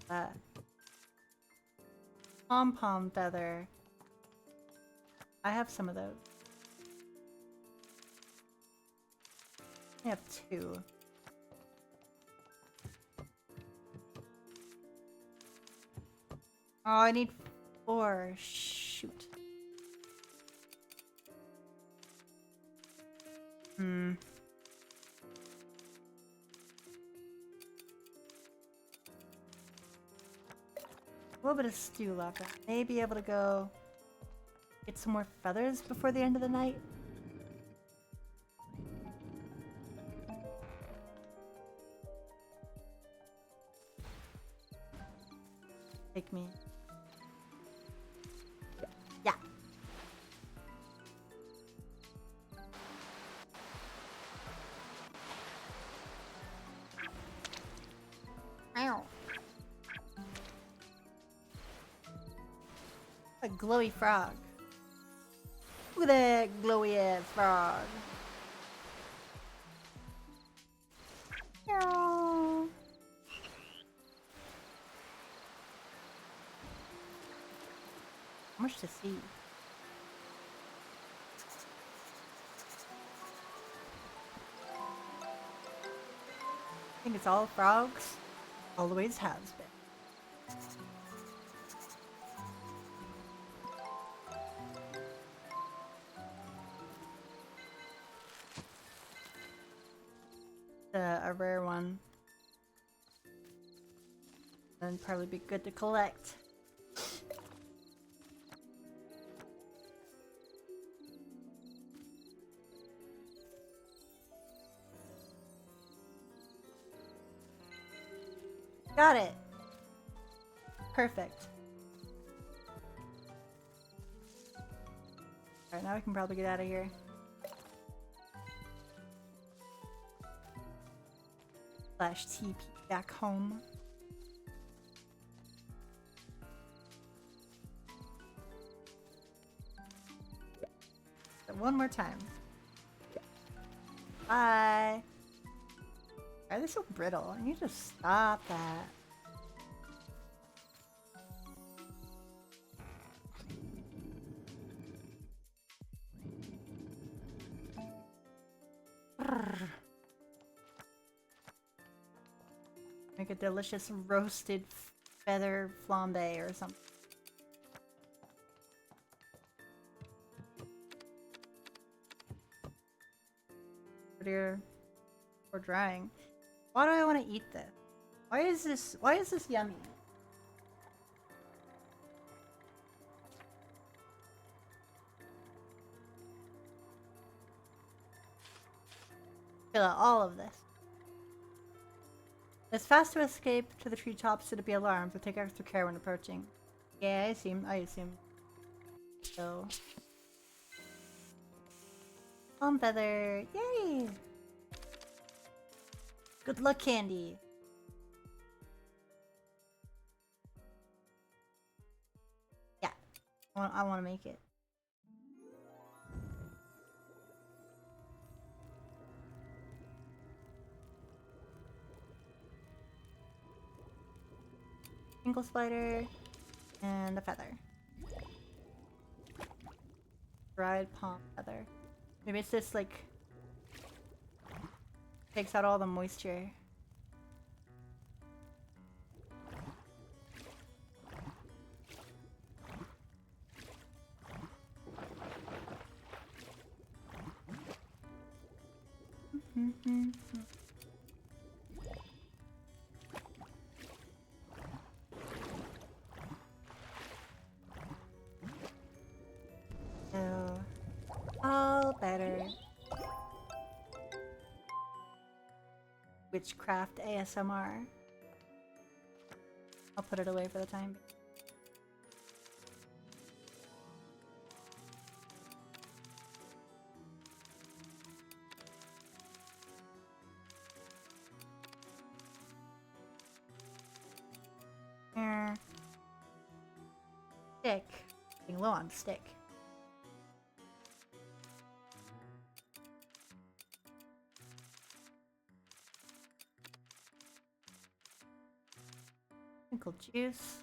S1: That pom-pom feather. I have some of those. I have 2. Oh, I need 4. Shoot. A little bit of stew left. I may be able to go get some more feathers before the end of the night. Take me. Yeah. Ow. A glowy frog. Look at that glowy ass frog. Meow. Much to see. I think it's all frogs. Always has been. A rare one. That'd probably be good to collect. Got it. Perfect. Alright, now we can probably get out of here. Slash TP back home. one more time. Bye. Why are they so brittle? I need to stop that. Make a delicious roasted feather flambe or something. Here or drying. Why do I want to eat this? Why is this yummy? Fill out all of this. It's fast to escape to the treetops to be alarmed, but take extra care when approaching. Yeah, I assume. So, feather, yay! Good luck, candy. Yeah, I want to make it. Twinkle spider and a feather. Dried palm feather. Maybe it's just like takes out all the moisture. So, all better. Witchcraft ASMR. I'll put it away for the time being. Stick. Getting low on stick. Twinkle juice.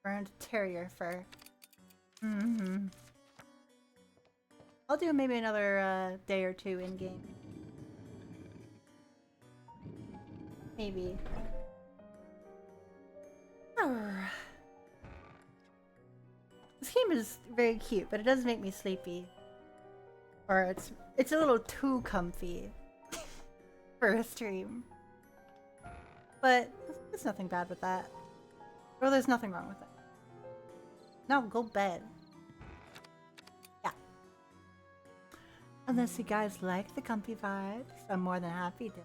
S1: Burned terrier fur. I'll do maybe another day or two in game. Maybe. This game is very cute, but it does make me sleepy. Or it's a little too comfy for a stream. But there's nothing bad with that. Or there's nothing wrong with it. No, go bed. Yeah. Unless you guys like the comfy vibes, I'm more than happy to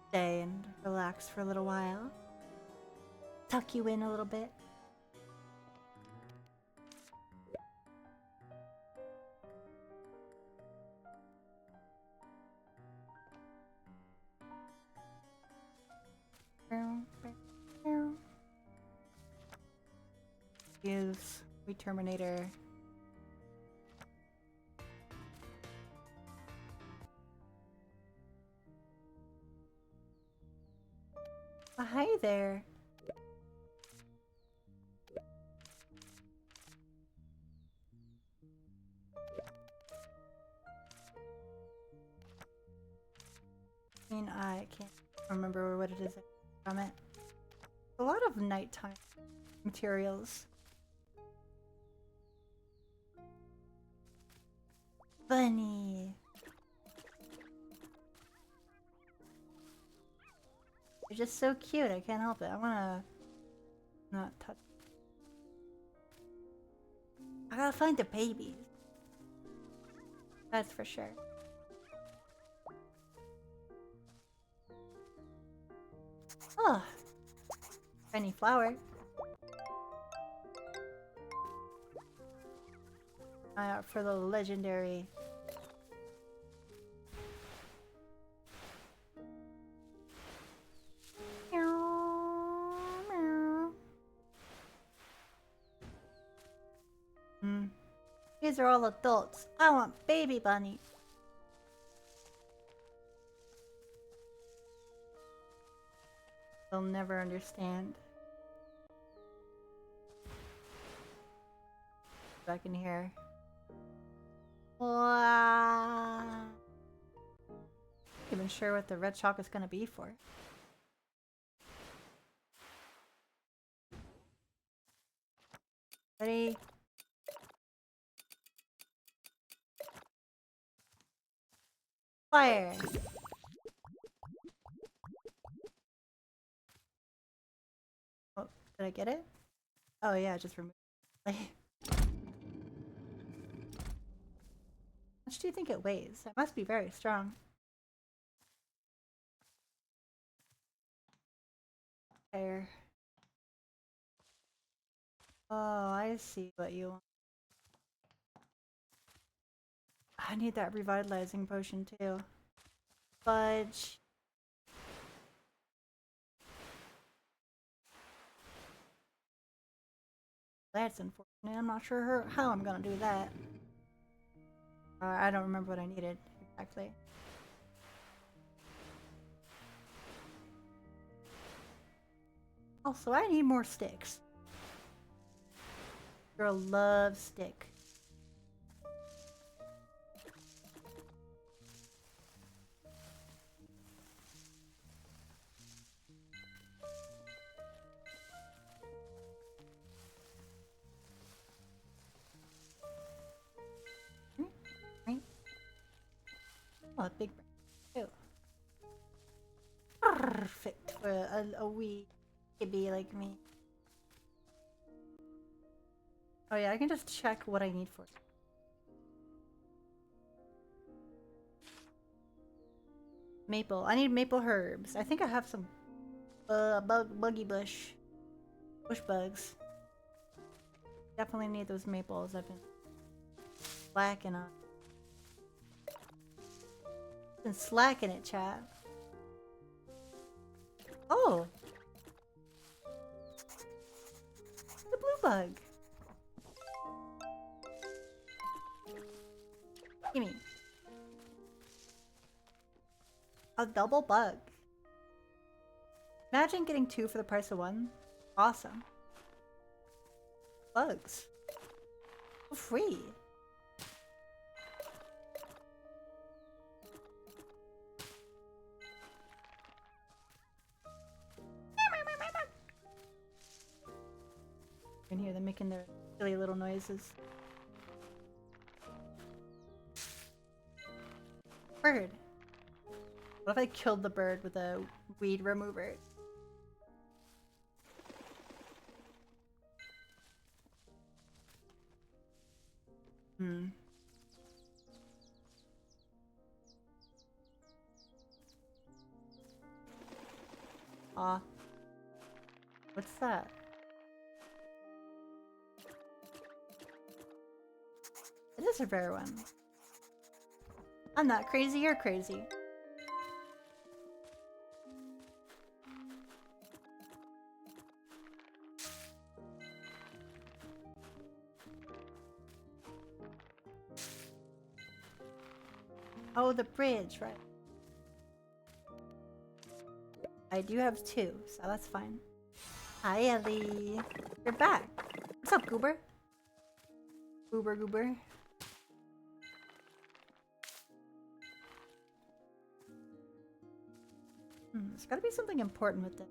S1: stay and relax for a little while. Tuck you in a little bit. Use Reterminator. Oh, hi there. I mean, I can't remember what it is from it. A lot of nighttime materials. Bunny. You're just so cute, I can't help it. I wanna not touch. I gotta find the babies. That's for sure. Oh, shiny flower. Eye out for the legendary. These are all adults. I want baby bunny. They'll never understand. Back in here. Wow. Not even sure what the red chalk is gonna be for. Ready? Fire! Oh, did I get it? Oh yeah, just remove it. How much do you think it weighs? It must be very strong. There. Oh, I see what you want. I need that revitalizing potion too. Fudge. That's unfortunate. I'm not sure how I'm gonna do that. I don't remember what I needed exactly. Also, I need more sticks. Girl loves stick. Right? Oh, a big brain. Oh. Perfect for a wee kibby like me. Oh yeah, I can just check what I need for it. Maple. I need maple herbs. I think I have some buggy bush bugs. Definitely need those maples. I've been slacking on. Been slacking it, chat. Oh, the blue bug. Gimme. A double bug. Imagine getting 2 for the price of 1. Awesome. Bugs. Free. You can hear them making their silly little noises. Bird. What if I killed the bird with a weed remover? Aw. What's that? It is a rare one. I'm not crazy, you're crazy. Oh, the bridge, right. I do have 2, so that's fine. Hi, Ellie. You're back. What's up, Goober? Goober. There's gotta be something important with this.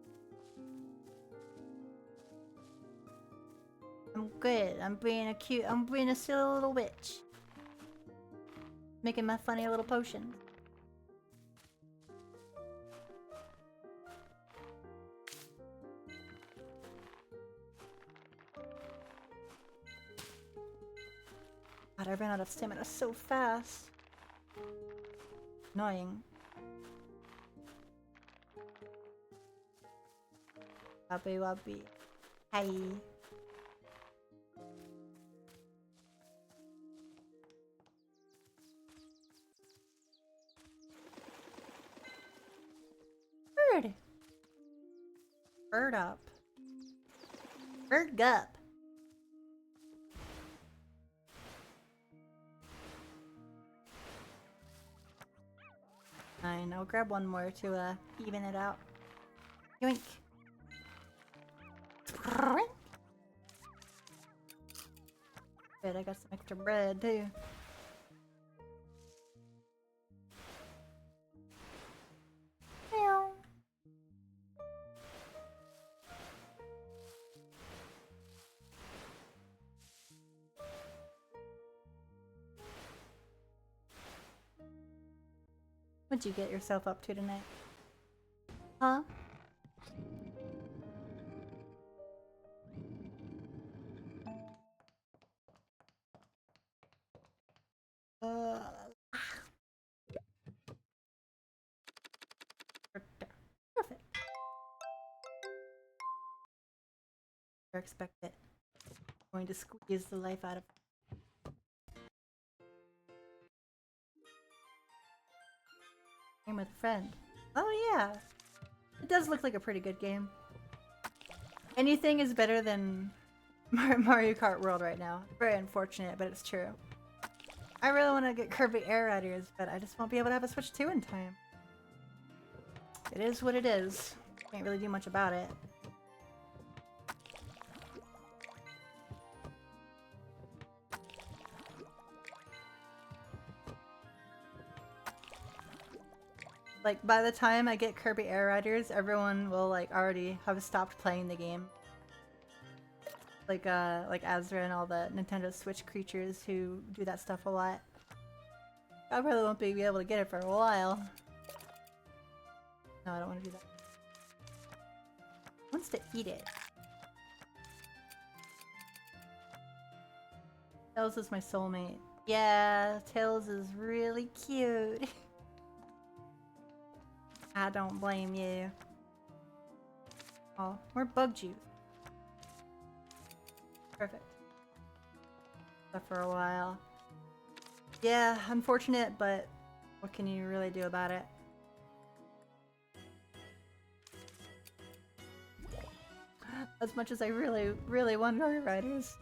S1: I'm good. I'm being a silly little witch. Making my funny little potion. God, I ran out of stamina so fast. Annoying. Wabby. Hi. Bird. Bird up. Bird up. Fine, I'll grab one more to even it out. Yoink. Good, I got some extra bread too. Meow. What'd you get yourself up to tonight? Huh? Perfect. I expect it. Going to squeeze the life out of. Game with a friend. Oh yeah, it does look like a pretty good game. Anything is better than Mario Kart World right now. Very unfortunate, but it's true. I really want to get Kirby Air Riders, but I just won't be able to have a Switch 2 in time. It is what it is. Can't really do much about it. Like, by the time I get Kirby Air Riders, everyone will, like, already have stopped playing the game. Like Azra and all the Nintendo Switch creatures who do that stuff a lot. I really won't be able to get it for a while. No, I don't want to do that. Wants to eat it. Tails is my soulmate. Yeah, Tails is really cute. I don't blame you. Oh, more bug juice. Perfect. Stuff for a while. Yeah, unfortunate, but what can you really do about it? As much as I really, really want Mario Riders.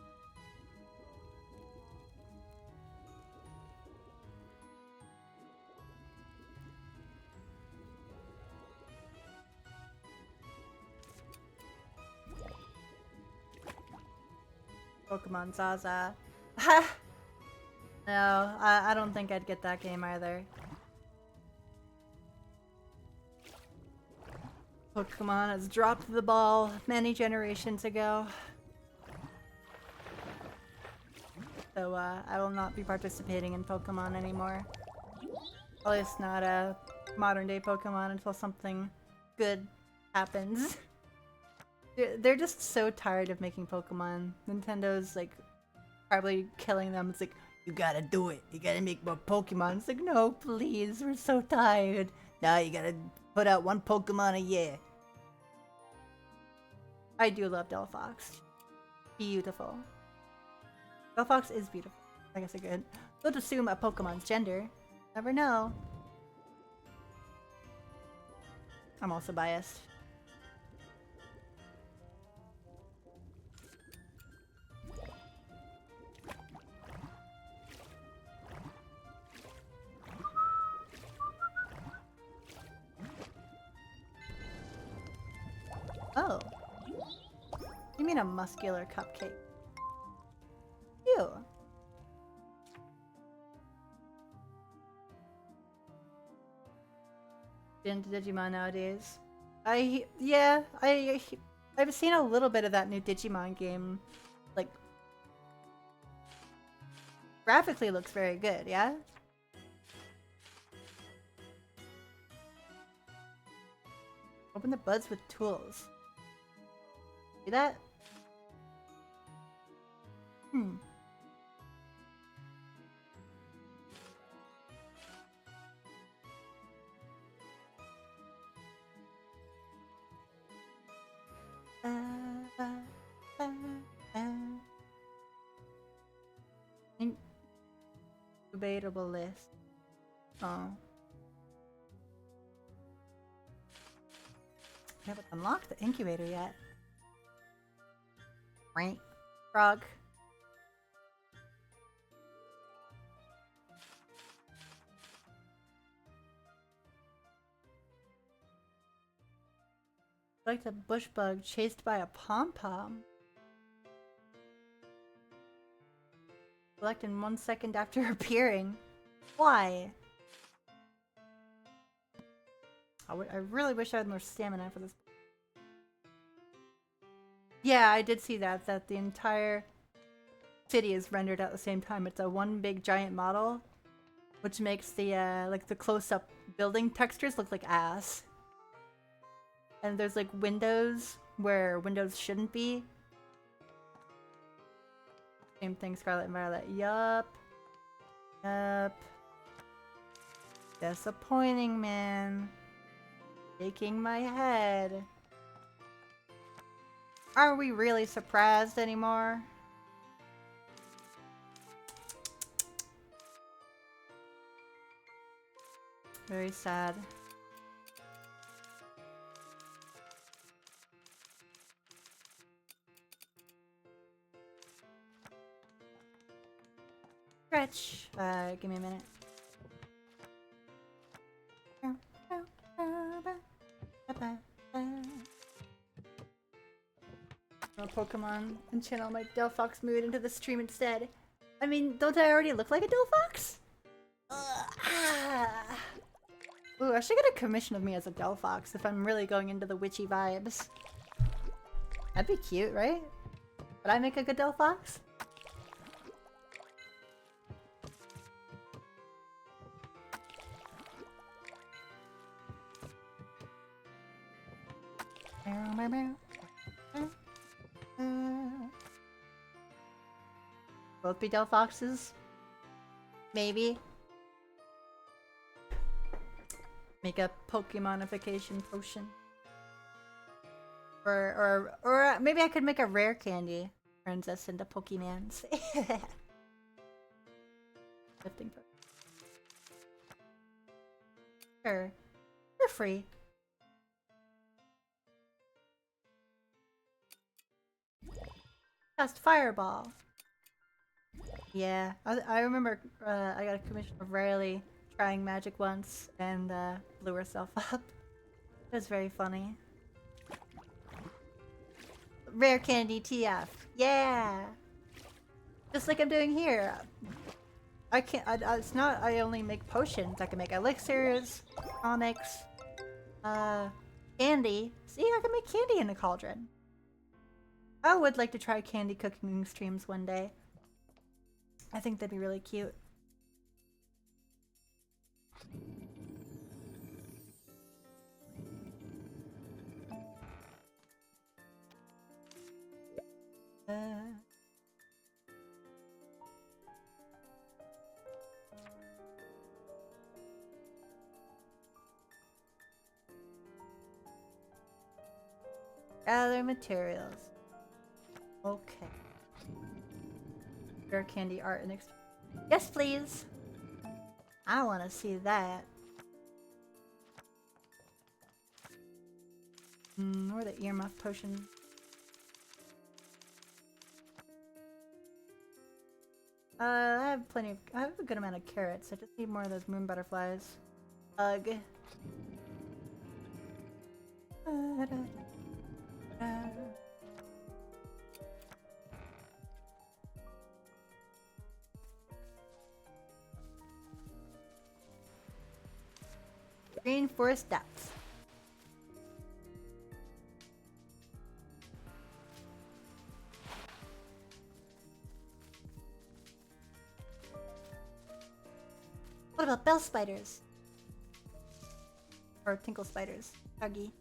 S1: Pokemon Zaza. No, I don't think I'd get that game either. Pokemon has dropped the ball many generations ago. So I will not be participating in Pokemon anymore. At least not a modern day Pokemon until something good happens. They're just so tired of making Pokemon. Nintendo's like probably killing them. It's like, you gotta do it. You gotta make more Pokemon. It's like, no, please. We're so tired. Now you gotta put out one Pokemon a year. I do love Delphox. Beautiful. Delphox is beautiful. I guess I could. Don't assume a Pokemon's gender. Never know. I'm also biased. Oh. You mean a muscular cupcake? Ew. Into Digimon nowadays. I've seen a little bit of that new Digimon game. Like, graphically looks very good, yeah? Open the buds with tools. See that? Incubatable list. Oh. I haven't unlocked the incubator yet. Right. Frog. Like a bush bug chased by a pom-pom. Collect in 1 second after appearing. Why? I really wish I had more stamina for this. Yeah, I did see that the entire city is rendered at the same time. It's a one big giant model, which makes the like the close-up building textures look like ass. And there's like windows where windows shouldn't be. Same thing, Scarlet and Violet. Yup. Disappointing, man. Shaking my head. Are we really surprised anymore? Very sad. Stretch. Give me a minute. Pokemon and channel my Delphox mood into the stream instead. I mean, don't I already look like a Delphox? Ooh, I should get a commission of me as a Delphox if I'm really going into the witchy vibes. That'd be cute, right? Would I make a good Delphox? Both be Delphoxes? Maybe. Make a Pokemonification potion. Or maybe I could make a rare candy. Turns us into Pokemans. Lifting potion. Sure. You're free. Cast Fireball. Yeah, I remember I got a commission of Riley trying magic once and blew herself up. It was very funny. Rare candy TF. Yeah! Just like I'm doing here. I can't, it's not I only make potions. I can make elixirs, tonics, candy. See, I can make candy in a cauldron. I would like to try candy cooking streams one day. I think that'd be really cute. Gather materials. Okay. Rare candy art and yes, please. I want to see that. Or the earmuff potion. I have plenty of. I have a good amount of carrots. I just need more of those moon butterflies. Ugh. Green forest depths. What about bell spiders? Or tinkle spiders? Huggy.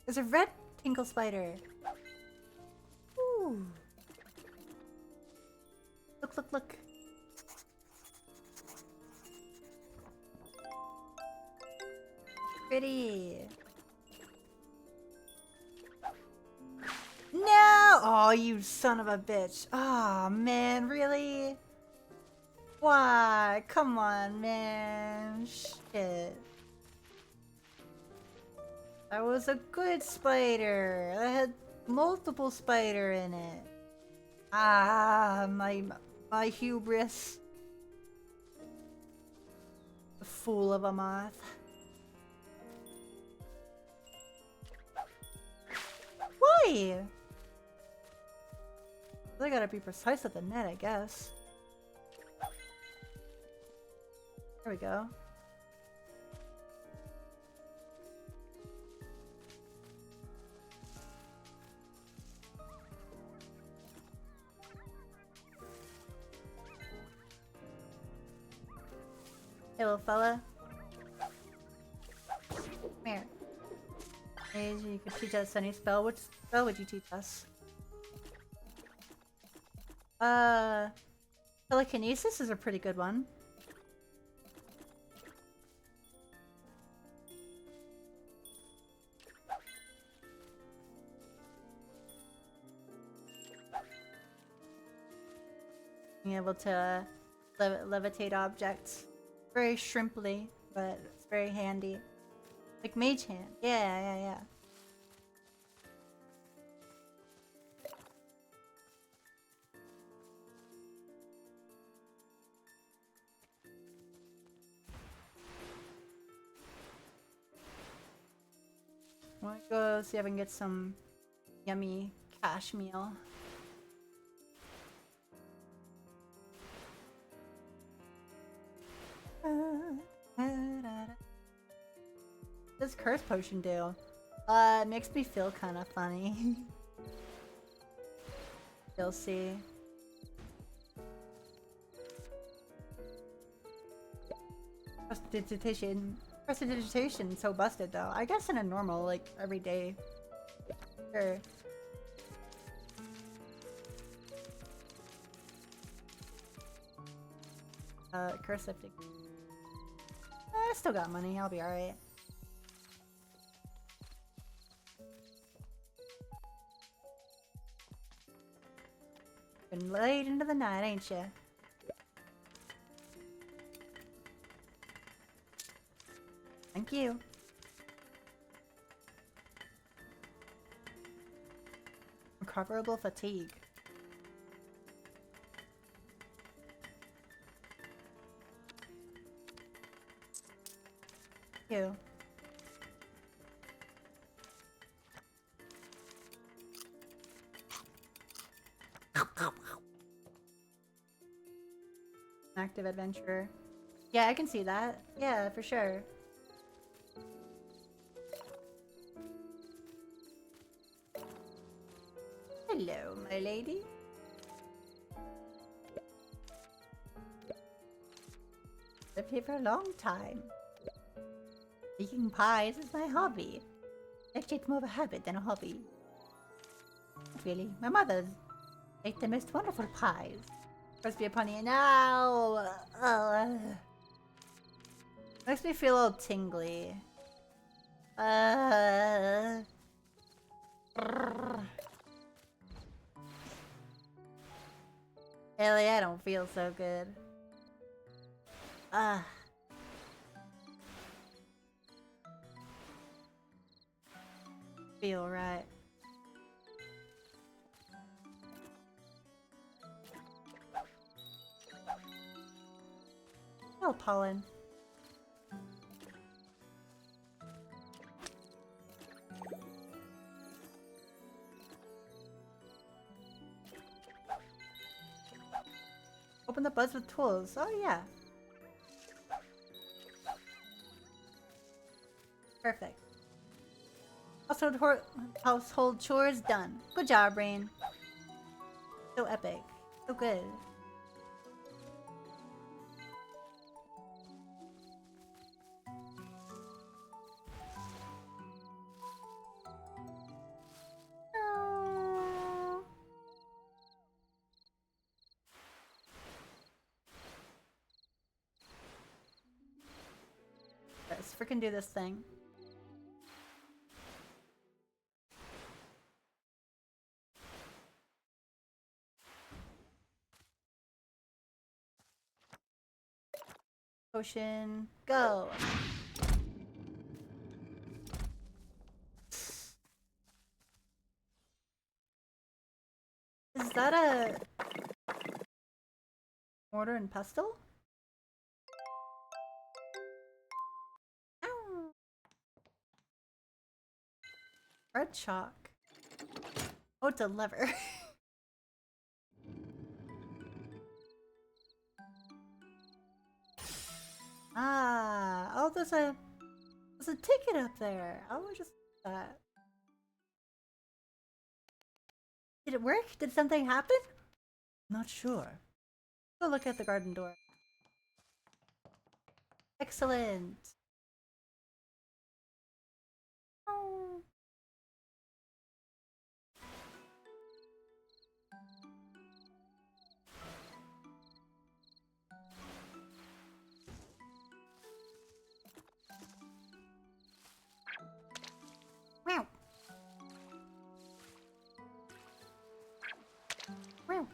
S1: There's a red tinkle spider. Ooh. Look, look, look. Pretty. No! Oh, you son of a bitch. Oh, man, really? Why? Come on, man. Shit. That was a good spider. multiple spider in it. Ah, my hubris. The fool of a moth. Why? I gotta be precise with the net, I guess. There we go. Hey, little fella. Come here. Hey, you could teach us any spell. Which spell would you teach us? Telekinesis is a pretty good one. Being able to levitate objects. Very shrimply, but it's very handy. Like Mage Hand. Yeah. I wanna go see if I can get some yummy cash meal. What does curse potion do? It makes me feel kind of funny. You'll see. Prestidigitation so busted though. I guess in a normal, like, everyday. Sure. Curse lifting. I still got money, I'll be alright. Been late into the night, ain't ya? Thank you. Recoverable fatigue. Thank you. Active adventurer. Yeah, I can see that. Yeah, for sure. Hello, my lady. Lived here for a long time. Baking pies is my hobby. Actually, it's more of a habit than a hobby. Not really. My mother ate the most wonderful pies. Recipe upon it now. Makes me feel all tingly. Ellie, I don't feel so good. Feel right. Oh, pollen. Open the buds with tools. Oh, yeah. Perfect. Household chores done. Good job, Rain. So epic. So good. Let's freaking do this thing. Potion, go! Is that a mortar and pestle? Ow. Red chalk. Oh, it's a lever. Ah, oh, there's a ticket up there. I was just that. Did it work? Did something happen?
S2: Not sure.
S1: Go look at the garden door. Excellent. Oh. Meow. Meow.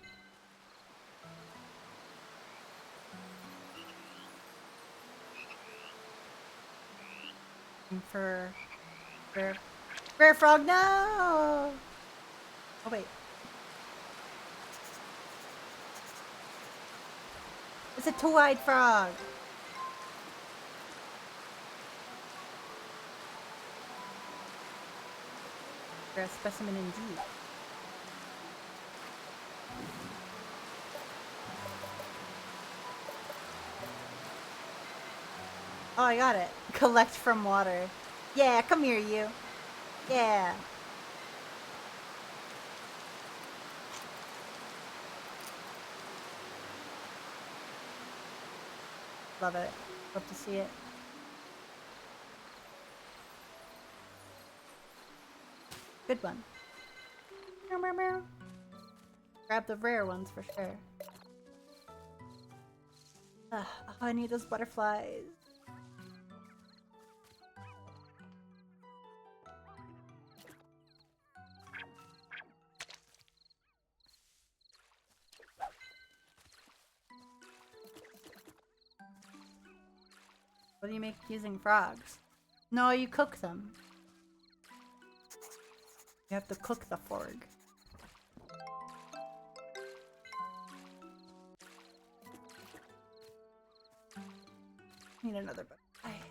S1: For rare frog, no! Oh wait. It's a two-eyed frog. Rare specimen indeed. Oh, I got it. Collect from water. Yeah, come here, you. Yeah. Love it. Love to see it. Good one. Meow, meow, meow. Grab the rare ones for sure. Oh, I need those butterflies. What do you make using frogs? No, you cook them. You have to cook the frog. Need another butterfly.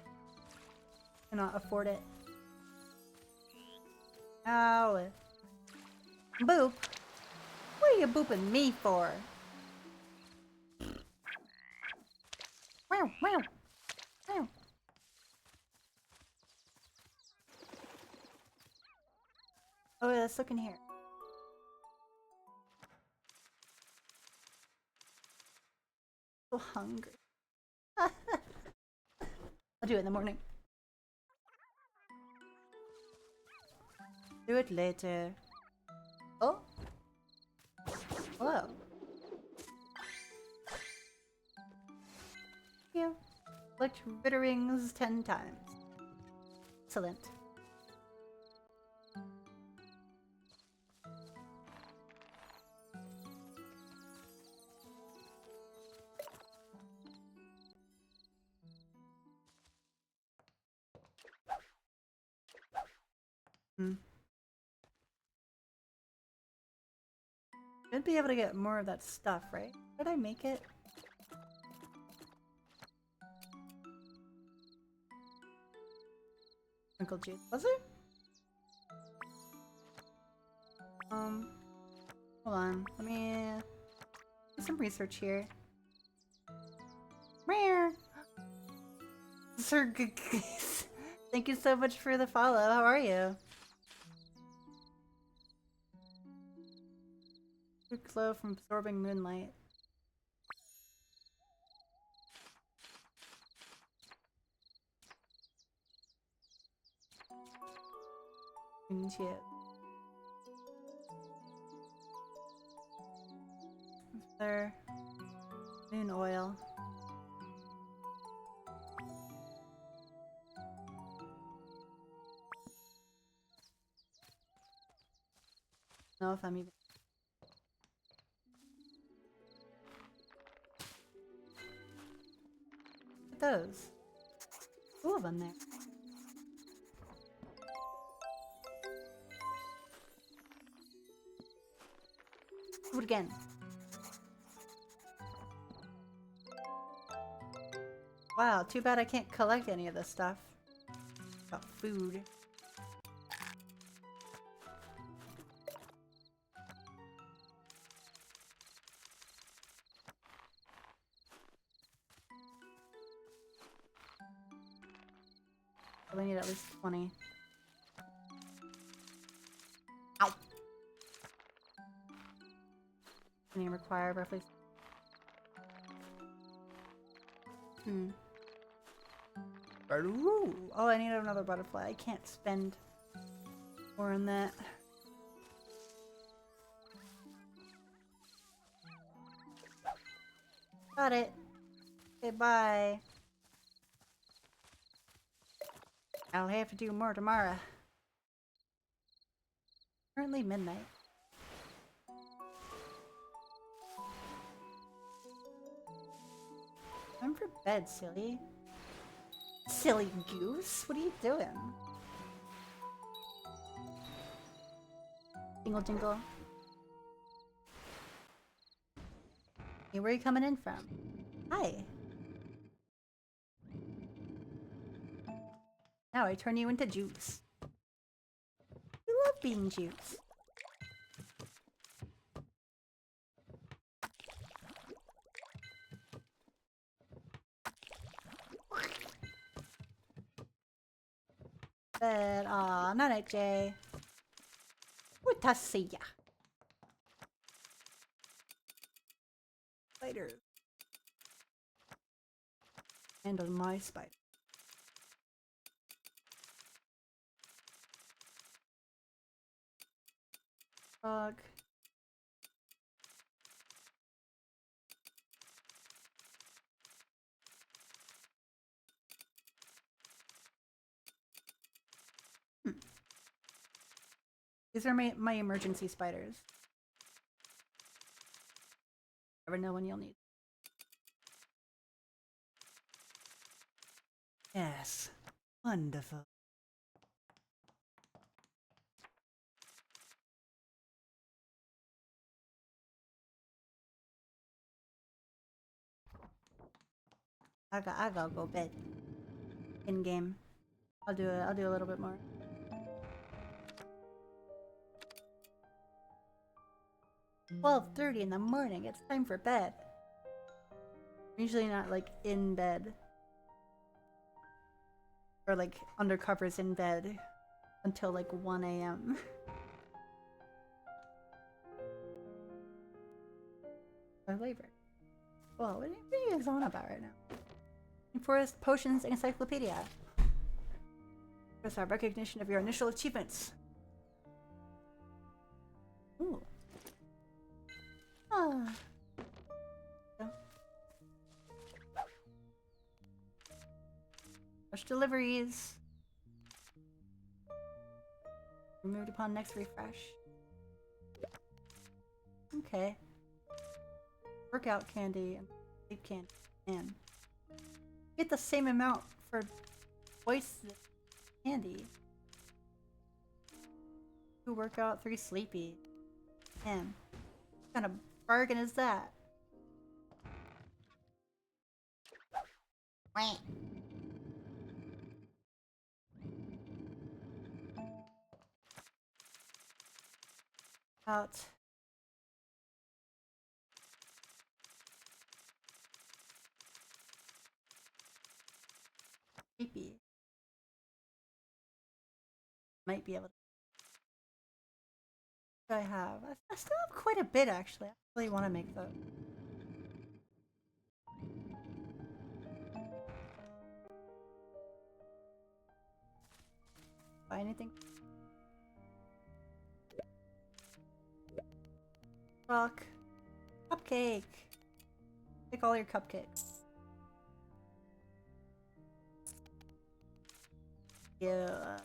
S1: Cannot afford it. Ow. Boop. What are you booping me for? Wow, wow. Wow. Oh, yeah, let's look in here. So hungry. I'll do it in the morning. Do it later. Oh. Whoa. Yeah. Collect Ritter rings 10 times. Excellent. Should be able to get more of that stuff, right? Did I make it? Sprinkle juice. Was it? Hold on. Let me do some research here. Rare. Sir thank you so much for the follow. How are you? Too glow from absorbing moonlight. Shit. Is there moon oil? Know if I'm even. Look at those. 2 of them there. Do it again. Wow, too bad I can't collect any of this stuff. About food. We need at least 20. Ow! Any require roughly. Ooh. Oh, I need another butterfly. I can't spend more on that. Got it. Okay, bye. I'll have to do more tomorrow. Currently midnight. Time for bed, silly. Silly goose, what are you doing? Jingle jingle. Hey, where are you coming in from? Hi. Now I turn you into juice. You love being juice. But, aw, not it, Jay. What to see ya? Spider. And on my spider. Dog. These are my emergency spiders. Never know when you'll need. Yes. Wonderful. I gotta go bed. In game. I'll do a little bit more. "12:30 in the morning, it's time for bed." I'm usually not like in bed. Or like under covers in bed until like 1 a.m. Or labor. Well, what are you guys on about right now? Forest Potions Encyclopedia. Press our recognition of your initial achievements. Ooh. Ah. Yeah. Rush deliveries. Removed upon next refresh. Okay. Workout candy and sleep candy. Man. Get the same amount for twice the candy. 2 workout, 3 sleepy. Man. What kind of bargain is that? Wait. Out. Sleepy. Might be able to. What do I have? I still have quite a bit actually. I really want to make those. Buy anything? Rock. Cupcake. Take all your cupcakes. Yeah.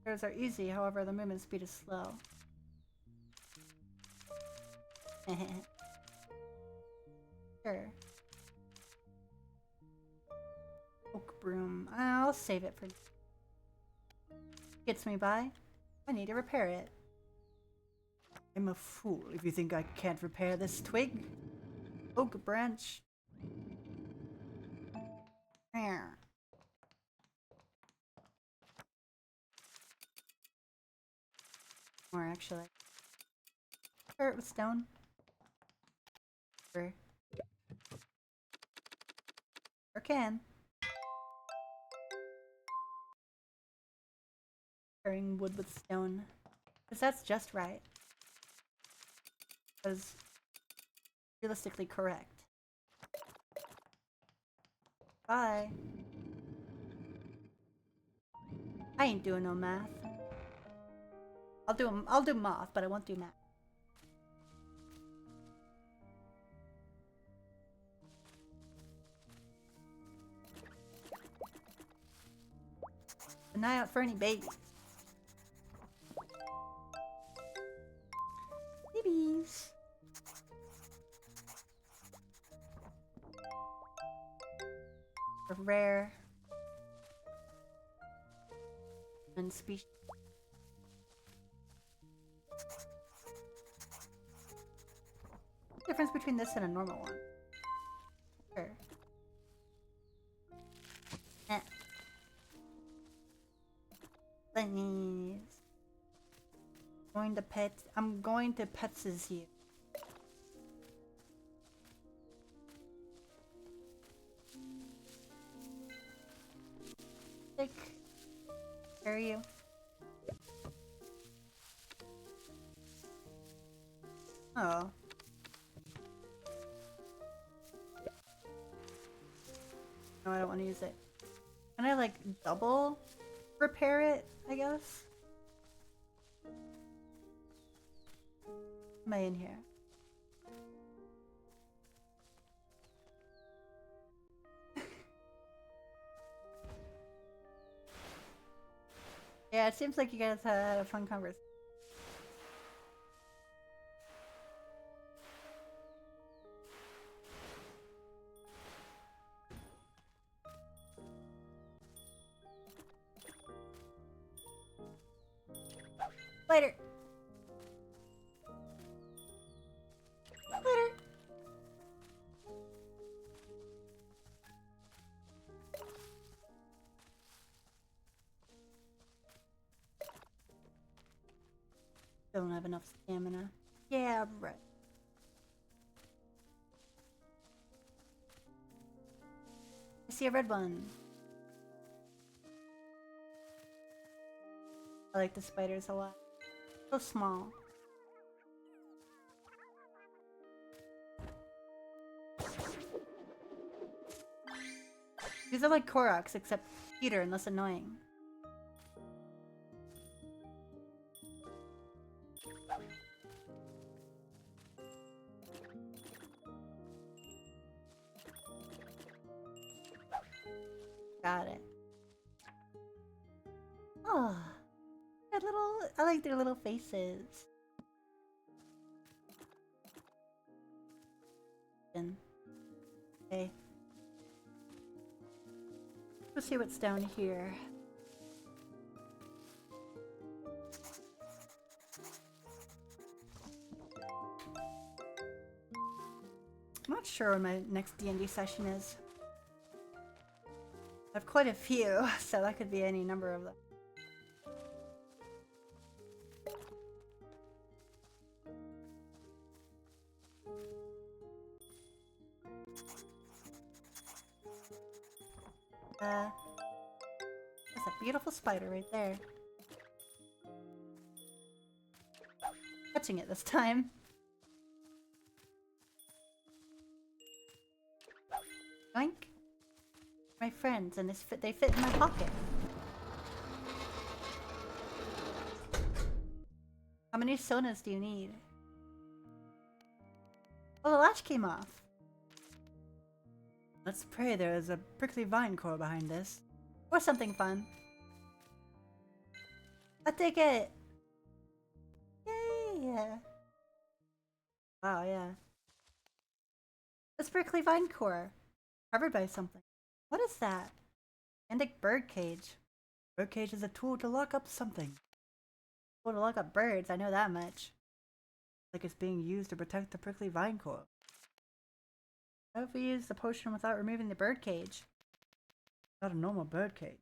S1: Stairs are easy, however, the movement speed is slow. Sure. Oak broom. I'll save it for. Gets me by. I need to repair it. I'm a fool if you think I can't repair this twig. Oak branch. There. More actually. Start with stone. Or can. Pairing wood with stone. Because that's just right. Because realistically correct. Bye. I ain't doing no math. I'll do math, but I won't do math. An eye out for any babies. Babies. A rare and species. Difference between this and a normal one. Sure. Please. I'm going to pets you. Where are you? Oh. No, I don't want to use it. Can I like double repair it, I guess? Am I in here? Yeah, it seems like you guys had a fun conversation. Later. Later. Don't have enough stamina. Yeah, right. I see a red one. I like the spiders a lot. So small. These are like Koroks, except cuter and less annoying. Got it. Oh, that little, I like their little faces. Okay. Let's see what's down here. I'm not sure when my next D&D session is. I have quite a few, so that could be any number of them. That's a beautiful spider right there. Touching it this time. Yoink. My friends, and they fit in my pocket. How many sonas do you need? Oh, the latch came off. Let's pray there is a prickly vine core behind this. Or something fun. I'll take it! Yay! Wow, yeah. This prickly vine core. Covered by something. What is that? Antic bird cage. Bird cage is a tool to lock up something. Tool to lock up birds, I know that much. Like it's being used to protect the prickly vine core. What if we use the potion without removing the bird cage? Not a normal bird cage.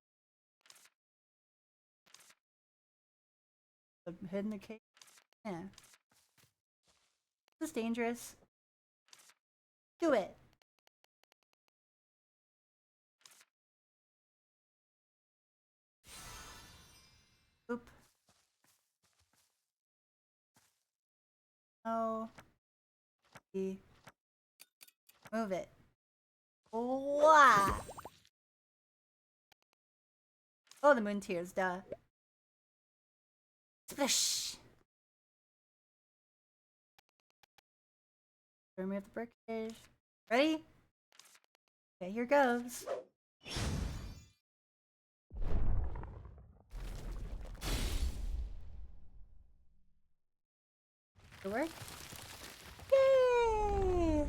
S1: Hidden the cage? Yeah. This is dangerous. Do it. Oop. Oh. Move it. Wow. Oh, the moon tears, duh. Splish. Remove the brick cage. Ready? Okay, here goes. It work? Yay!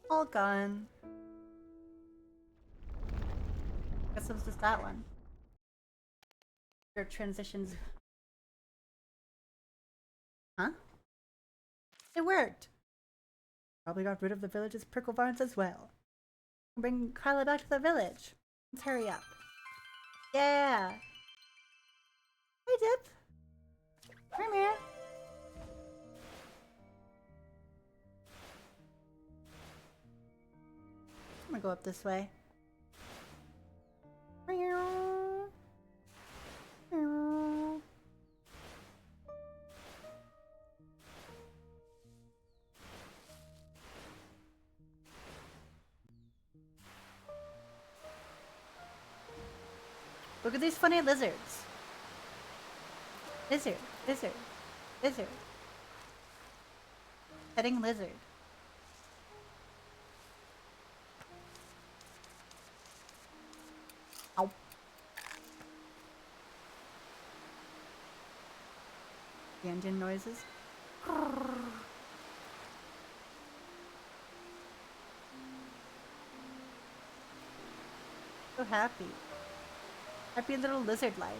S1: All gone. Guess it was just that one. Your transitions. Huh? It worked! Probably got rid of the village's prickle vines as well. Bring Kyla back to the village. Let's hurry up. Yeah! Hey, Dip! Come here! I'm gonna go up this way. Look at these funny lizards. Lizard, lizard, lizard. Petting lizard. Ow. The engine noises. So happy. Happy little lizard life.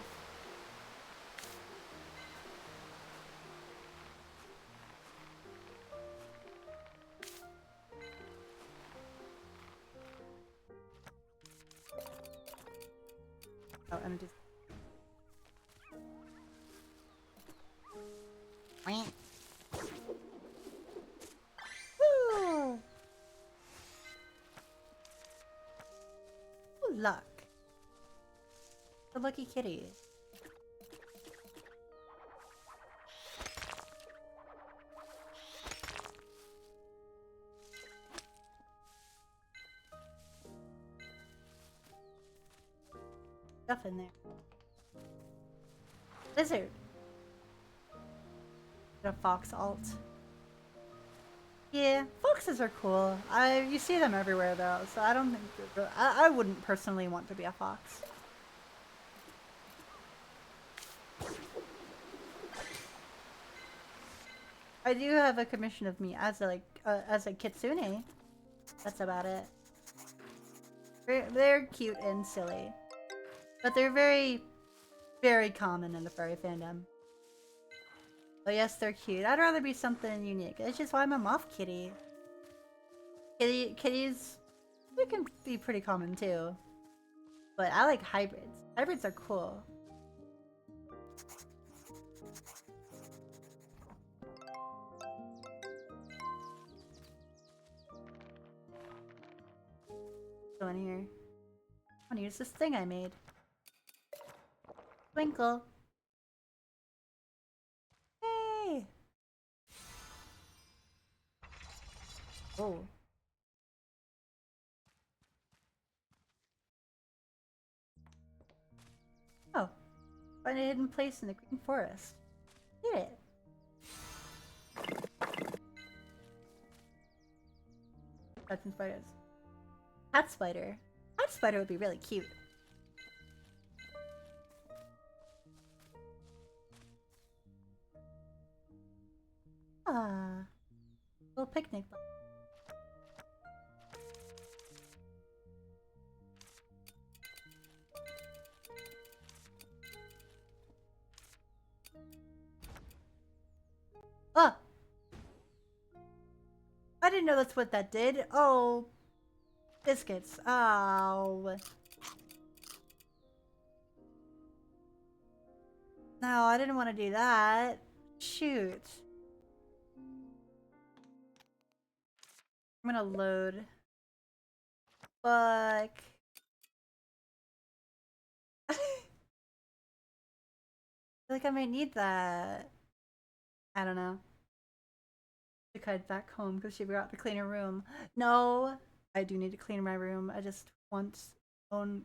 S1: Oh, and I just. Woo! Ooh, luck. The lucky kitty. Stuff in there. Lizard. A fox alt. Yeah, foxes are cool. You see them everywhere though, so I don't think I wouldn't personally want to be a fox. I do have a commission of me as a kitsune. That's about it. They're cute and silly, but they're very, very common in the furry fandom. Oh yes, they're cute. I'd rather be something unique. It's just why I'm a moth kitty. Kitties, they can be pretty common too. But I like hybrids. Hybrids are cool. Go in here. I want to use this thing I made. Twinkle. Hey! Oh. Oh. Find a hidden place in the green forest. Did it. Bats and spiders. Cat spider. Cat spider would be really cute. Ah. Little picnic. didn't know that's what that did. Oh, biscuits. Oh. No, I didn't want to do that. Shoot. I'm gonna load. Fuck. I feel like I might need that. I don't know. To head back home because she forgot to clean her room. No, I do need to clean my room. I just want own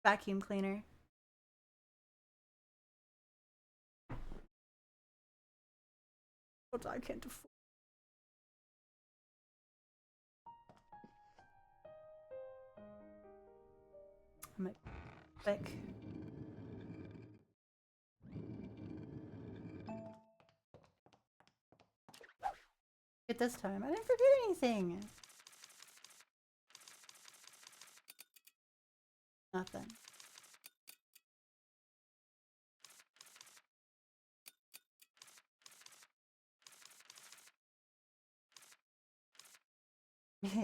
S1: vacuum cleaner. But I can't afford. I'm like, quick. Get this time. I didn't forget anything. Nothing.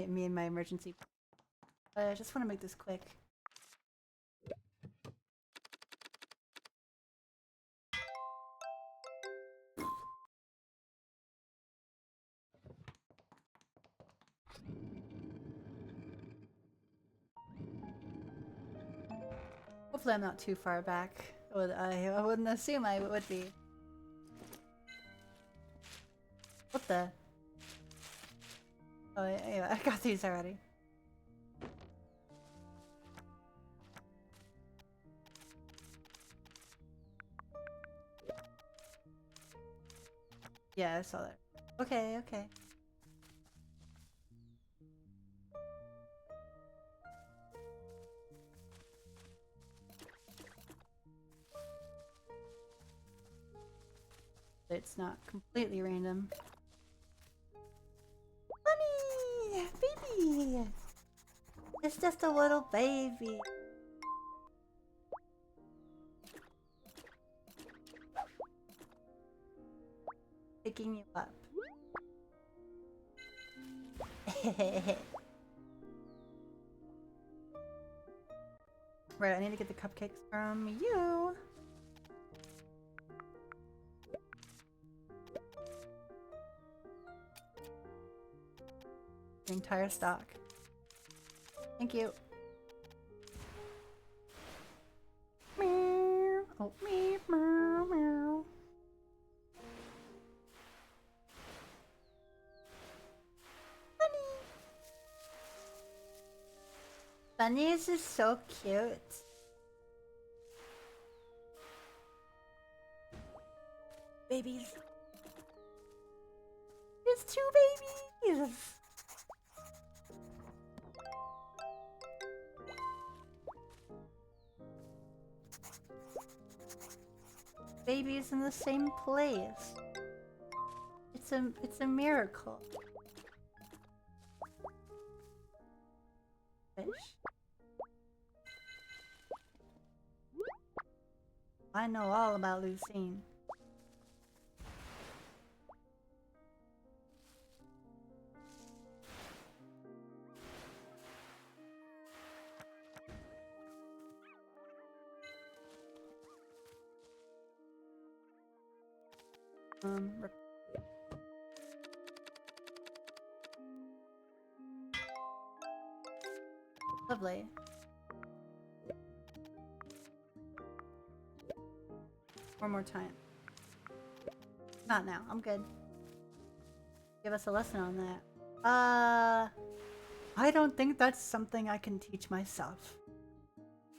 S1: Me and my emergency. I just want to make this quick. Hopefully I'm not too far back. I wouldn't assume I would be. What the? Oh, yeah, I got these already. Yeah, I saw that. Okay, okay. It's not completely random. Bunny! Baby! It's just a little baby. Picking you up. Right, I need to get the cupcakes from you. The entire stock. Thank you. Meow. Oh, meow, meow, meow. Bunny. Bunny is just so cute. Babies. There's 2 babies. Babies in the same place. It's a miracle. Fish. I know all about Lucine. Lovely. One more time. Not now. I'm good. Give us a lesson on that. I don't think that's something I can teach myself.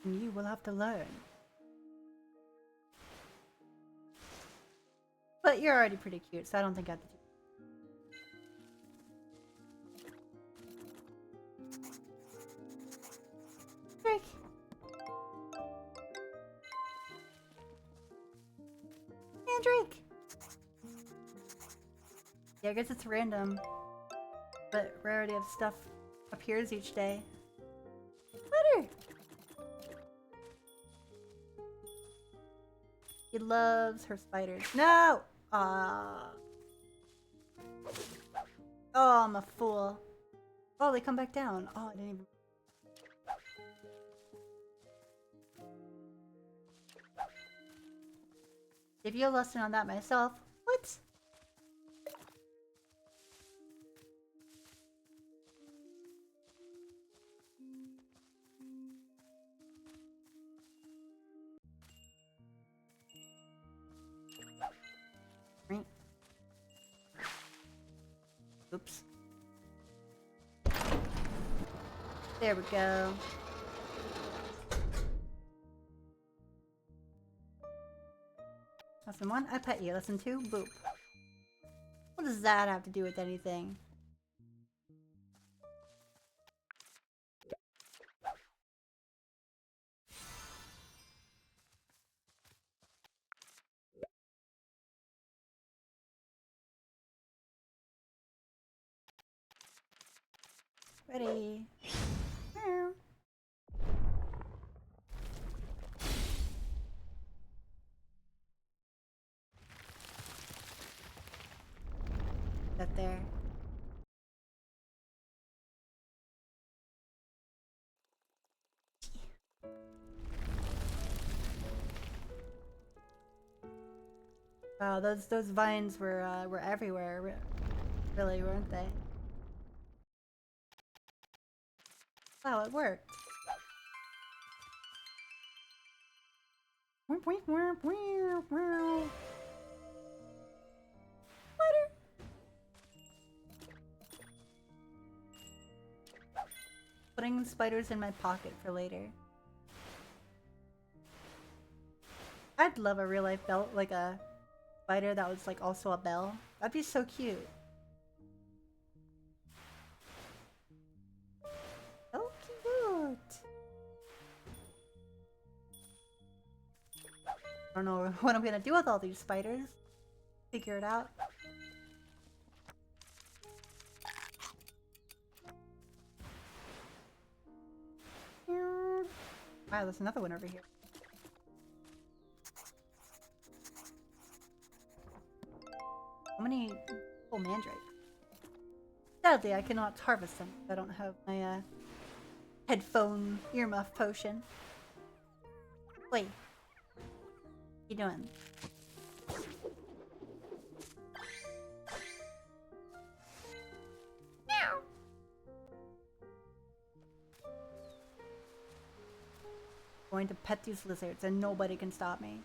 S1: And you will have to learn. But you're already pretty cute, so I don't think I have to teach. Drake. And Drake. Yeah, I guess it's random. But rarity of stuff appears each day. Butter! He loves her spiders. No! Oh, I'm a fool. Oh, they come back down. Oh, I didn't even... Give you a lesson on that myself. What? Right. Oops. There we go. Lesson 1, I pet you. Lesson 2, boop. What does that have to do with anything? Ready. Meow. That there. Wow, those vines were everywhere, really, weren't they? Wow, it worked. Spider. Putting spiders in my pocket for later. I'd love a real life belt, like a spider that was like also a bell. That'd be so cute. So cute. I don't know what I'm gonna do with all these spiders. Figure it out. Wow, there's another one over here. How many full mandrake? Sadly, I cannot harvest them. I don't have my headphone earmuff potion. Wait. What you doing? Meow. Going to pet these lizards and nobody can stop me.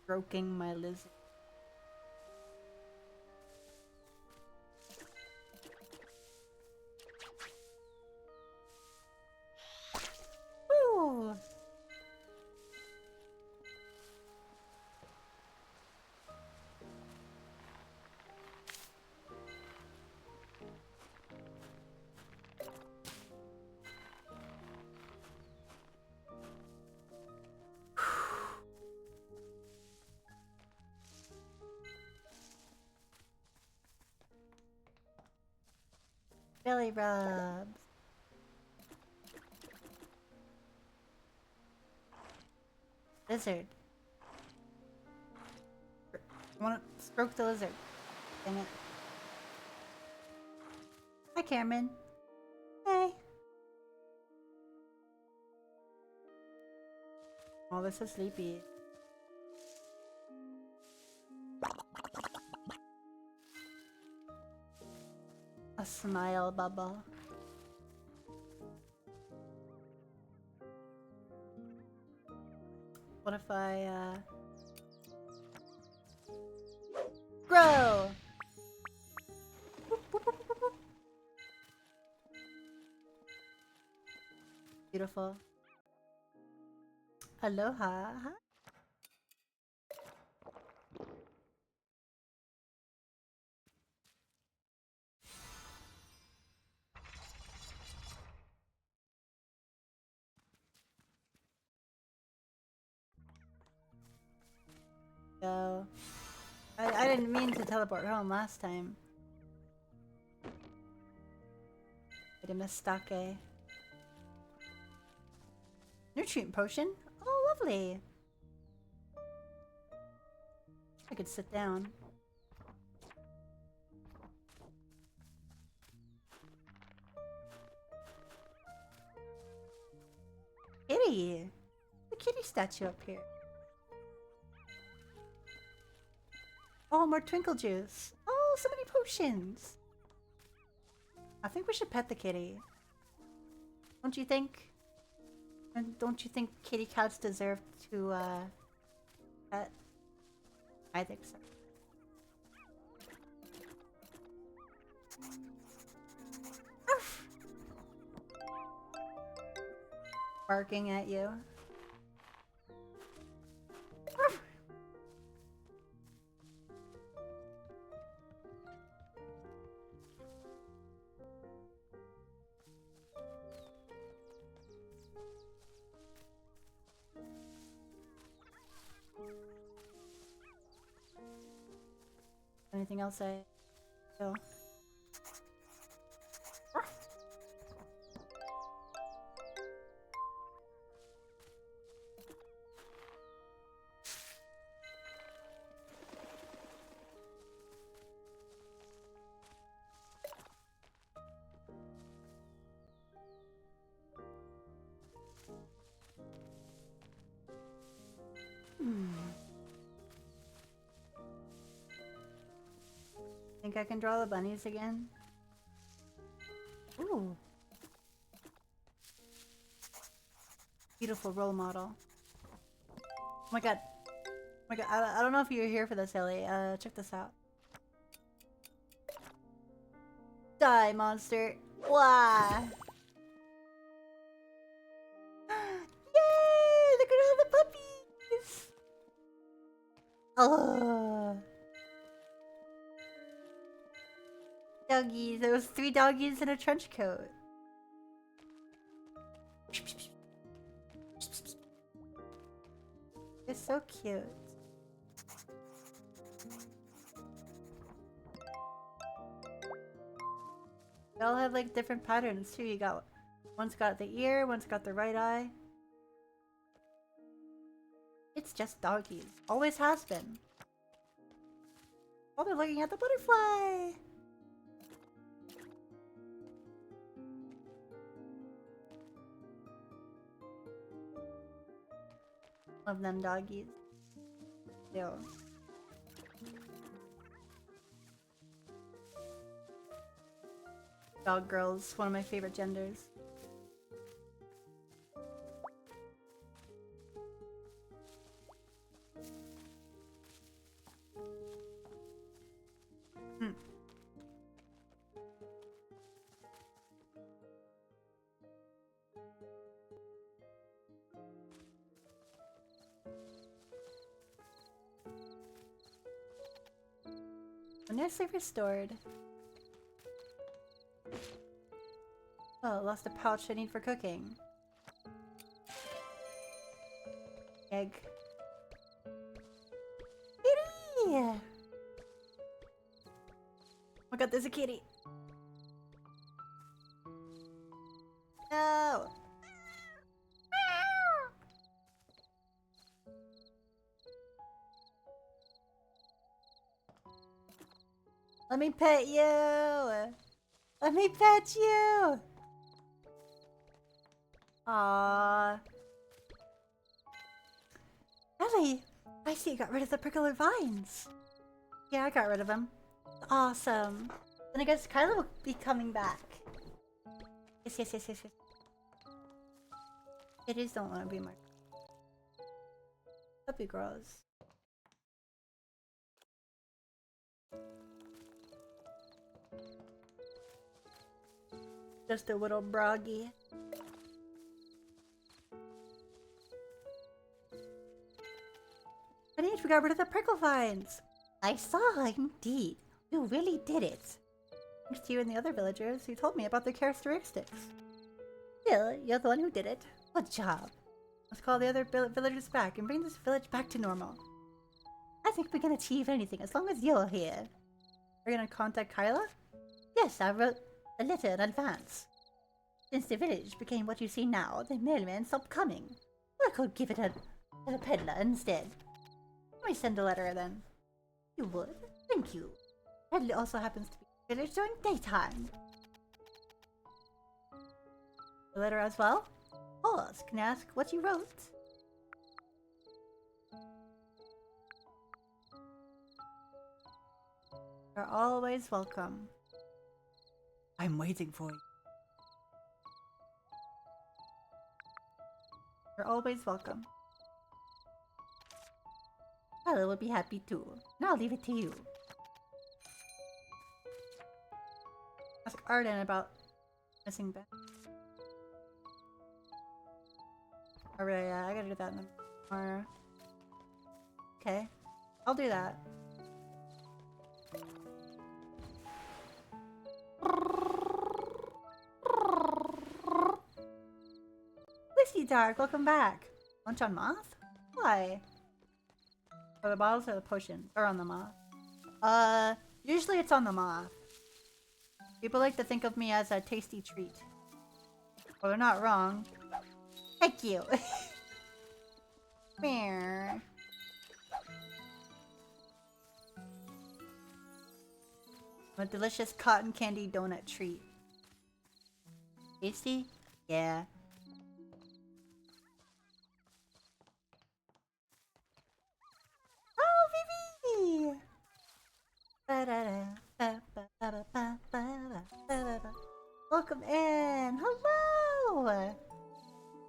S1: Stroking my lizard. Woo! Belly rubs. Lizard. I want to stroke the lizard. Dang it. Hi, Cameron. Hey. Oh, this is sleepy. A smile bubble. What if I, grow! Beautiful. Aloha. So, I didn't mean to teleport home last time. Made a mistake. Nutrient potion? Oh, lovely. I could sit down. Kitty! The kitty statue up here. Oh, more twinkle juice. Oh, so many potions. I think we should pet the kitty. Don't you think? And don't you think kitty cats deserve to, pet? I think so. Arf! Barking at you. Arf! Anything else I feel? Think I can draw the bunnies again? Ooh. Beautiful role model. Oh my god. Oh my god, I don't know if you're here for this, Ellie. Check this out. Die, monster. Why? Yay! Look at all the puppies! Oh. Doggies. There was 3 doggies in a trench coat. They're so cute. They all have like different patterns too. You got one's got the ear, one's got the right eye. It's just doggies. Always has been. Oh, they're looking at the butterfly. Love them doggies. Yo. Dog girls, one of my favorite genders. Nicely restored. Oh, lost a pouch I need for cooking. Egg. Kitty! Oh my god, there's a kitty. No! Let me pet you! Let me pet you! Aww. Ellie! I see you got rid of the prickler vines! Yeah, I got rid of them. Awesome. Then I guess Kyla will be coming back. Yes, yes, yes, yes, yes. Kitties don't want to be my puppy girls. Just a little broggy. I need to get rid of the prickle vines. I saw, indeed. You really did it. Thanks to you and the other villagers who told me about their characteristics. Still, you're the one who did it. Good job. Let's call the other villagers back and bring this village back to normal. I think we can achieve anything as long as you're here. Are you gonna contact Kyla? Yes, I wrote a letter in advance. Since the village became what you see now, the mailman stopped coming. I could give it to the peddler instead. Let me send a letter then. You would? Thank you. It also happens to be village during daytime. A letter as well? Pause. Can I ask what you wrote? You're always welcome.
S2: I'm waiting for you.
S1: You're always welcome. Ella would be happy too. Now I'll leave it to you. Ask Arden about missing Ben. Alright, yeah, I gotta do that tomorrow. Okay, I'll do that. Whiskey Dark, welcome back. Lunch on Moth? Why? Or the bottles or the potions? Or on the Moth? Usually it's on the Moth. People like to think of me as a tasty treat. Well, they're not wrong. Thank you. Meow. A delicious cotton candy donut treat. Tasty? Yeah. Oh, Vivi! Welcome in! Hello!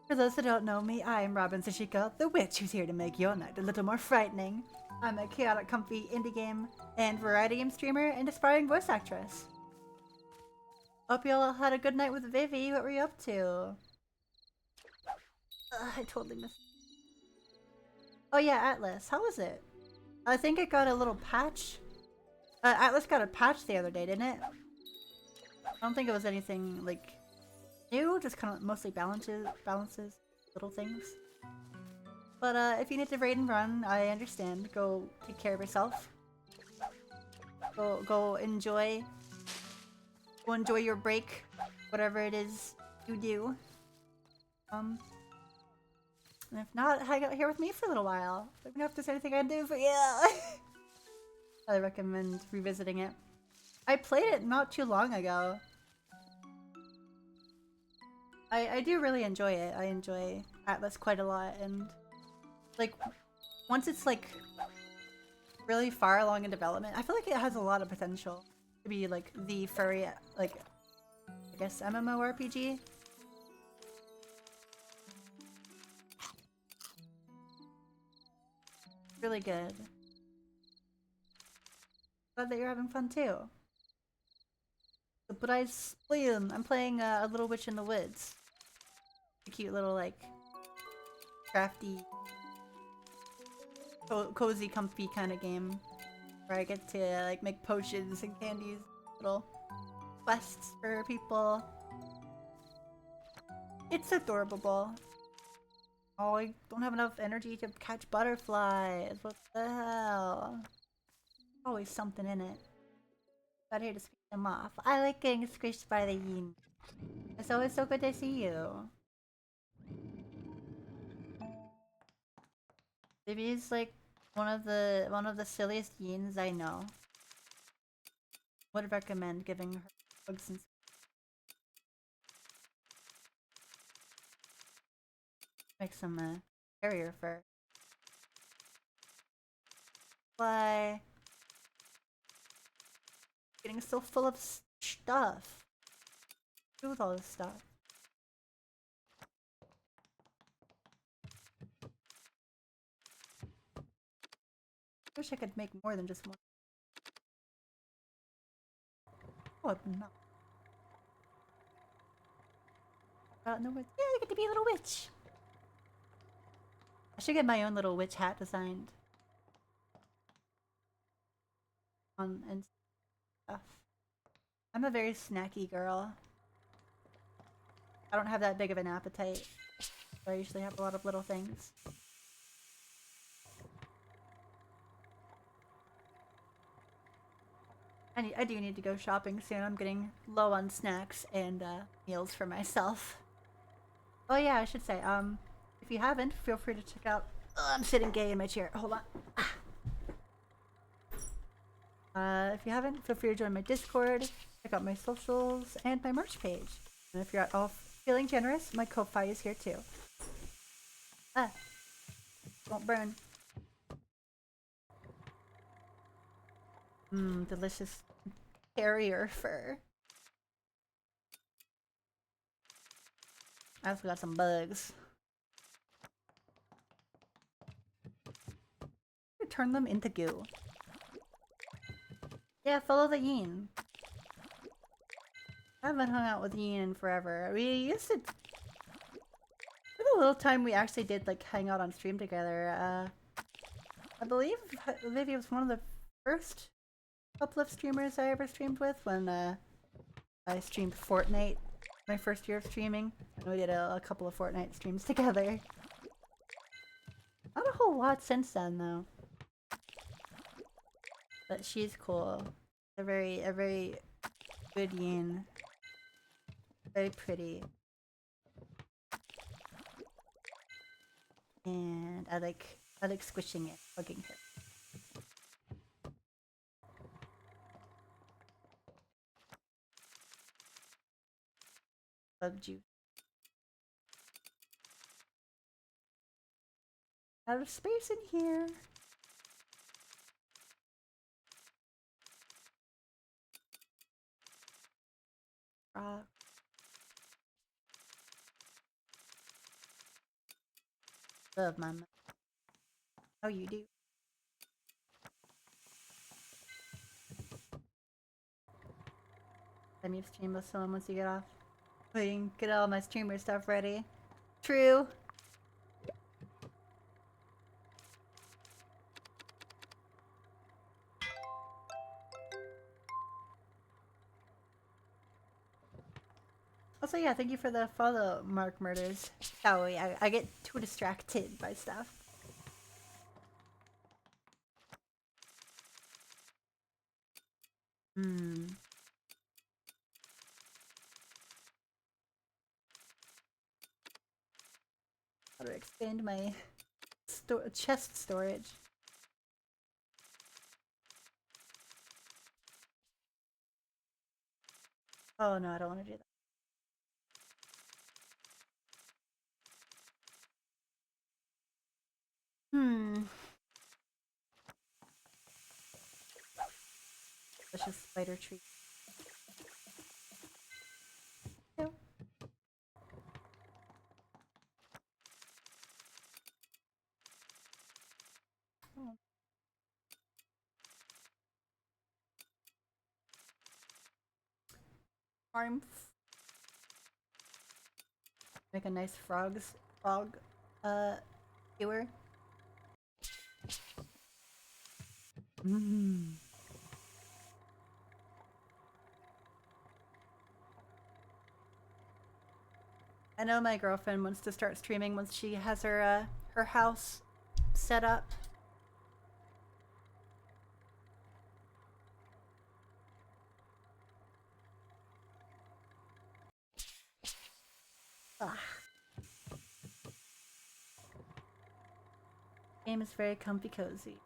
S1: For those who don't know me, I am Robin Sashiko, the witch who's here to make your night a little more frightening. I'm a chaotic, comfy indie game and variety game streamer and aspiring voice actress. Hope you all had a good night with Vivi. What were you up to? I totally missed. Oh yeah, Atlas. How was it? I think it got a little patch. Atlas got a patch the other day, didn't it? I don't think it was anything like new, just kind of mostly balances, little things. But if you need to raid and run, I understand. Go take care of yourself. Go enjoy. Go enjoy your break, whatever it is you do. And if not, hang out here with me for a little while. Let me know if there's anything I can do for you. I recommend revisiting it. I played it not too long ago. I do really enjoy it. I enjoy Atlas quite a lot, and like once it's like really far along in development, I feel like it has a lot of potential to be like the furry, like I guess MMORPG. Really good. Glad that you're having fun too. But I'm playing a Little Witch in the Woods. A cute little like crafty, cozy, comfy kind of game where I get to like make potions and candies, little quests for people. It's adorable. Oh, I don't have enough energy to catch butterflies. What the hell? Always something in it. Got here to squeeze them off. I like getting squished by the yin. It's always so good to see you. Maybe he's like one of the silliest yins I know. Would recommend giving her hugs and make some carrier fur. Why? Getting so full of stuff. Do with all this stuff. Wish I could make more than just one. Oh no. No, yeah, I get to be a little witch. I should get my own little witch hat designed. And stuff. I'm a very snacky girl. I don't have that big of an appetite. So I usually have a lot of little things. I do need to go shopping soon. I'm getting low on snacks and meals for myself. Oh yeah, I should say, if you haven't, feel free to check out... Oh, I'm sitting gay in my chair. Hold on. If you haven't, feel free to join my Discord, check out my socials, and my merch page. And if you're at all feeling generous, my Ko-Fi is here too. Ah, won't burn. Mmm, delicious terrier fur. I also got some bugs. Turn them into goo. Yeah, follow the Yin. I haven't hung out with Yin in forever. We used to... For the little time we actually did like hang out on stream together, I believe Olivia was one of the first Uplift streamers I ever streamed with when I streamed Fortnite my first year of streaming. And we did a couple of Fortnite streams together. Not a whole lot since then though. But she's cool. A very good Yin. Very pretty. And I like squishing it, hugging her. Bug juice. Out of space in here. Rock. Love mama. How you do? Let me stream with someone once you get off. Waiting, get all my streamer stuff ready. True. Also, yeah, thank you for the follow, Mark Murders. Sorry, I get too distracted by stuff. Hmm. How to expand my chest storage? Oh no, I don't want to do that. Hmm. Delicious spider treat. No. Oh. Farm. Make a nice frog, skewer. Mmm. I know my girlfriend wants to start streaming once she has her her house set up. Ah. Game is very comfy cozy.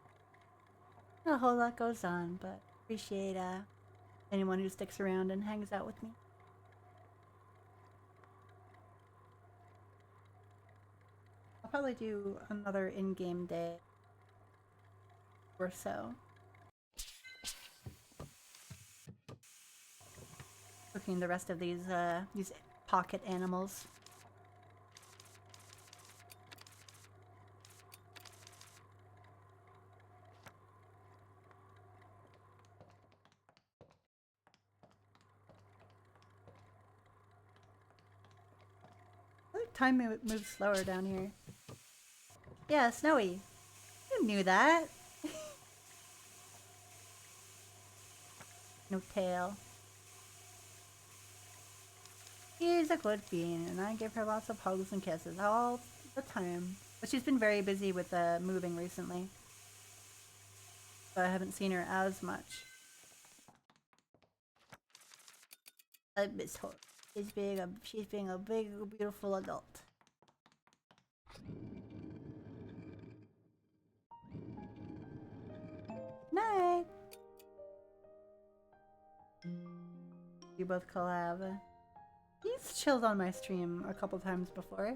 S1: Not a whole lot goes on, but appreciate anyone who sticks around and hangs out with me. I'll probably do another in-game day or so. Cooking the rest of these pocket animals. I think time moves slower down here. Yeah, Snowy. You knew that. No tail. She's a good bean, and I give her lots of hugs and kisses all the time. But she's been very busy with moving recently, so I haven't seen her as much. I miss her. She's being a big, beautiful adult. Night. You both collab. He's chilled on my stream a couple times before.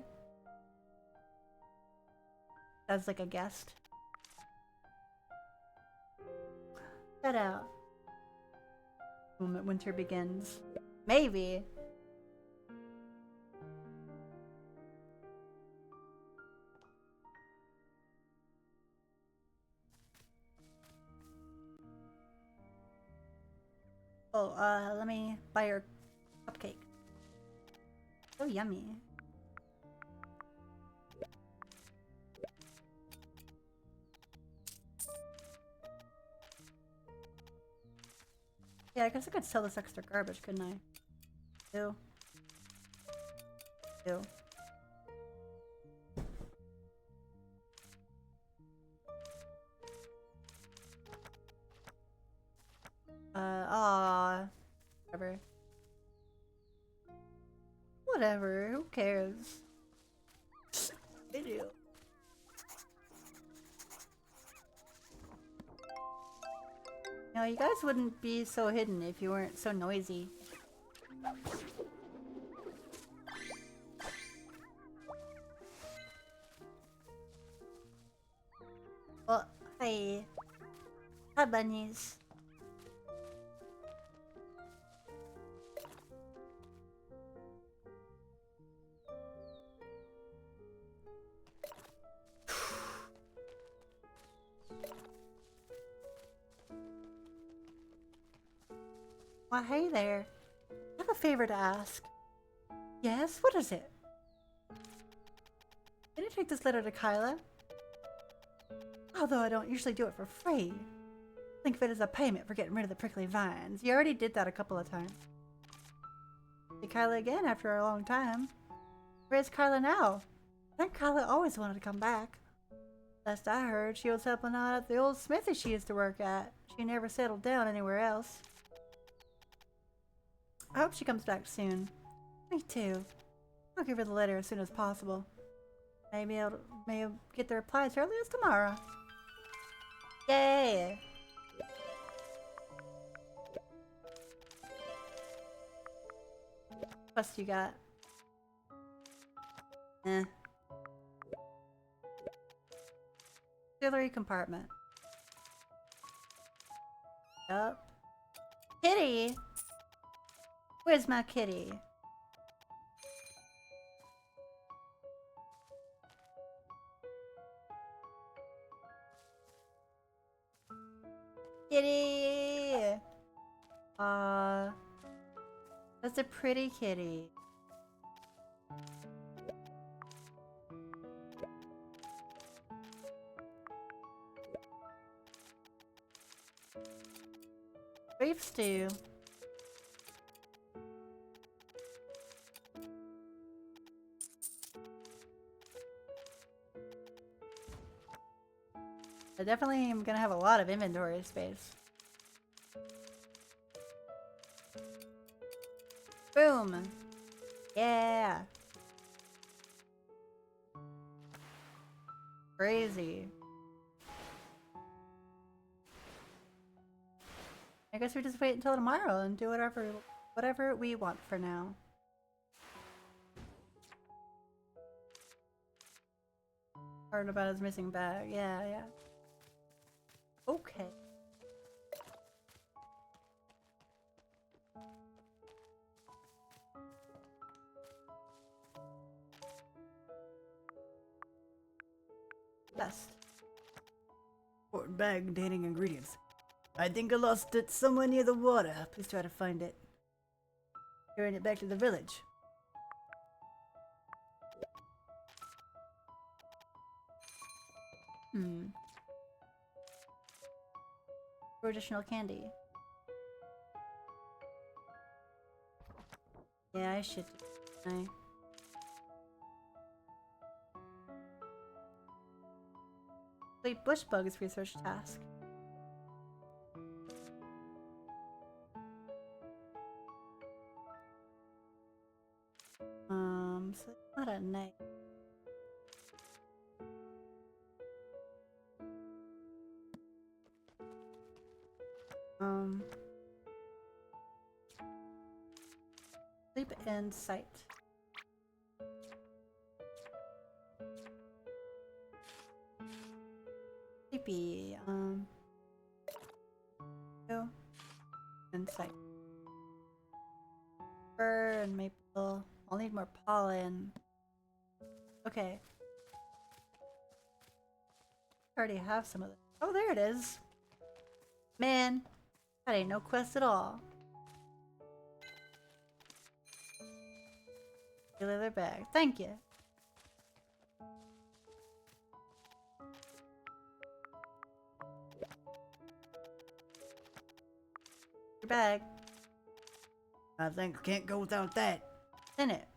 S1: As like a guest. Shout out. Moment winter begins. Maybe. Oh, let me buy your cupcake. So yummy. Yeah, I guess I could sell this extra garbage, couldn't I? Ew. Ew. Aw. Whatever. Whatever, who cares? They do. No, you guys wouldn't be so hidden if you weren't so noisy. Well, hi. Hi, bunnies. Well, hey there. I have a favor to ask. Yes, what is it? Can you take this letter to Kyla? Although I don't usually do it for free. Think of it as a payment for getting rid of the prickly vines. You already did that a couple of times. See Kyla again after a long time. Where's Kyla now? I think Kyla always wanted to come back. Last I heard, she was helping out at the old smithy she used to work at. She never settled down anywhere else. I hope she comes back soon. Me too. I'll give her the letter as soon as possible. Maybe I'll get the reply as early as tomorrow. Yay! What else you got? Auxiliary compartment. Yup. Kitty! Where's my kitty? Kitty! That's a pretty kitty. Beef stew. I definitely am gonna have a lot of inventory space. Boom! Yeah! Crazy. I guess we just wait until tomorrow and do whatever we want for now. Heard about his missing bag. Yeah, yeah. Okay. Best.
S2: Important bag containing ingredients. I think I lost it somewhere near the water. Please try to find it. Carrying it back to the village.
S1: For additional candy. Yeah, I should. Complete bush bugs research task. So it's not at night. Sleep and sight. Sleepy. Go. And sight. Fir and maple. I'll need more pollen. Okay. I already have some of this. Oh, there it is. Man, that ain't no quest at all. Your leather bag. Thank you. Your bag.
S2: I think I can't go without that.
S1: What's in it?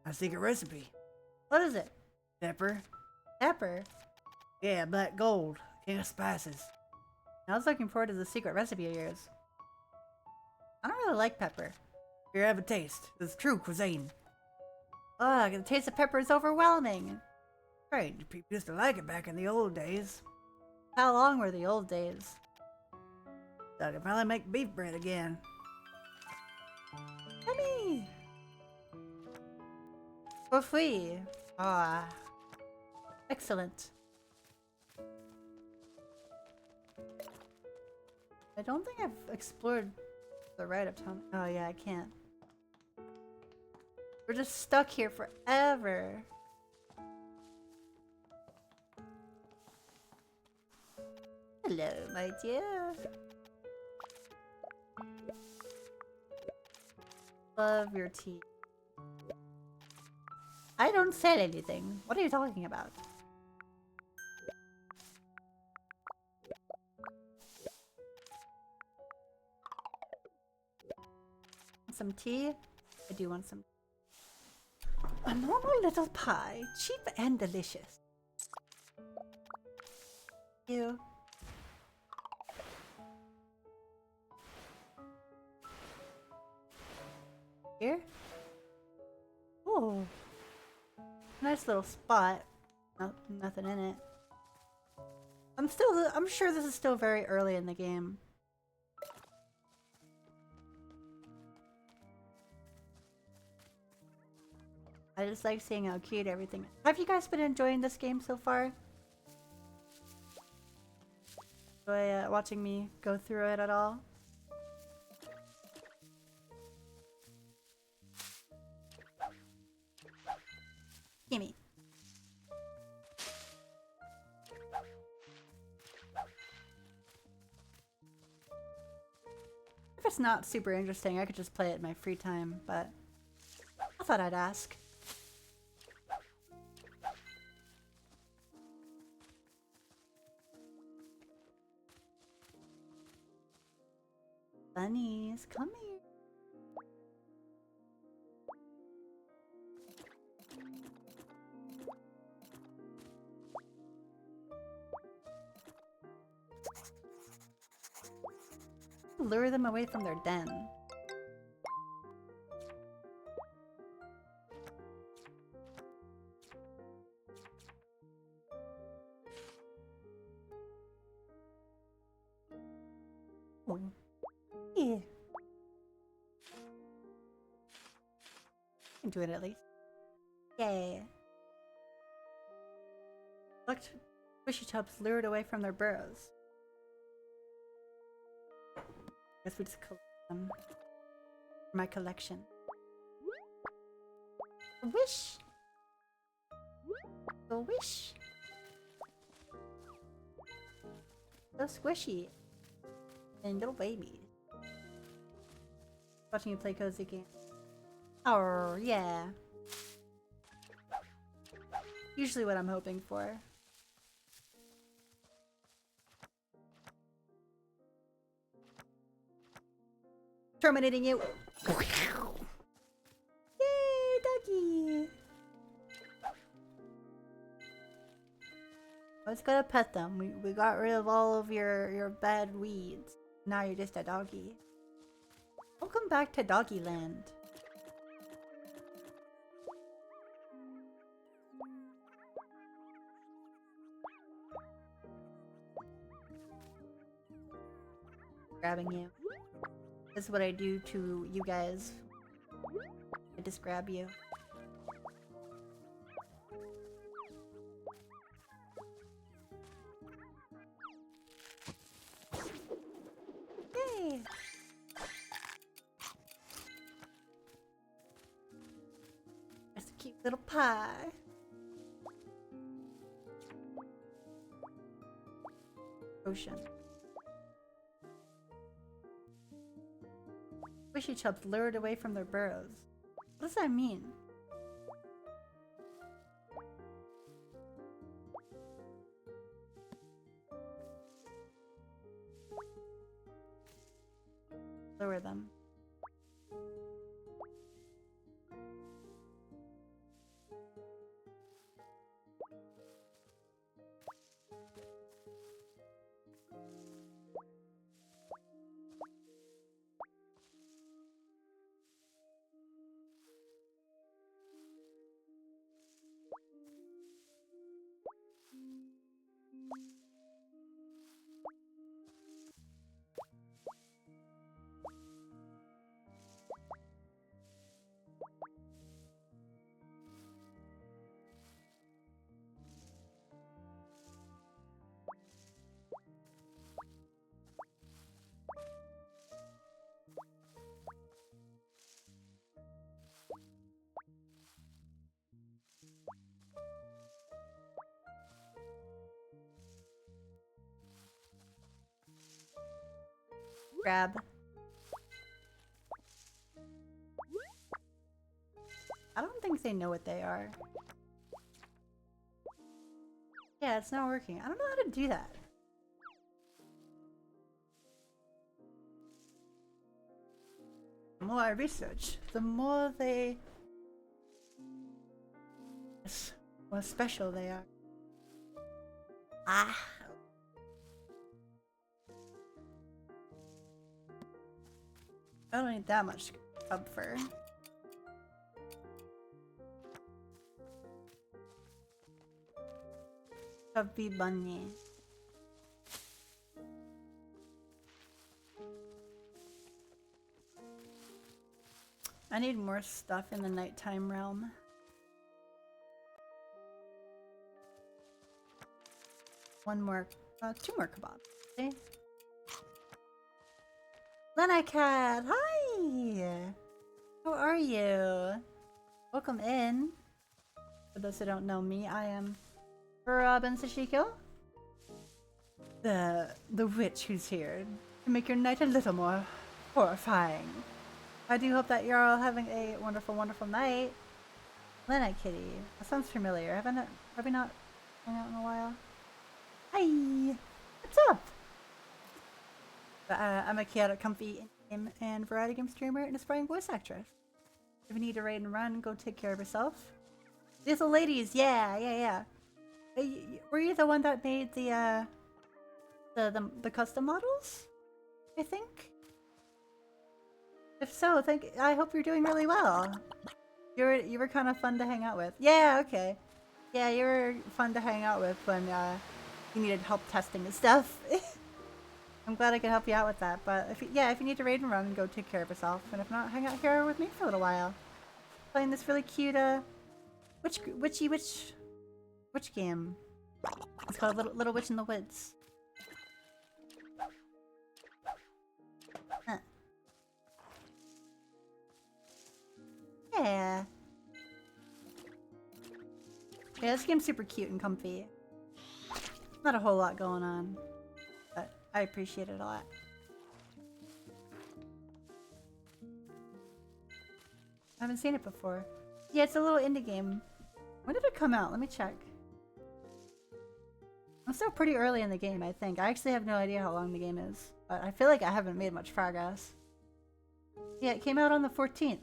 S2: A secret recipe.
S1: What is it?
S2: Pepper.
S1: Pepper.
S2: Yeah, black gold. King of spices.
S1: I was looking forward to the secret recipe of yours. I don't really like pepper.
S2: Here, have a taste. It's true cuisine.
S1: Ugh, the taste of pepper is overwhelming.
S2: Right, people used to like it back in the old days.
S1: How long were the old days?
S2: So I can finally make beef bread again.
S1: Yummy! For free. Ah. Excellent. I don't think I've explored the right of town. Oh yeah, I can't. We're just stuck here forever. Hello, my dear. Love your tea. I don't sell anything. What are you talking about? Some tea? I do want some. A normal little pie, cheap and delicious. You. Here? Oh. Nice little spot. Nothing in it. I'm sure this is still very early in the game. I just like seeing how cute everything is. Have you guys been enjoying this game so far? Enjoy watching me go through it at all? Gimme. If it's not super interesting, I could just play it in my free time, but I thought I'd ask. Bunnies, come here. Lure them away from their den. Oh. Yeah. Can do it at least. Yay. Looked squishy tubs lured away from their burrows. Guess we just collect them for my collection. A wish! A wish! So squishy. And little babies. Watching you play cozy games. Oh, yeah. Usually what I'm hoping for. Terminating you. Yay, doggy. Let's go to pet them. We got rid of all of your bad weeds. Now you're just a doggy. Welcome back to Doggy Land. Grabbing you. This is what I do to you guys I just grab you. Yay! That's a cute little pie. Ocean. Squishy chubs lured away from their burrows. What does that mean? Lure them. Grab. I don't think they know what they are. Yeah, it's not working. I don't know how to do that. The more I research, the more they... more special they are. Ah! I don't need that much cub fur. Chubby bunny. I need more stuff in the nighttime realm. One more, two more kebabs. Okay. Lena Cat, hi! How are you? Welcome in. For those who don't know me, I am Robin Sashiko, the witch who's here to make your night a little more horrifying. I do hope that you're all having a wonderful, wonderful night. Lena Kitty, that sounds familiar. Have we not hung out in a while? Hi! What's up? I'm a chaotic, comfy game and variety game streamer and aspiring voice actress. If you need to raid and run, go take care of yourself. Little ladies, yeah. Were you the one that made the custom models? I think. If so, I hope you're doing really well. You were kind of fun to hang out with. Yeah, okay. Yeah, you were fun to hang out with when you needed help testing and stuff. I'm glad I could help you out with that, but if you need to raid and run, go take care of yourself, and if not, hang out here with me for a little while. Playing this really cute, witch game. It's called Little Witch in the Woods. Huh. Yeah. Yeah, this game's super cute and comfy. Not a whole lot going on. I appreciate it a lot. I haven't seen it before. Yeah, it's a little indie game. When did it come out? Let me check. I'm still pretty early in the game, I think. I actually have no idea how long the game is. But I feel like I haven't made much progress. Yeah, it came out on the 14th.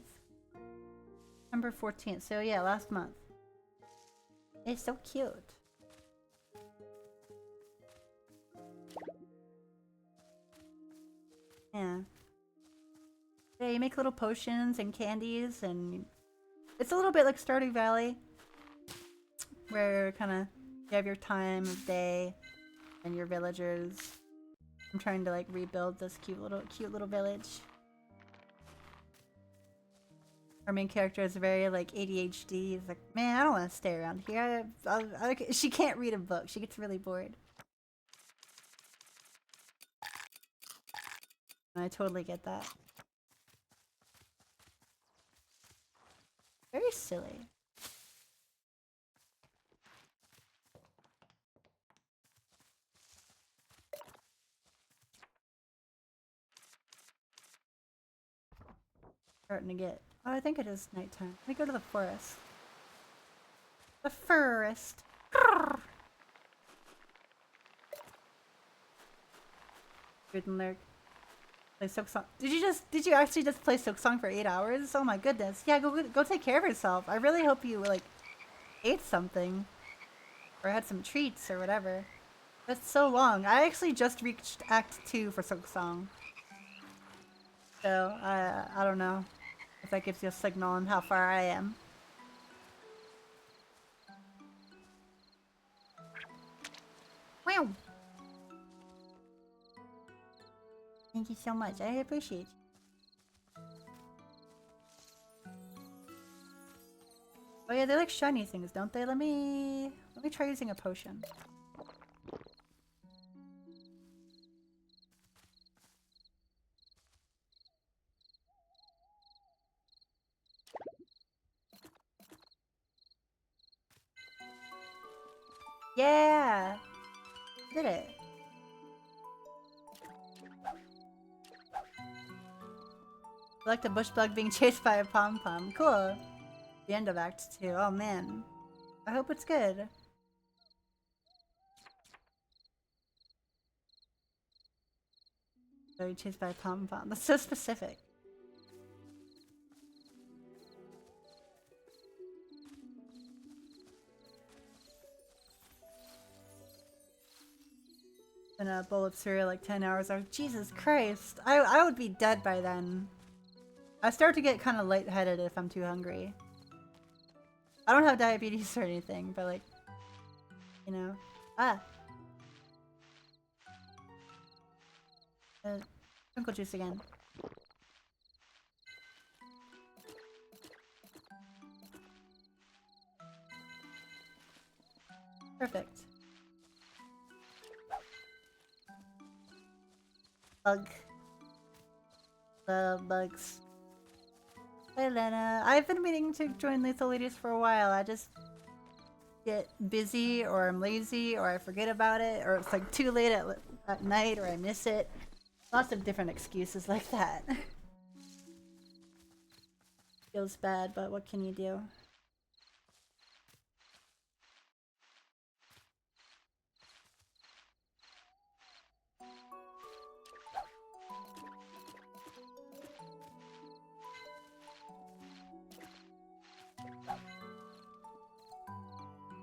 S1: September 14th. So yeah, last month. It's so cute. Yeah. Yeah, you make little potions and candies, and it's a little bit like Stardew Valley, where kind of you have your time of day and your villagers. I'm trying to like rebuild this cute little village. Our main character is very like ADHD. He's like, man, I don't want to stay around here. She can't read a book. She gets really bored. I totally get that. Very silly. Starting to get. Oh, I think it is nighttime. Let me go to the forest. The forest. Good and lurk. Play Silksong. Did you actually just play Silksong for 8 hours? Oh my goodness. Yeah, go take care of yourself. I really hope you like ate something or had some treats or whatever. That's so long. I actually just reached Act 2 for Silksong. So, I don't know if that gives you a signal on how far I am. Wow! Thank you so much. I appreciate you. Oh yeah, they like shiny things, don't they? Let me try using a potion. Yeah! Did it. I like the bush bug being chased by a pom-pom. Cool. The end of Act 2. Oh man. I hope it's good. So you're chased by a pom-pom. That's so specific. And a bowl of cereal like 10 hours. Oh, Jesus Christ. I would be dead by then. I start to get kind of lightheaded if I'm too hungry. I don't have diabetes or anything, but like, you know. Twinkle juice again. Perfect. Bug. The bugs. Hey Lena, I've been meaning to join Lethal Ladies for a while. I just get busy, or I'm lazy, or I forget about it, or it's like too late at night, or I miss it. Lots of different excuses like that. Feels bad, but what can you do?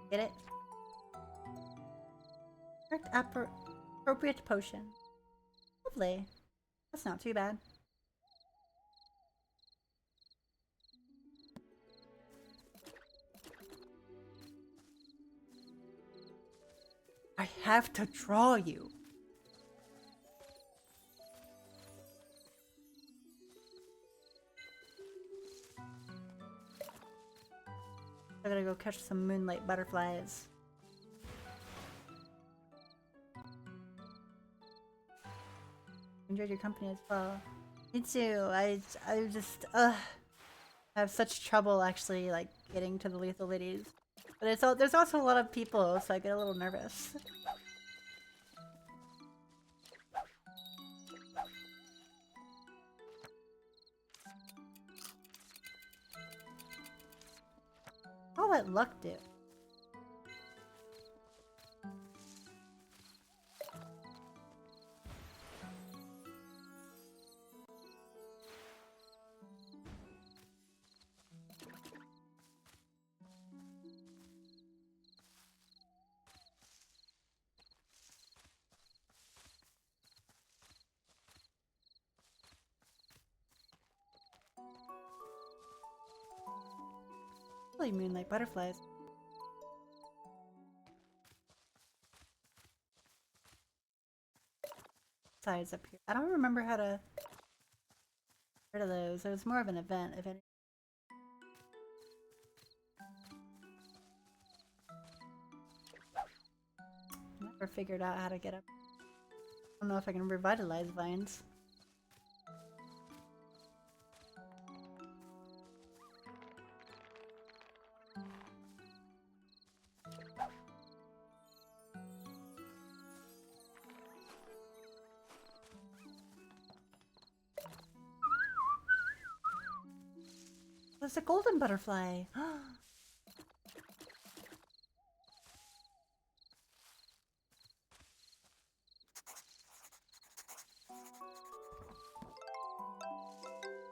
S1: Get it? Correct appropriate potion. Lovely. That's not too bad. I have to draw you. I gotta go catch some moonlight butterflies. Enjoyed your company as well. Me too. I just have such trouble actually like getting to the Lethal Ladies. But there's also a lot of people, so I get a little nervous. All that luck do. Really moonlight butterflies. Sides up here. I don't remember how to get rid of those. It was more of an event, if any. or figured out how to get up. I don't know if I can revitalize vines. There's a golden butterfly.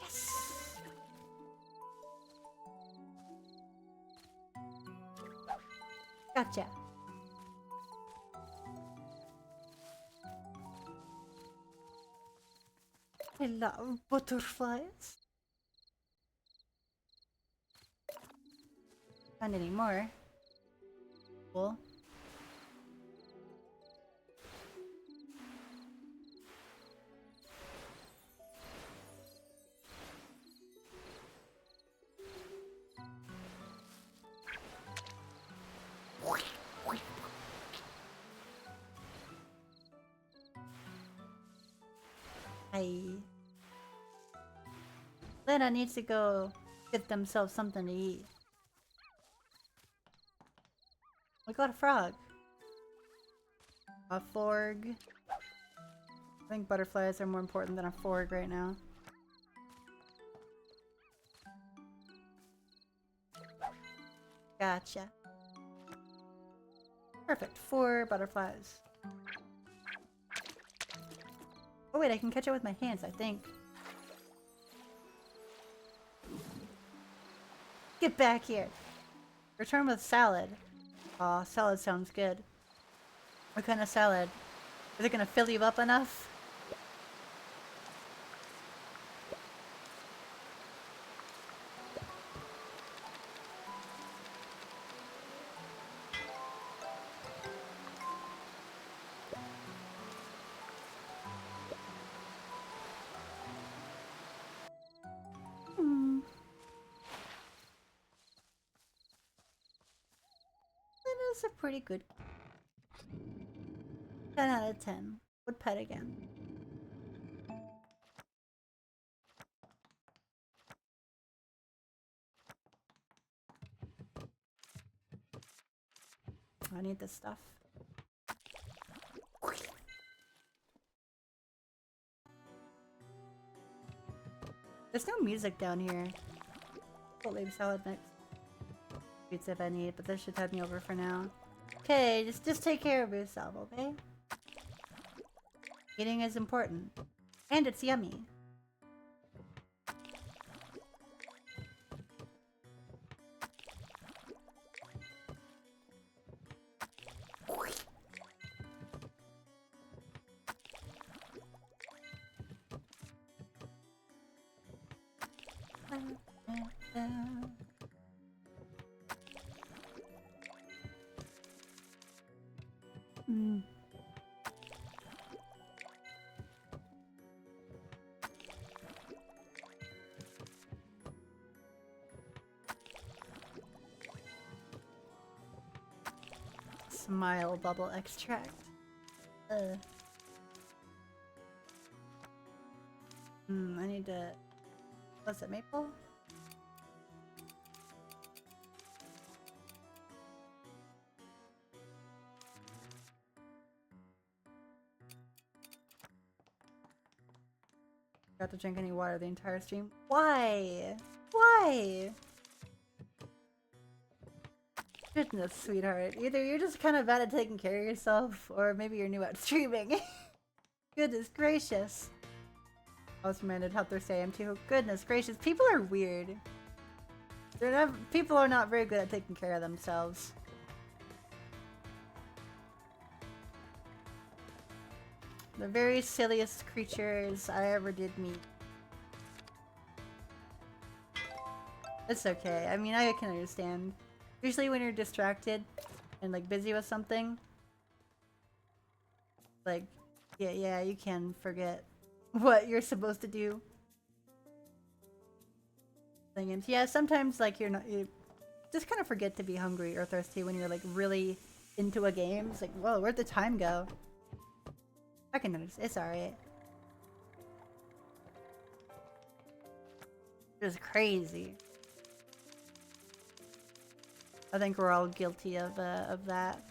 S1: Yes. Gotcha. I love butterflies. Find any more? Cool. Hi. Lena needs to go get themselves something to eat. We got a frog. A forg. I think butterflies are more important than a forg right now. Gotcha. Perfect. 4 butterflies. Oh wait, I can catch it with my hands, I think. Get back here. Return with salad. Aw, salad sounds good. What kind of salad? Is it gonna fill you up enough? Hmm. That is a pretty good 10 out of 10. Would pet again. I need this stuff. There's no music down here. I'll leave salad next. Pizza if I need, but this should head me over for now. Okay, just take care of yourself, okay? Eating is important. And it's yummy. Mm. Smile bubble extract. I need to... What's it, maple? Got to drink any water the entire stream. Why? Why? Goodness, sweetheart. Either you're just kind of bad at taking care of yourself, or maybe you're new at streaming. Goodness gracious. I was reminded how thirsty I am too. Goodness gracious, people are weird. People are not very good at taking care of themselves. The very silliest creatures I ever did meet. It's okay. I mean, I can understand. Usually when you're distracted and like busy with something, like, yeah, you can forget what you're supposed to do. Yeah, sometimes like you just kind of forget to be hungry or thirsty when you're like really into a game. It's like, whoa, where'd the time go? I can understand. It's alright. It was crazy. I think we're all guilty of that.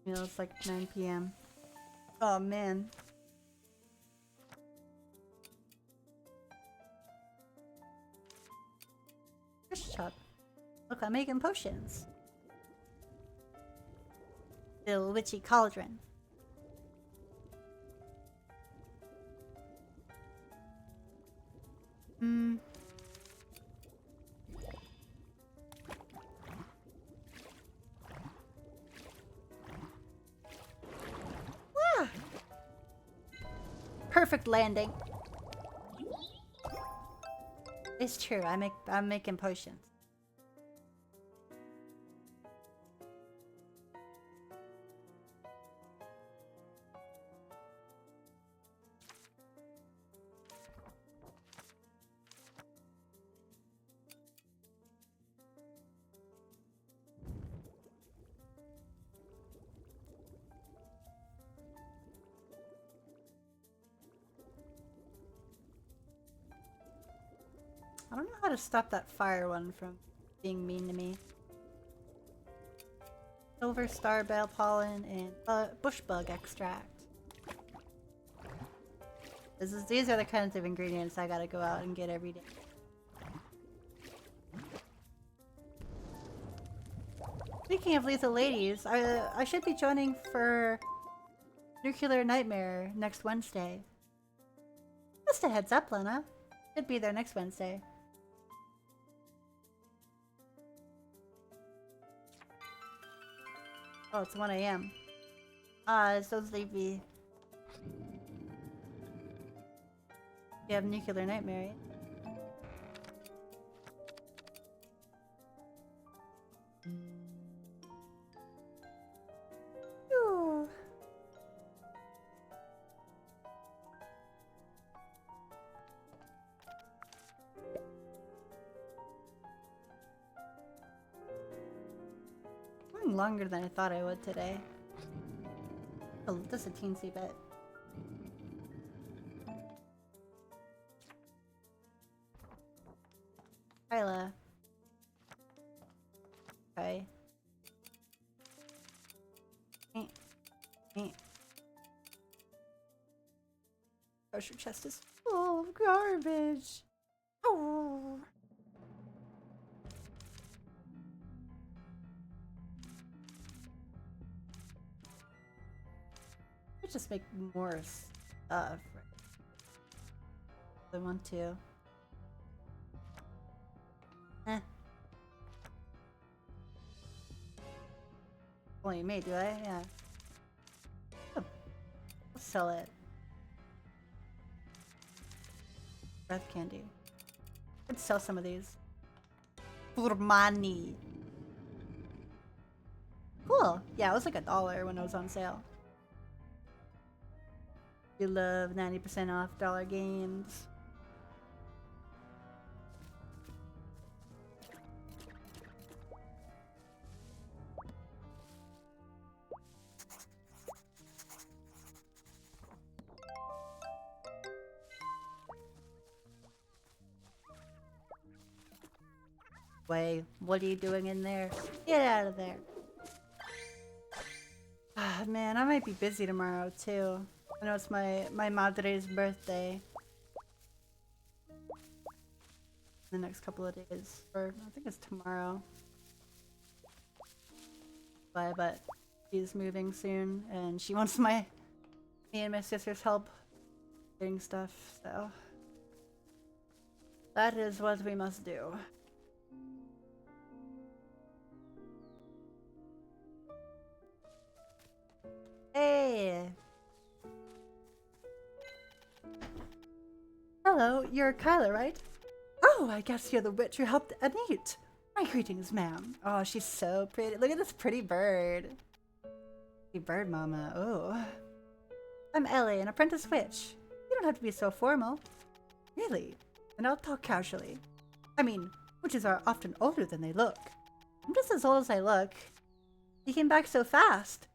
S1: You know, it's like 9 p.m. Oh man. Fish shop. Look, I'm making potions. The witchy cauldron. Hmm. Ah! Perfect landing. It's true. I'm making potions. I don't know how to stop that fire one from being mean to me. Silver star bell pollen and bush bug extract. These are the kinds of ingredients I gotta go out and get every day. Speaking of lethal ladies, I should be joining for Nuclear Nightmare next Wednesday. Just a heads up, Lena. Should be there next Wednesday. Oh, it's 1 a.m. It's so sleepy. You have Nuclear Nightmare, right? Ooh. Going longer than I thought I would today. Oh, just a teensy bit. Kyla. Okay. Treasure chest is full of garbage. Oh. Let's just make more stuff. I want to. Only me, do I? Yeah. Oh. I'll sell it. Breath candy. I'd sell some of these. For money. Cool. Yeah, it was like $1 when it was on sale. You love 90% off dollar games. Way, what are you doing in there? Get out of there. Ah, man, I might be busy tomorrow too. I know it's my madre's birthday. The next couple of days, or I think it's tomorrow. But she's moving soon, and she wants me and my sister's help getting stuff. So that is what we must do. Hey! Hello, you're Kyla, right? Oh, I guess you're the witch who helped Anit. My greetings, ma'am. Oh, she's so pretty. Look at this pretty bird. Pretty bird mama. Oh. I'm Ellie, an apprentice witch. You don't have to be so formal. Really? And I'll talk casually. I mean, witches are often older than they look. I'm just as old as I look. You came back so fast.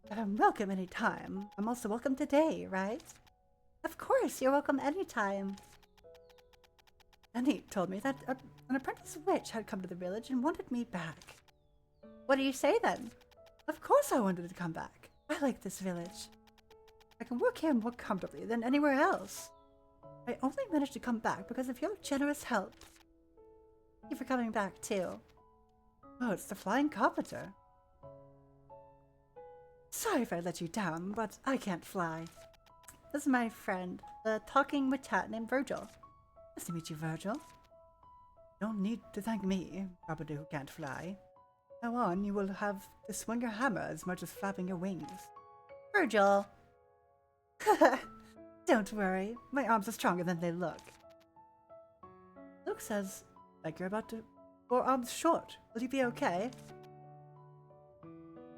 S1: But I'm welcome anytime. I'm also welcome today, right? Of course, you're welcome anytime. Annie told me that an apprentice witch had come to the village and wanted me back. What do you say then? Of course I wanted to come back. I like this village. I can work here more comfortably than anywhere else. I only managed to come back because of your generous help. Thank you for coming back, too. Oh, it's the Flying Carpenter. Sorry if I let you down, but I can't fly. This is my friend, the talking Mutat named Virgil. Nice to meet you, Virgil. You don't need to thank me, Carpenter who can't fly. Now on, you will have to swing your hammer as much as flapping your wings. Virgil! Don't worry, my arms are stronger than they look. Luke says, like you're about to go arms short. Will you be okay?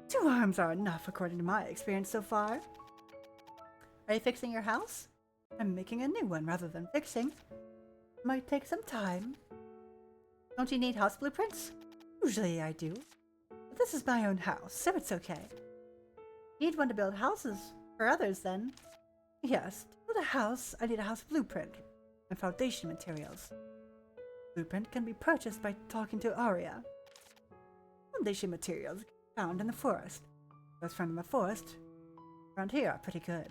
S1: 2 arms are enough according to my experience so far. Are you fixing your house? I'm making a new one rather than fixing. Might take some time. Don't you need house blueprints? Usually I do. But this is my own house, so it's okay. Need one to build houses for others then. Yes, to build a house, I need a house blueprint and foundation materials. Blueprint can be purchased by talking to Aria. Foundation materials found in the forest. Those found in the forest around here are pretty good.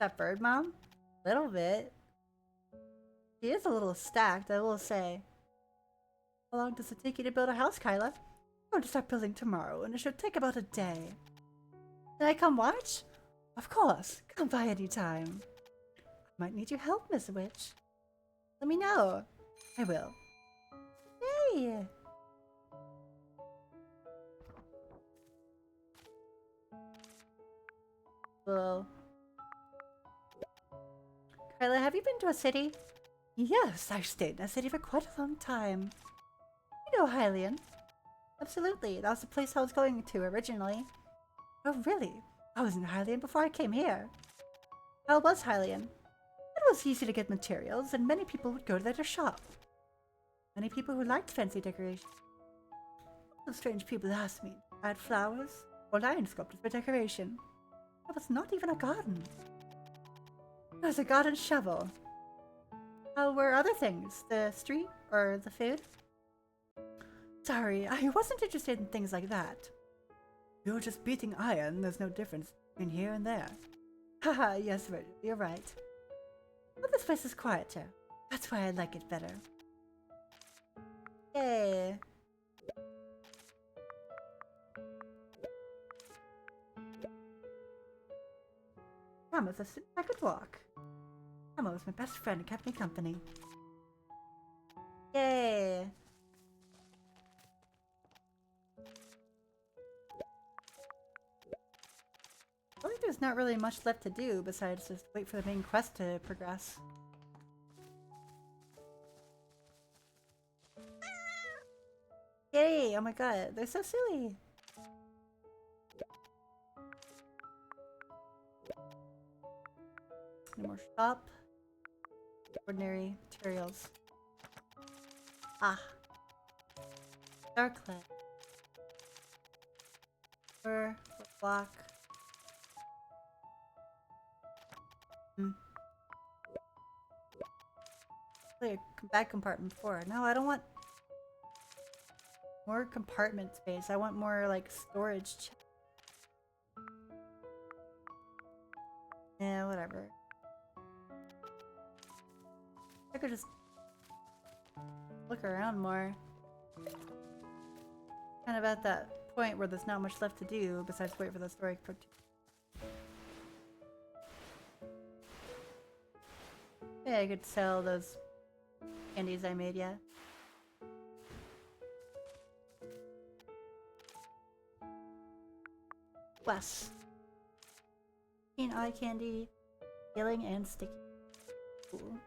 S1: That bird, Mom? Little bit. She is a little stacked, I will say. How long does it take you to build a house, Kyla? I'm going to start building tomorrow, and it should take about a day. Can I come watch? Of course. Come by any time. I might need your help, Miss Witch. Let me know. I will. Yay! Whoa. Kyla, have you been to a city? Yes, I've stayed in a city for quite a long time. You know Hylian? Absolutely, that was the place I was going to originally. Oh really? I was in Hylian before I came here. How was Hylian? It was easy to get materials, and many people would go there to shop. Many people who liked fancy decorations. Some strange people asked me if I had flowers or lion sculptures for decoration. There was not even a garden. There was a garden shovel. How were other things? The street or the food? Sorry, I wasn't interested in things like that. You're just beating iron, there's no difference between here and there. Haha, yes, Virgil, you're right. But this place is quieter. That's why I like it better. Yay. Promise as soon as I could walk. Emma was my best friend and kept me company. Yay! I feel like there's not really much left to do besides just wait for the main quest to progress. Yay! Oh my god, they're so silly! No more shop. Ordinary materials. Ah. Darklet. Fur, block. Play a back compartment 4. No, I don't want more compartment space. I want more like storage. Yeah, whatever. I could just look around more. Kind of at that point where there's not much left to do besides wait for the story to. Yeah, I could sell those candies I made, yeah. Wes. Keen eye candy, healing and sticky. Cool.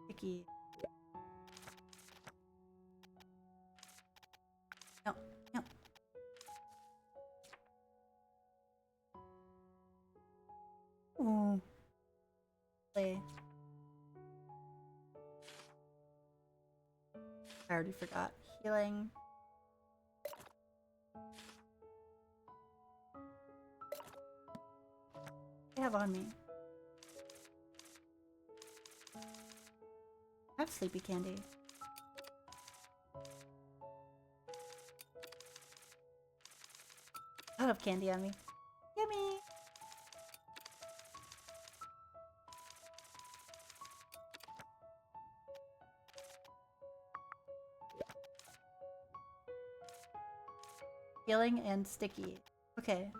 S1: Sticky. No, no. I already forgot. Healing. I have on me. I have sleepy candy. I have candy on me. Yummy! Healing and sticky. Okay.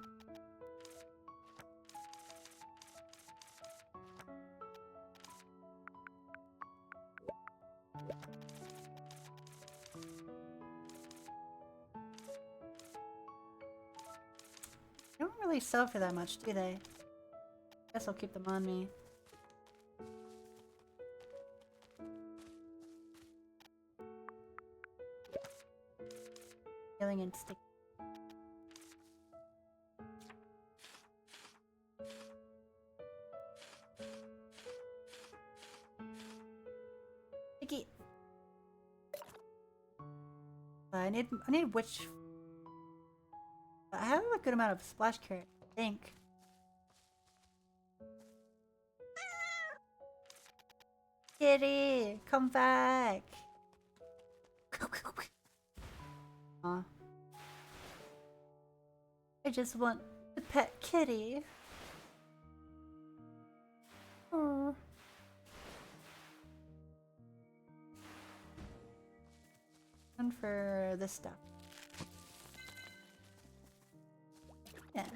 S1: They don't really sell for that much, do they? Guess I'll keep them on me. Healing and sticky. Sticky. I need witch. I have a good amount of splash carrot, I think. Kitty, come back. Aw. I just want the pet kitty. Aww. And for this stuff. Yeah.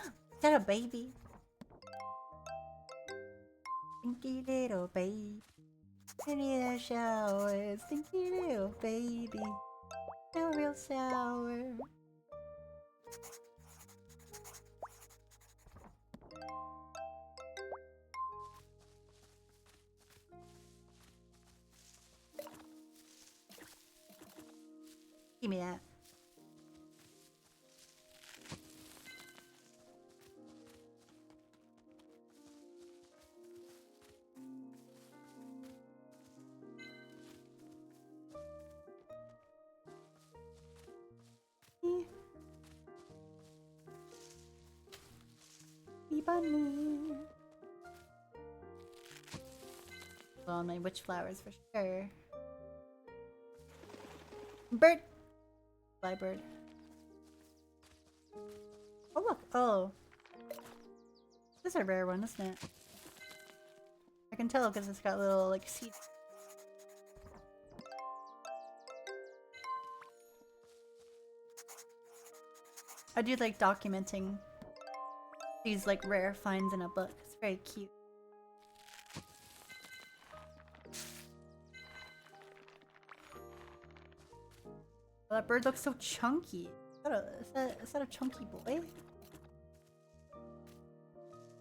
S1: Is that a baby? Stinky little baby. I need a shower. Stinky little baby. No real sour. Give me that. Bunny. Well, my witch flowers for sure. Bird. Fly bird. Oh look! Oh, this is a rare one, isn't it? I can tell because it's got little like seeds. I do like documenting these like rare finds in a book. It's very cute. Oh, that bird looks so chunky. Is that a chunky boy?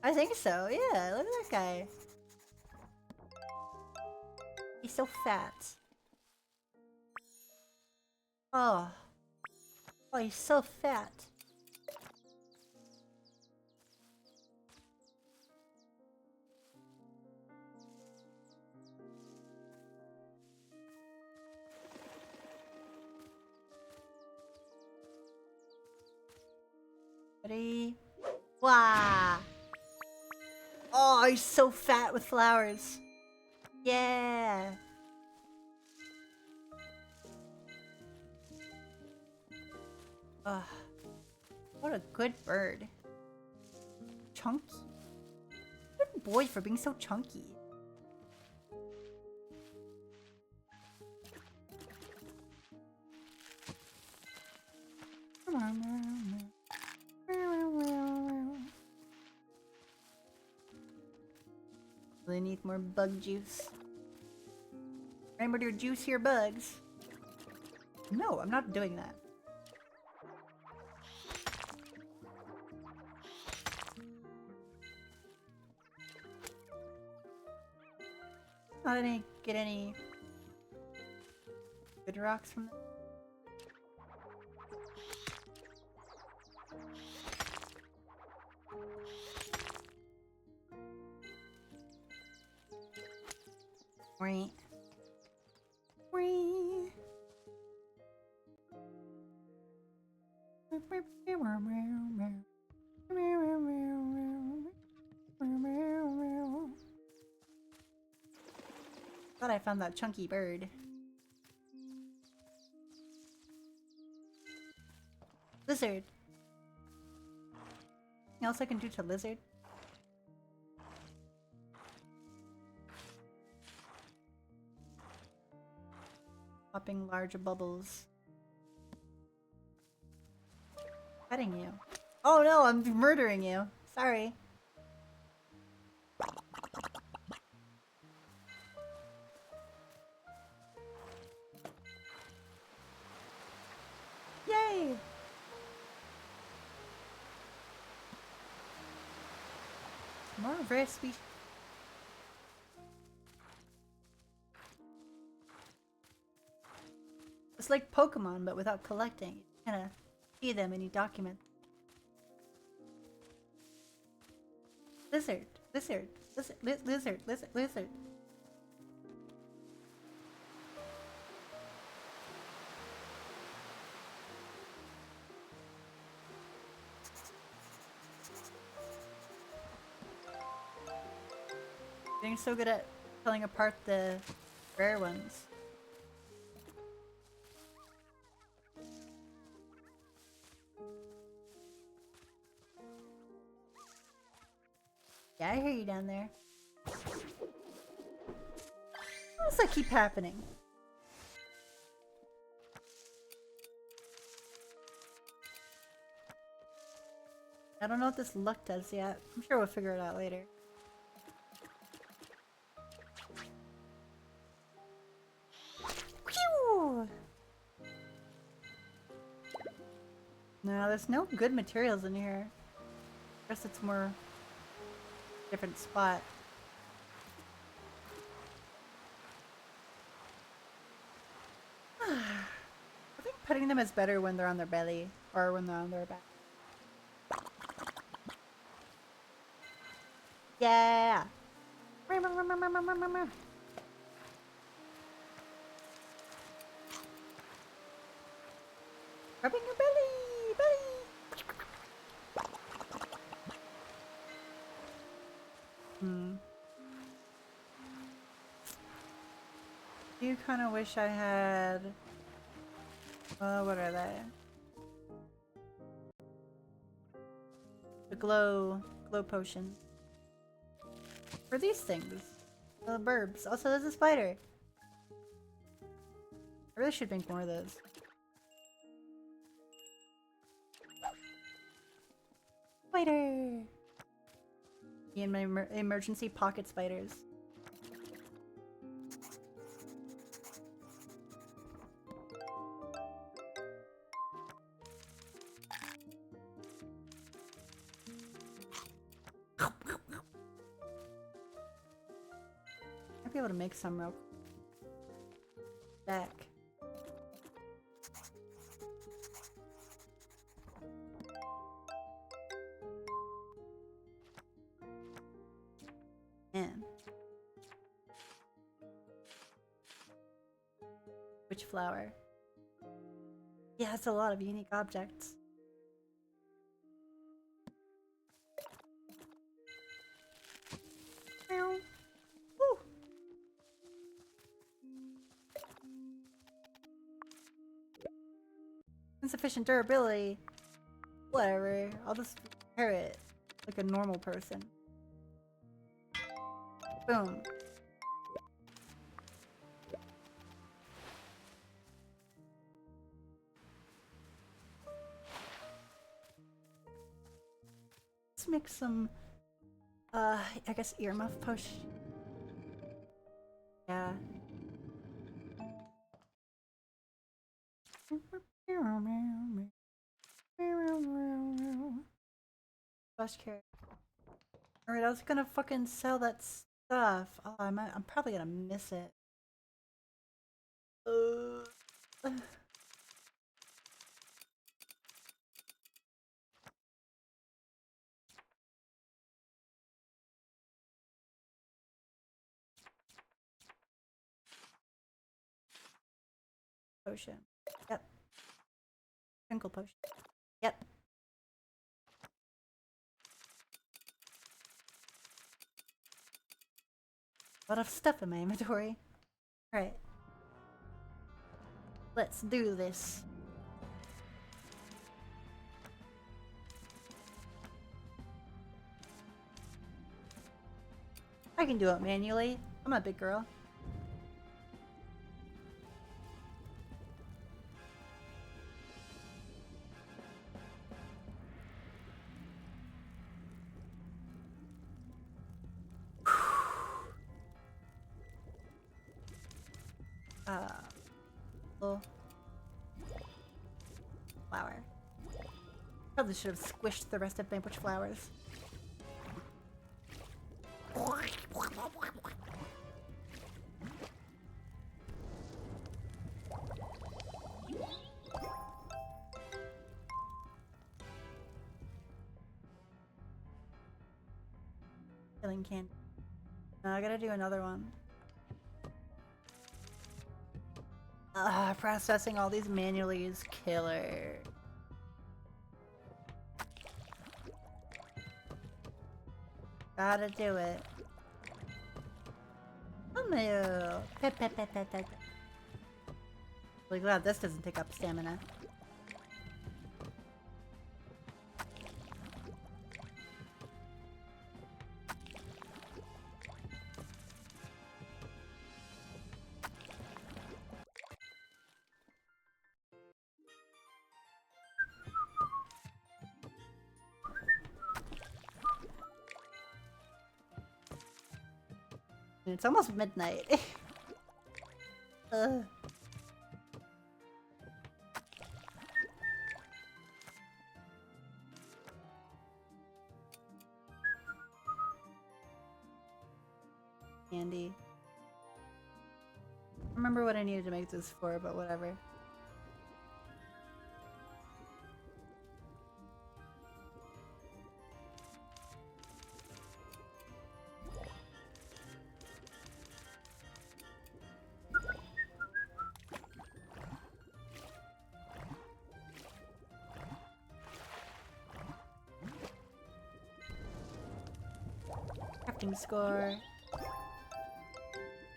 S1: I think so, yeah. Look at that guy. He's so fat. Oh. Oh, he's so fat. Ready? Wow! Oh, he's so fat with flowers. Yeah! Ugh. What a good bird. Chunky. Good boy for being so chunky. Really need more bug juice. Remember to juice your bugs. No, I'm not doing that. I didn't get any good rocks from them. Right. Thought I found that chunky bird. Lizard. Anything else I can do to lizard? Popping large bubbles. Petting you. Oh no, I'm murdering you. Sorry. Yay! More rare species. It's like Pokemon, but without collecting. You kind of see them and you document. Lizard, lizard, lizard, lizard, lizard, lizard. Getting so good at pulling apart the rare ones. Yeah, I hear you down there. Why does that keep happening? I don't know what this luck does yet. I'm sure we'll figure it out later. Phew! No, there's no good materials in here. I guess it's more different spot. I think putting them is better when they're on their belly or when they're on their back. Yeah. Rubbing your belly, belly. You kind of wish I had. What are they? The glow potion. For these things. The burbs. Also, there's a spider. I really should make more of those. Spider! Me and my emergency pocket spiders. I'd be able to make some real back. Man. Which flower? Yeah, it's a lot of unique objects. Meow. Woo. Insufficient durability. Whatever. I'll just repair it like a normal person. Boom. Let's make some, I guess earmuff potion. Yeah. Flash carrot. Alright, I was gonna fucking sell that stuff. Oh, I'm probably gonna miss it. Potion. Yep. Sprinkle potion. Yep. A lot of stuff in my inventory. Alright. Let's do this. I can do it manually. I'm a big girl. Little flower. Probably should have squished the rest of my bush flowers. Killing candy. Now I gotta do another one. Processing all these manually is killer. Gotta do it. Oh no. Pet, pet, pet, pet, pet. Really glad this doesn't take up stamina. It's almost midnight. Ugh. Candy. I remember what I needed to make this for, but whatever. Crafting score.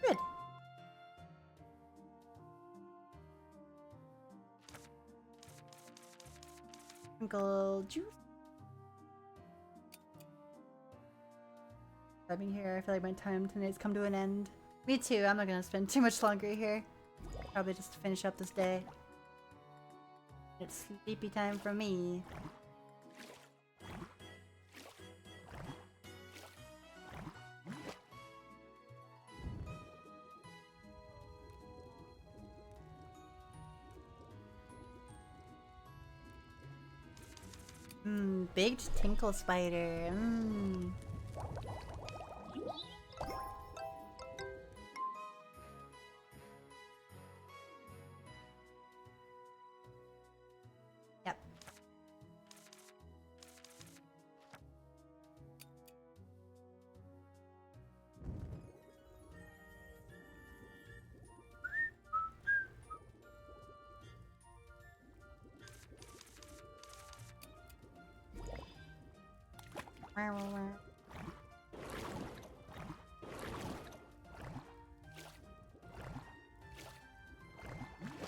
S1: Good. Sprinkle juice. Being here, I feel like my time tonight's come to an end. Me too, I'm not gonna spend too much longer here. Probably just to finish up this day. It's sleepy time for me. Baked tinkle spider. Yep.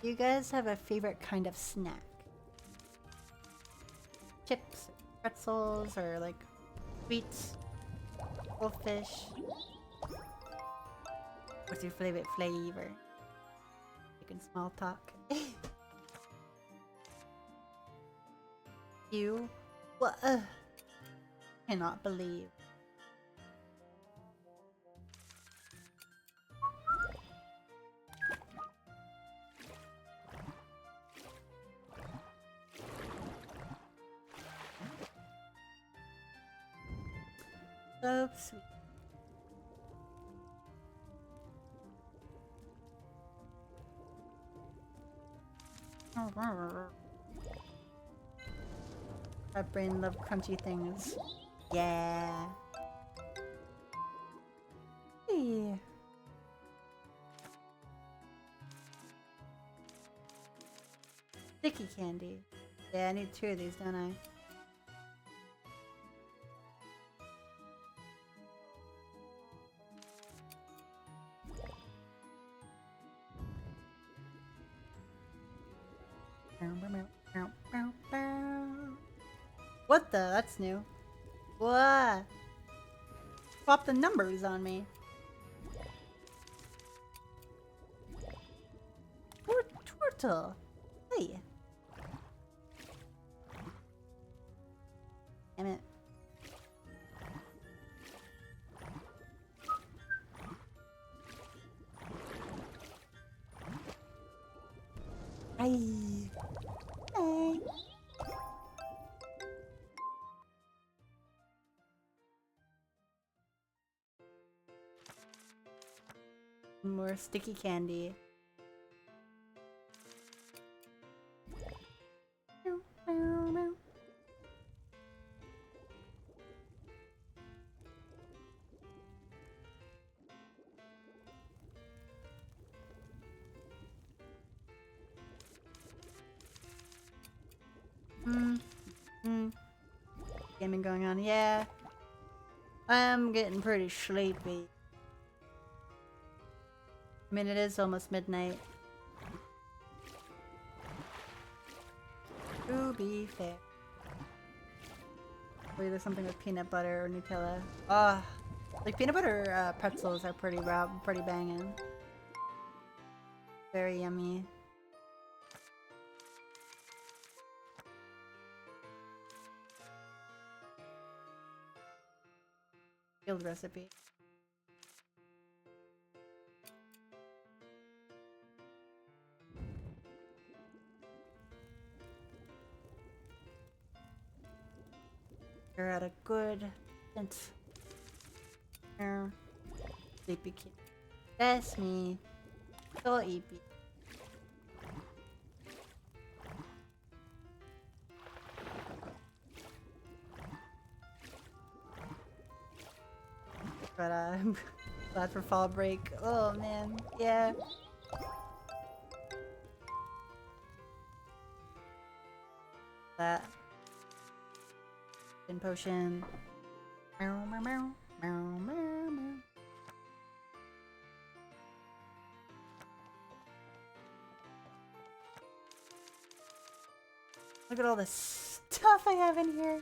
S1: Do you guys have a favorite kind of snack? Chips, pretzels, or like sweets, goldfish? What's your favorite flavor? Making small talk. You? What? Cannot believe. So sweet. My brain love crunchy things. Yeah. Hey. Sticky candy. Yeah, I need 2 of these, don't I? What the? That's new. What? Swap the numbers on me. Turtle. Hey. Damn it. Hi. Hey. More sticky candy. Gaming going on, yeah. I'm getting pretty sleepy. I mean, it is almost midnight. To be fair. Wait, there's something with peanut butter or Nutella. Ah, like peanut butter pretzels are pretty banging. Very yummy. Field recipe. You're at a good sense. Sleepy kid. That's me. So eepy. But I'm glad for fall break. Oh man, yeah. That. Potion. Meow, meow, meow, meow, meow, meow. Look at all this stuff I have in here.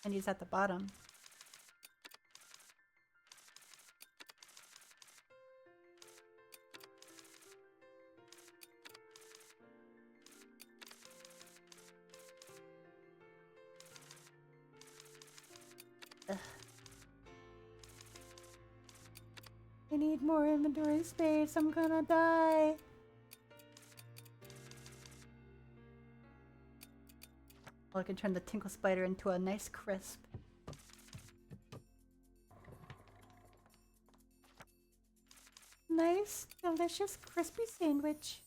S1: And he's at the bottom. Ugh. I need more inventory space. I'm gonna die. Well, I can turn the Tinkle Spider into a nice crisp. Nice, delicious, crispy sandwich.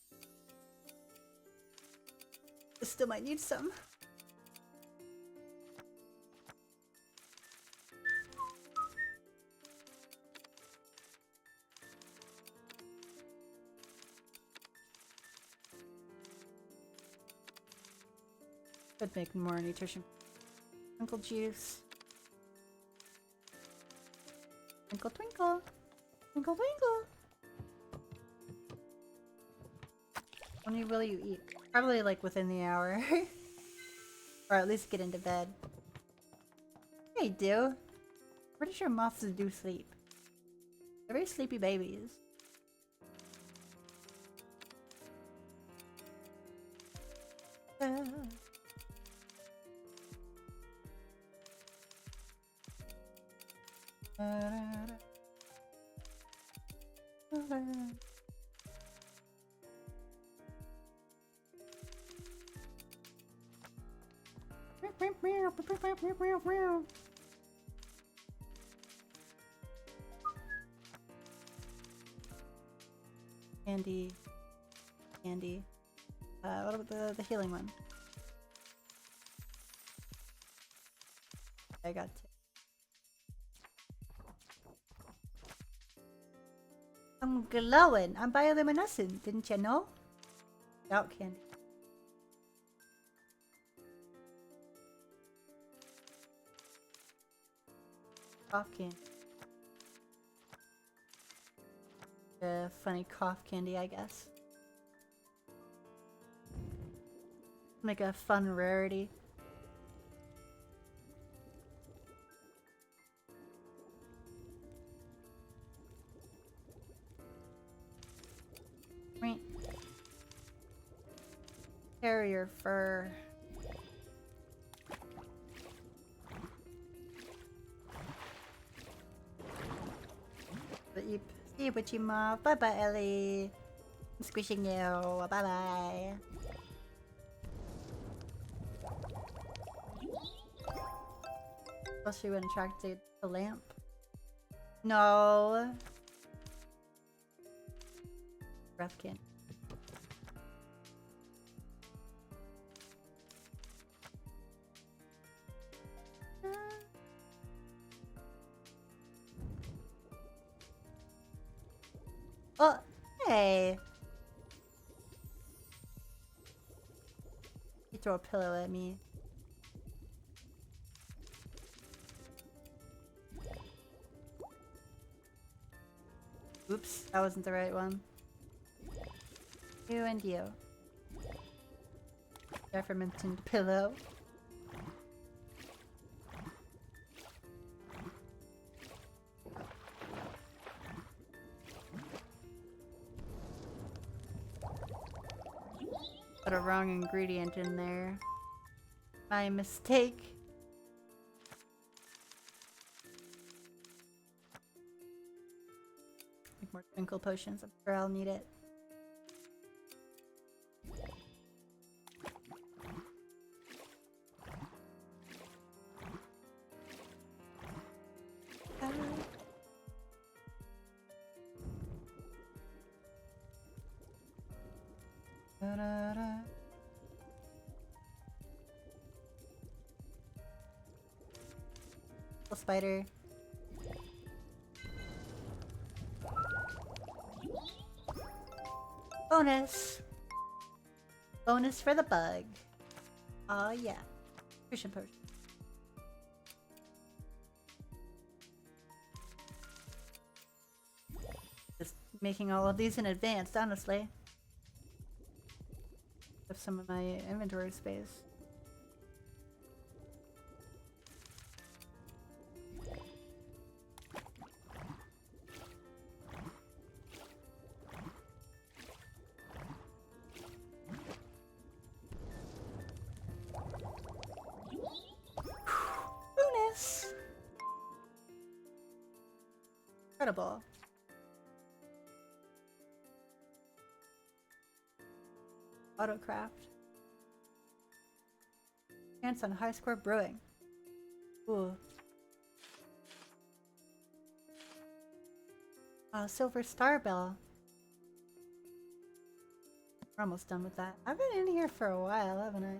S1: I still might need some. Could make more nutrition. Twinkle juice. Twinkle twinkle. Twinkle twinkle. When will you eat? Probably like within the hour. Or at least get into bed. They do. Pretty sure moths do sleep. They're very sleepy babies. Candy. Candy. What about the healing one? I got two. I'm glowing. I'm bioluminescent. Didn't you know? Out candy. Cough candy. Funny cough candy, I guess. Make a fun rarity. Right. Carrier fur. See you, Puchima. Bye bye, Ellie. I'm squishing you. Bye bye. Especially when attracted the lamp. No. Breath can. Oh, hey. You throw a pillow at me. Oops, that wasn't the right one. You and you. Aforementioned pillow. Put a wrong ingredient in there. My mistake. Make more twinkle potions. I'm sure I'll need it. Little spider. Bonus! Bonus for the bug. Oh yeah. Nutrition potion. Just making all of these in advance, honestly. Of some of my inventory space. Bonus! Incredible. Autocraft. Chance on high score brewing. Ooh. Silver Star Bell. We're almost done with that. I've been in here for a while, haven't I?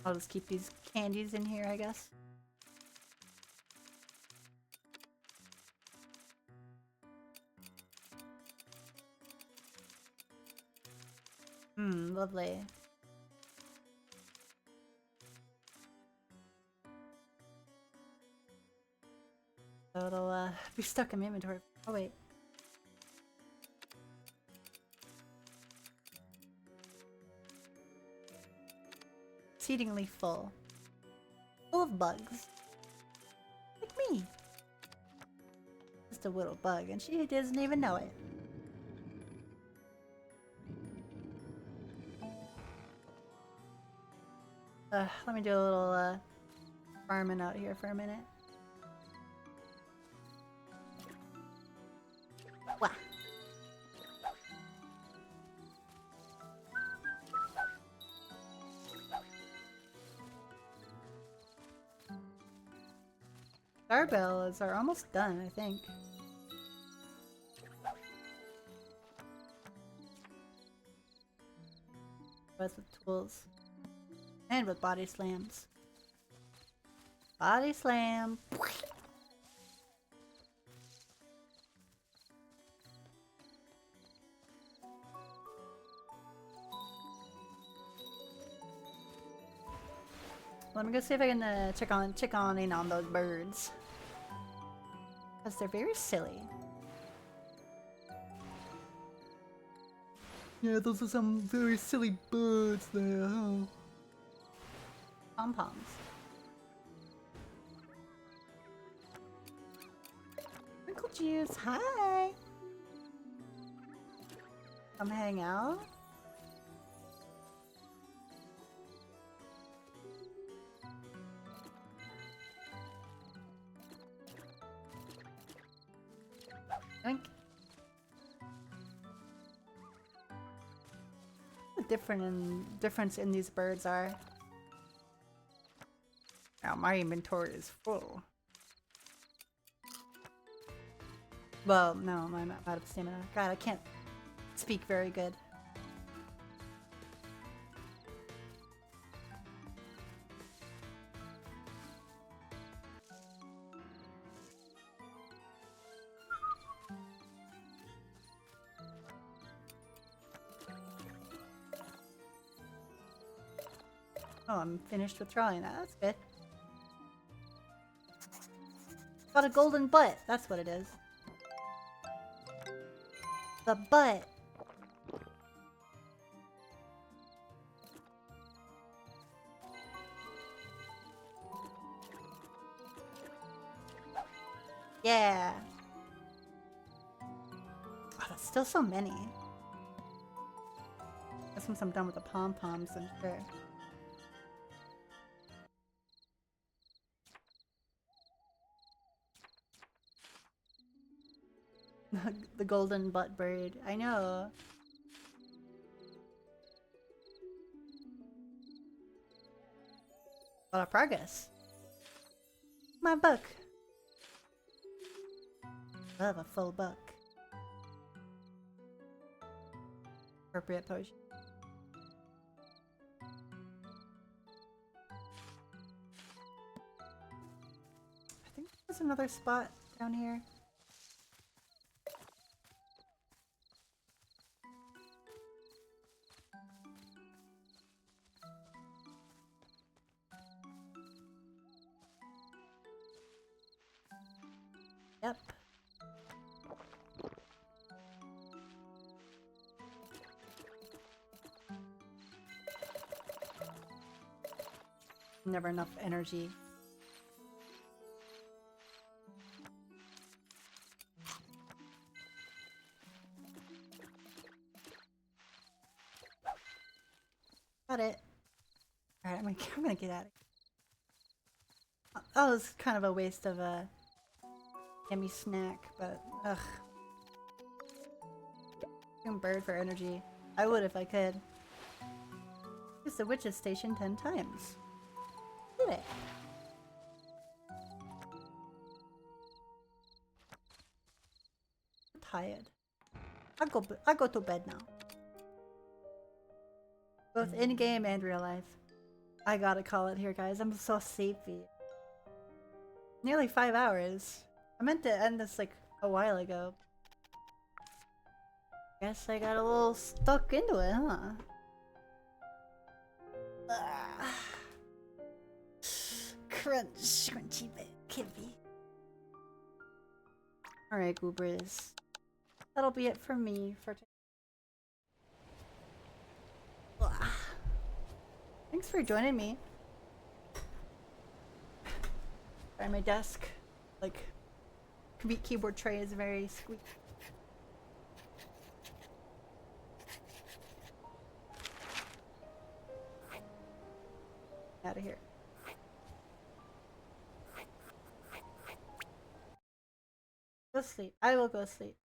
S1: I'll just keep these candies in here, I guess. Lovely. So it'll be stuck in my inventory. Oh wait. Exceedingly full. Full of bugs. Like me. Just a little bug, and she doesn't even know it. Let me do a little farming out here for a minute. Wah. Starbells are almost done, I think. Both with tools. And with body slams. Body slam. Let me go see if I can check on in on those birds. Because they're very silly. Yeah, those are some very silly birds there, huh? Pom-poms. Twinkle Juice, hi! Come hang out? Yoink. What the difference in these birds are. Now my inventory is full. Well, no, I'm out of stamina. God, I can't speak very good. Oh, I'm finished withdrawing that. That's good. Got a golden butt. That's what it is. The butt. Yeah. Oh, that's still so many. Guess once I'm done with the pom-poms, I'm sure. The golden butt bird. I know. A lot of progress. My book. Love a full book. Appropriate potion. I think there's another spot down here. Yep. Never enough energy. Got it. Alright, I'm gonna get out of here. That was kind of a waste of a yummy snack, but ugh. Bird for energy. I would if I could. Use the witch's station 10 times. Did it? I'm tired. I'll go to bed now. Both in game and real life. I gotta call it here, guys. I'm so sleepy. Nearly 5 hours. I meant to end this like a while ago. Guess I got a little stuck into it, huh? Crunch, crunchy bit, kippy. Alright, Goobers. That'll be it for me for today. Thanks for joining me. Sorry, my desk, like, keyboard tray is very sweet. Out of here. Go sleep. I will go sleep.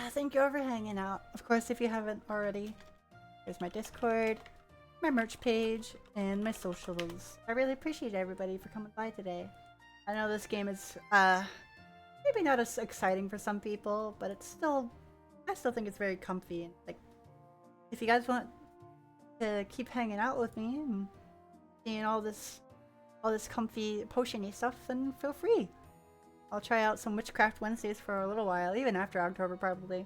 S1: Thank you all for hanging out. Of course, if you haven't already, here's my Discord. my merch page, and my socials. I really appreciate everybody for coming by today. I know this game is maybe not as exciting for some people, but it's still, I still think it's very comfy. And like, if you guys want to keep hanging out with me and seeing all this comfy potion-y stuff, then feel free. I'll try out some Witchcraft Wednesdays for a little while, even after October probably.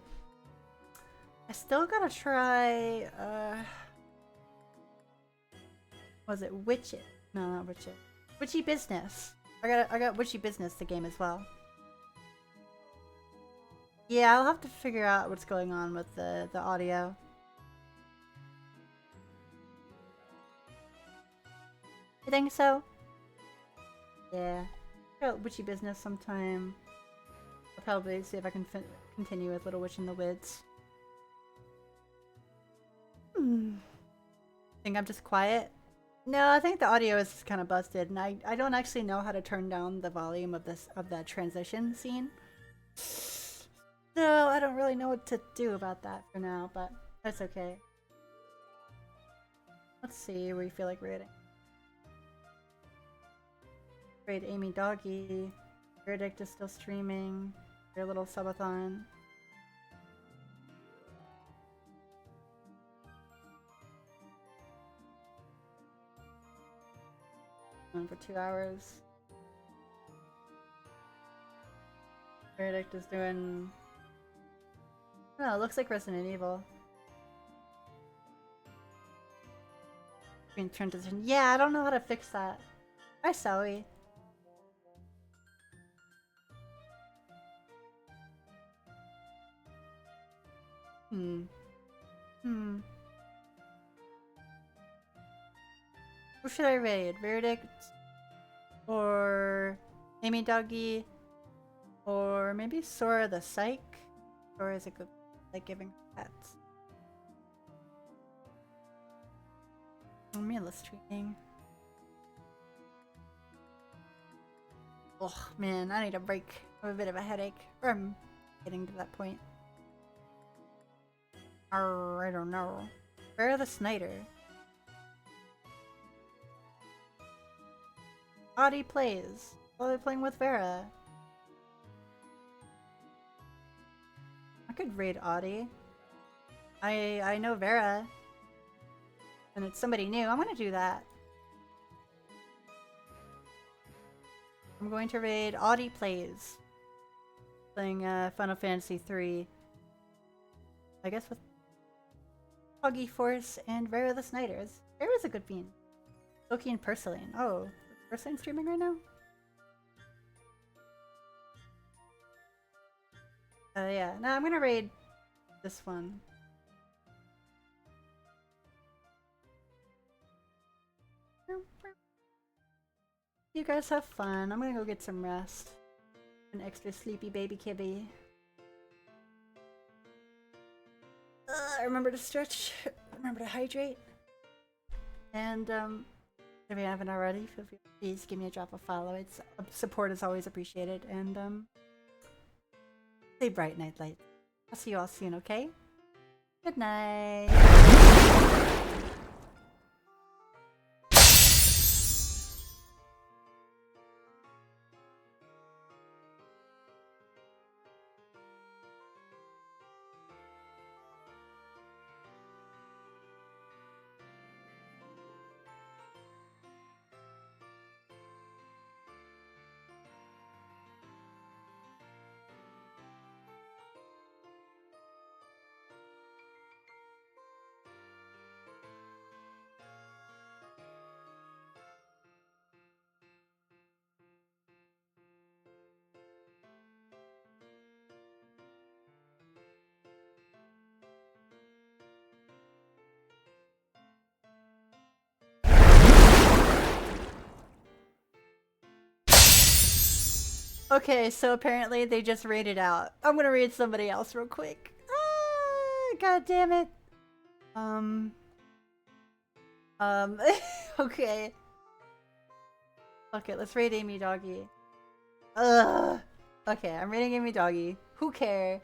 S1: I still gotta try, was it Witchy? No, not Witchy. Witchy Business. I got Witchy Business, the game as well. Yeah, I'll have to figure out what's going on with the audio. You think so? Yeah. Check out Witchy Business sometime. I'll probably see if I can continue with Little Witch in the Woods. Think I'm just quiet? No, I think the audio is kind of busted, and I don't actually know how to turn down the volume of that transition scene. So I don't really know what to do about that for now, but that's okay. Let's see where you feel like raiding. Raid Amy Doggy. Verdict is still streaming. Your little subathon. For 2 hours. Verdict is doing. Oh, it looks like Resident Evil. Screen transition. Yeah, I don't know how to fix that. Hi, Zoe. Who should I raid? Verdict? Or Amy Doggy? Or maybe Sora the Psych? Sora is a good, like, giving pets. I'm illustrating. Oh man, I need a break. I have a bit of a headache. Or I'm getting to that point. I don't know. Vera the Snyder. Audie plays. While they're playing with Vera. I could raid Audie. I know Vera. And it's somebody new. I'm gonna do that. I'm going to raid Audie Plays. Playing Final Fantasy 3. I guess with Huggy Force and Vera the Snyders. Vera's a good bean. Loki and Purslane. Oh, is Purslane streaming right now? Yeah. No, I'm gonna raid this one. You guys have fun. I'm gonna go get some rest. An extra sleepy baby kibby. Remember to stretch. Remember to hydrate. And if you haven't already, please give me a drop of follow. It's support is always appreciated. And stay bright, night light. I'll see you all soon. Okay. Good night. Okay, so apparently they just raided out. I'm gonna raid somebody else real quick. God damn it. Okay. Okay, let's raid Amy Doggy. Okay, I'm raiding Amy Doggy. Who care?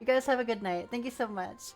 S1: You guys have a good night. Thank you so much.